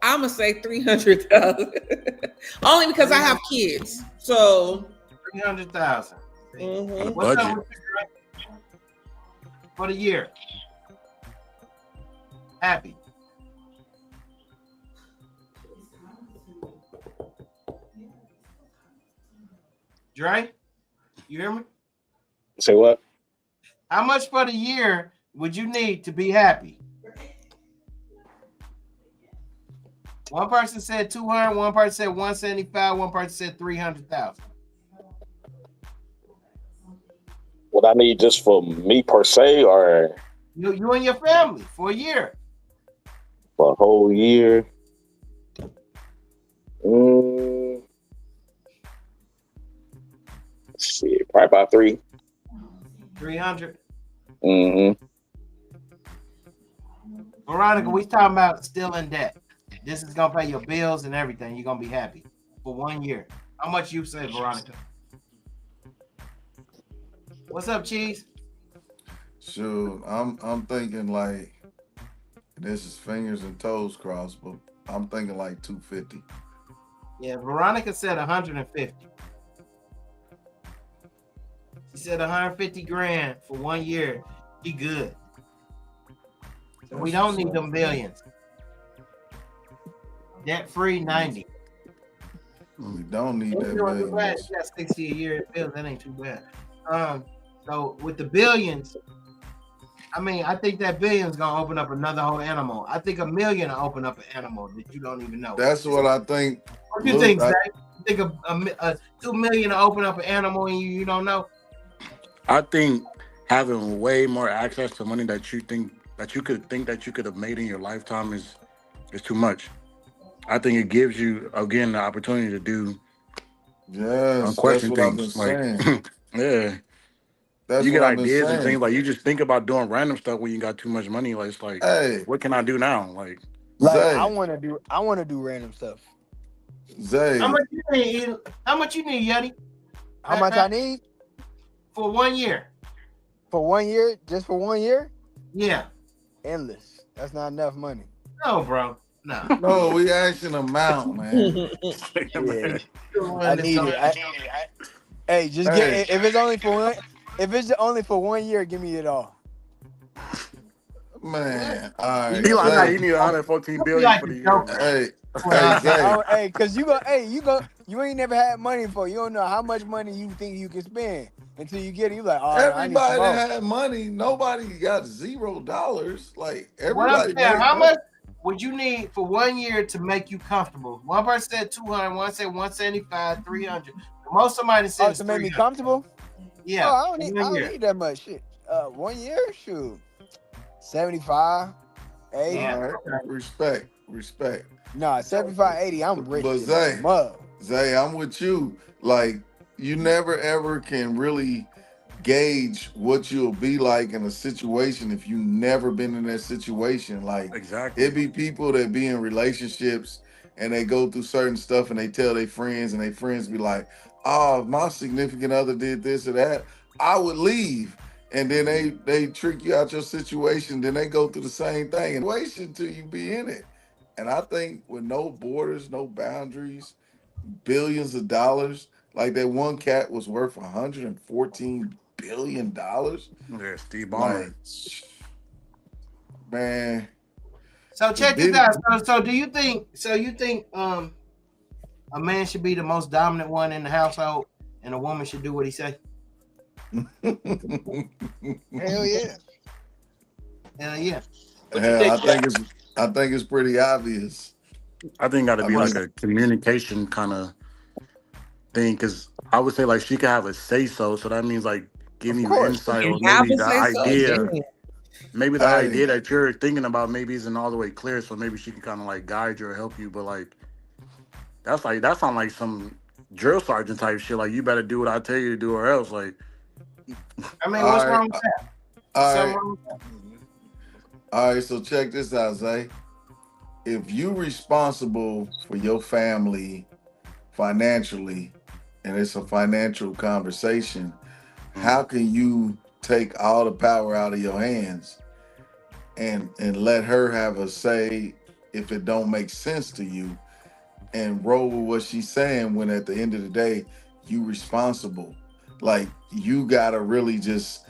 I'm gonna say 300,000. Only because I have kids. So 300,000. Mm-hmm. What's up with for the year? happy? Dre, you hear me? Say what? How much for the year would you need to be happy? One person said 200, one person said 175, one person said 300,000. What I need just for me per se, or You and your family for a year. for a whole year? Mm, shit, probably about 300. Mm-hmm. Veronica, we talking about still in debt. This is gonna pay your bills and everything. You're gonna be happy for 1 year. How much you say, Veronica? What's up, Cheese? Shoot, I'm thinking like this is fingers and toes crossed, but I'm thinking like 250. Yeah, Veronica said 150. She said 150 grand for 1 year. She good. So we don't need them billions. Debt free 90. We don't need You that know, too bad. billions. You got 60 a year in bills. That ain't too bad. So with the billions, I mean, I think that billion's gonna open up another whole animal. I think a million will open up an animal that you don't even know. That's what I think. What do you think, Zach? You think a 2 million will open up an animal and you don't know? I think having way more access to money that you could have made in your lifetime is too much. I think it gives you again the opportunity to do Yes, that's unquestioned what I've been things. Like saying. yeah. That's You what get I've been ideas and saying. things like you just think about doing random stuff when you got too much money. Like it's like, Hey, what can I do now? Like I Zay, want to do random stuff. How Zay, much you need? How much you need, Yeti? How much I need for 1 year? for 1 year? Just for 1 year? Yeah. Endless. That's not enough money. No, bro. No. no, we asking amount, man. Yeah, I When it's need gonna- it. Hey, just Hey, get if it's only for one. If it's only for 1 year, give me it all. man, all right, he like, nah, you Zay. need 114 You billion like for a the year, joker. man. Hey, hey, Zay. Hey, cause you ain't never had money before. You don't know how much money you think you can spend until you get it. You like, oh, I need some Everybody more. that had money, nobody got $0. Like What I'm everybody saying, made how money. much would you need for 1 year to make you comfortable? One person said 200, one said 175, 300. The most somebody said Oh, is to make me 300. comfortable? Yeah, Oh, I for don't 1 year. need that much shit. 1 year, shoot, 75, 80. Yeah. All right, Okay. respect. Nah, 75, 80. I'm rich. But As a mug. Zay, I'm with you. Like you never ever can really gauge what you'll be like in a situation if you never been in that situation. Like Exactly. it be people that be in relationships and they go through certain stuff and they tell their friends and their friends be like, "Oh, if my significant other did this or that, I would leave." And then they trick you out your situation. Then they go through the same thing and wait until you be in it. And I think with no borders, no boundaries, billions of dollars. Like that one cat was worth $114 billion. Yeah, Steve Like, Ballmer. man, So the check this bid. out. So do you think a man should be the most dominant one in the household and a woman should do what he say? Hell yeah. Yeah. Hell, I think it's pretty obvious. I think got to I be like mean, a communication kind of thing because I would say like she could have a say so. So that means like Of giving you course. insight You or have maybe to the say so. idea, Damn. maybe the hey, idea that you're thinking about maybe isn't all the way clear. So maybe she can kind of like guide you or help you. But like that sounds like some drill sergeant type shit. Like you better do what I tell you to do or else. Like I mean, what's all right, wrong with that? all Something right, wrong with that? all right. So check this out, Zay. If you responsible for your family financially, and it's a financial conversation, how can you take all the power out of your hands and let her have a say if it don't make sense to you and roll with what she's saying when at the end of the day you responsible? Like you gotta really just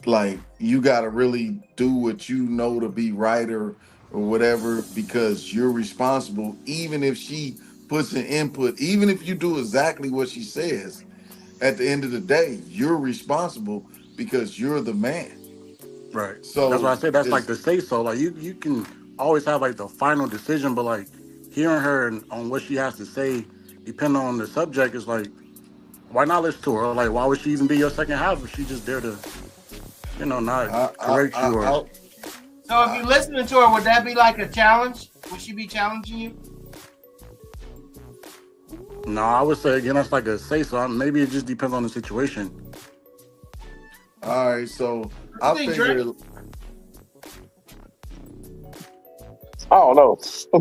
like you gotta really do what you know to be right, or or whatever, because you're responsible. Even if she puts an input, even if you do exactly what she says, at the end of the day, you're responsible because you're the man. Right. That's why So I said that's like it's the say so. Like you can always have like the final decision, but like hearing her and on what she has to say, depending on the subject, is like why not listen to her? Like why would she even be your second half if she just there to not correct you or? So if you're listening to her, would that be like a challenge? Would she be challenging you? No, I would say again that's like a say so. Maybe it just depends on the situation. all right. So I I think Drake. figure. I don't know. I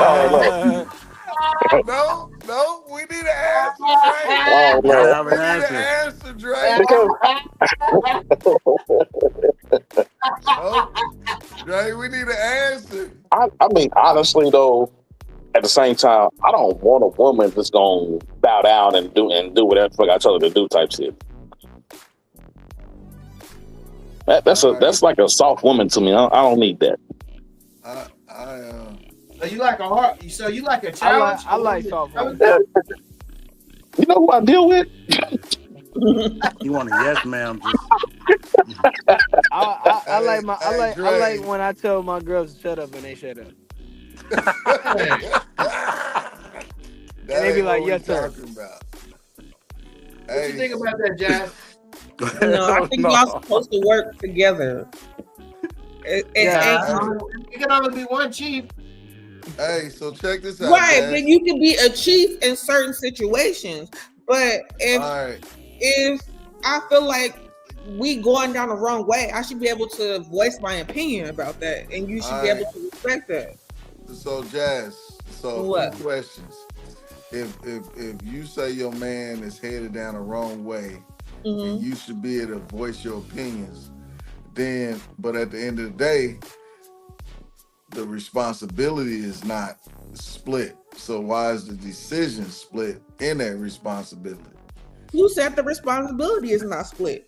don't know. No, we need an answer, Drake. I don't Gotta know. have We an need an answer. answer, Drake. Because No, Drake, we need an answer. I mean, honestly though, at the same time, I don't want a woman that's gonna bow down and do whatever the fuck I tell her to do type shit. That's like a soft woman to me. I don't need that. So you like a hard? So you like a challenge? I like soft women. You know who I deal with? You want a yes, ma'am? Just I like my I like Dre. I like when I tell my girls to shut up and they shut up. That they be ain't like, what we yes, sir. talking about. What you think about that, Jazz? No, I think y'all supposed to work together. It can only be one chief. Hey, so check this out. Right, Jazz. but you can be a chief in certain situations. But if I feel like we going down the wrong way, I should be able to voice my opinion about that, and you should be able to respect that. So Jazz, What? 2 questions. If you say your man is headed down the wrong way, and you should be able to voice your opinions, then but at the end of the day, the responsibility is not split. So why is the decision split in that responsibility? Who said the responsibility is not split?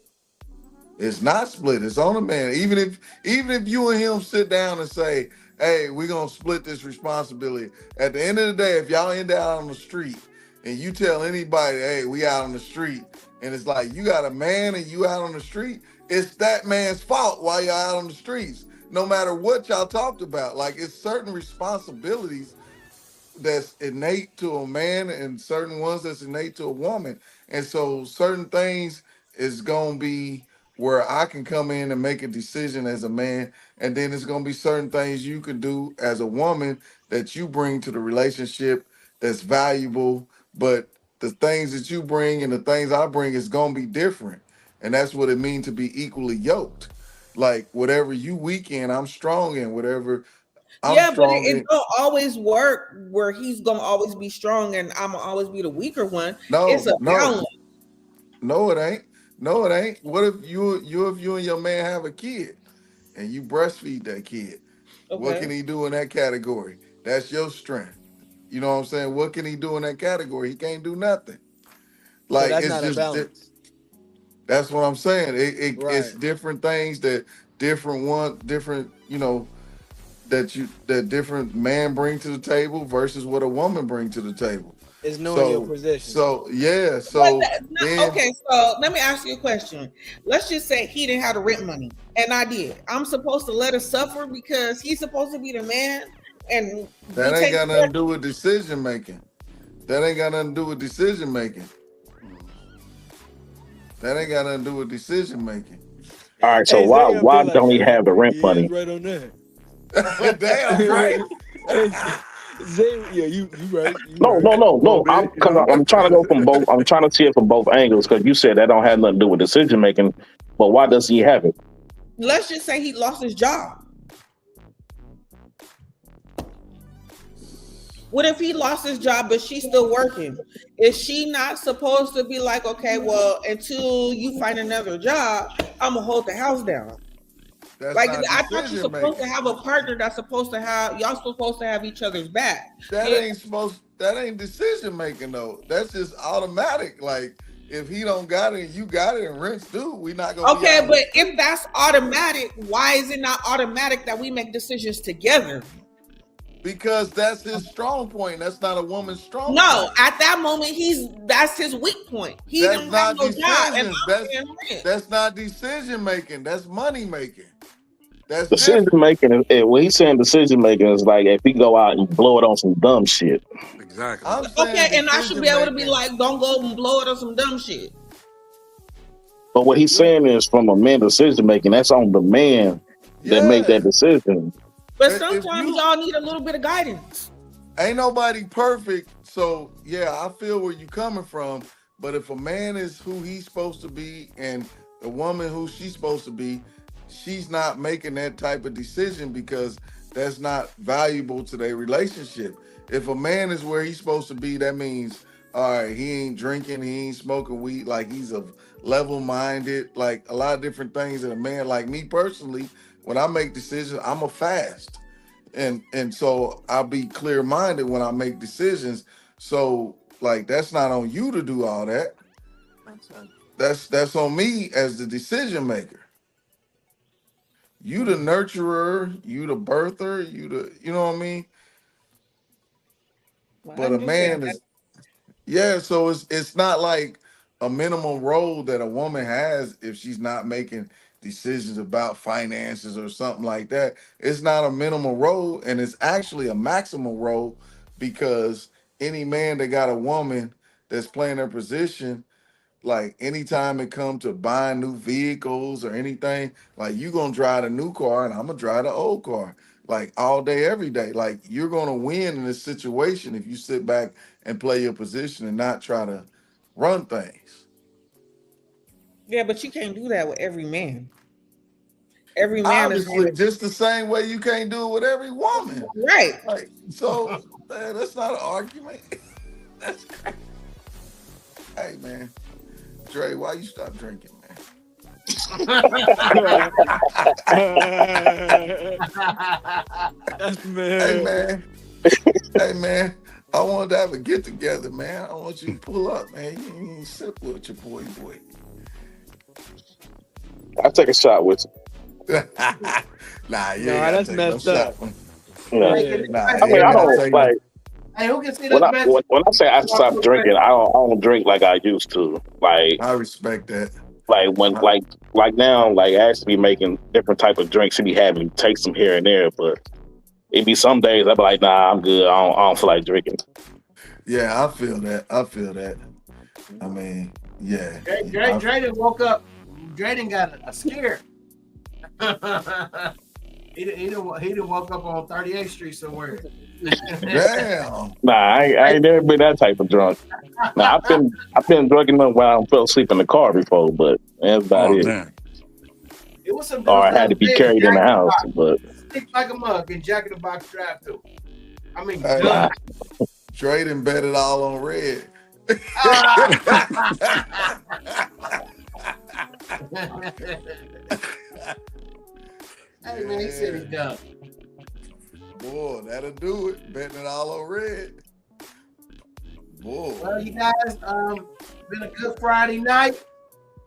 It's not split. It's on the man. Even if you and him sit down and say, "Hey, we're gonna split this responsibility." At the end of the day, if y'all end out on the street and you tell anybody, "Hey, we out on the street," and it's like you got a man and you out on the street, it's that man's fault while y'all out on the streets. No matter what y'all talked about, like it's certain responsibilities that's innate to a man and certain ones that's innate to a woman. And so certain things is gonna be where I can come in and make a decision as a man, and then it's gonna be certain things you can do as a woman that you bring to the relationship that's valuable. But the things that you bring and the things I bring is gonna be different. And that's what it means to be equally yoked. Like whatever you weak in, I'm strong in. Whatever I'm Yeah, but strong it in. don't always work where he's gonna always be strong and I'm gonna always be the weaker one. It's No, a no, balance. no, it ain't. No, it ain't. What if you and your man have a kid and you breastfeed that kid? What can Okay. he do in that category? That's your strength. You know what I'm saying? What can he do in that category? He can't do nothing. So Like that's it's not a just balance. that's what I'm saying. It's Right. different things that different that different man bring to the table versus what a woman bring to the table. It's knowing your So position. yeah. But So then okay, so let me ask you a question. Let's just say he didn't have the rent money, and I did. I'm supposed to let her suffer because he's supposed to be the man and that be ain't taken got care nothing to do with decision making. That ain't got nothing to do with decision making. That ain't got nothing to do with decision making. All right, so Hey, why Zay up why there like, don't he have the rent he is money? right on that. Damn, right? Zay, yeah, you right. You No, right. no, no, little no. bit, I'm trying to go from both. I'm trying to see it from both angles because you said that don't have nothing to do with decision making. But why does he have it? let's just say he lost his job. What if he lost his job but she's still working? Is she not supposed to be like, okay, well, until you find another job, I'm gonna hold the house down? That's Like not I thought you're decision supposed to making. have a partner that's supposed to have y'all supposed to have each other's back. That ain't decision making though. That's just automatic. Like if he don't got it and you got it and rents do, we not gonna be Okay, out but here. if that's automatic, why is it not automatic that we make decisions together? Because that's his strong point. That's not a woman's strong No, point. at that moment, that's his weak point. He That's don't have not no job, and decisions. I'm paying rent. That's not decision making. That's money making. That's Decision different. making, when he's saying decision making, is like if he go out and blow it on some dumb shit. Exactly. I'm Okay, saying and I should be decision able to be making. like, don't go and blow it on some dumb shit. But what he's saying is from a man decision making, that's on the man that make Yeah. that decision. But If sometimes you y'all need a little bit of guidance. ain't nobody perfect, so yeah, I feel where you coming from. But if a man is who he's supposed to be and the woman who she's supposed to be, she's not making that type of decision because that's not valuable to their relationship. If a man is where he's supposed to be, that means all right, he ain't drinking, he ain't smoking weed, like he's a level minded, like a lot of different things. And a man like me personally, when I make decisions, I'm a fast and so I'll be clear minded when I make decisions. So like that's not on you to do all that. That's on me as the decision maker. You the nurturer, you the birther, you know what I mean? Well, I But a understand man that. is yeah, so it's not like a minimum role that a woman has if she's not making decisions about finances or something like that. It's not a minimal role, and it's actually a maximal role because any man that got a woman that's playing their position, like anytime it comes to buying new vehicles or anything, like you gonna drive the new car and I'm gonna drive the old car. Like all day, every day. Like you're gonna win in this situation if you sit back and play your position and not try to run things. Yeah, but you can't do that with every man. Every man is Obviously, gonna just the same way you can't do it with every woman. right. Like, so man, that's not an argument. That's crazy. Hey man, Dre, why you stop drinking, man? That's Hey man. man, hey man, I wanted to have a get together, man. I want you to pull up, man. You ain't sip with your boy. I take a shot with Nah, you ain't Nah, gotta that's take no messed up. shot. you. Yeah. Hey, can Yeah. Nah, I you mean, ain't I gotta don't take no. like Hey, who can see when this I message? when I say I stop drinking. I don't drink like I used to. I respect that. Like when I- like now, like I actually be making different type of drinks. He be having me take some here and there, but it be some days I be like, nah, I'm good. I don't feel like drinking. yeah, I feel that. I feel that. I mean, yeah. Drayden woke up. Drayden got a scare. He done woke up on 38th Street somewhere. Damn. Nah, I ain't never been that type of drunk. Nah, I've been drunk enough while I fell asleep in the car before, but that's about Oh it. man. It was some Or dudes I the had other to be day, carried in the Jack in the house, Box, but sleep like a mug in Jack in the Box drive through. I mean, Hey, done. Dre done bet it all on red. Hey man, he said he done. Boy, that'll do it. Betting it all on red. Boy. Well, you guys, been a good Friday night.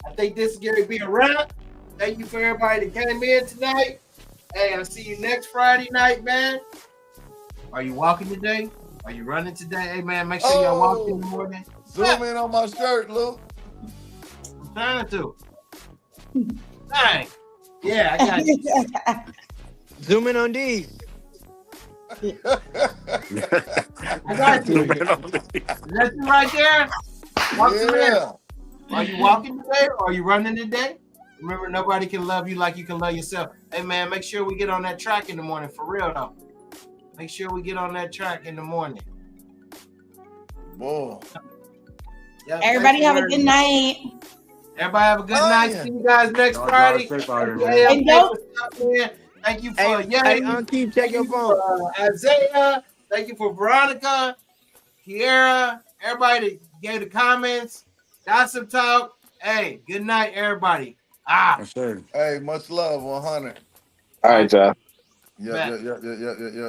I think this is going to be a wrap. Thank you for everybody that came in tonight. Hey, I'll see you next Friday night, man. Are you walking today? Are you running today? Hey, man, make sure y'all walk in the morning. Zoom in on my shirt, Luke. I'm trying to. Dang. Yeah, I got you. Zoom in on these. I got you. Is that you right there? Walk some in. Yeah. Are you walking today or are you running today? Remember, nobody can love you like you can love yourself. Hey, man, make sure we get on that track in the morning. For real, though. Make sure we get on that track in the morning. Boy. Yeah, Everybody have a good night. Everybody have a good night. See you guys next Y'all Friday. drive safe out here, Thank man. you, And ALK, don't for stopping in. Thank you for Hey, Yay. Keep check Thank your you phone. for Isaiah. Thank you for Veronica, Kiera, everybody that gave the comments. Gossip talk. Hey, good night, everybody. Yes, sir. Hey, much love, 100. all right, y'all. Yeah, Bet. yeah.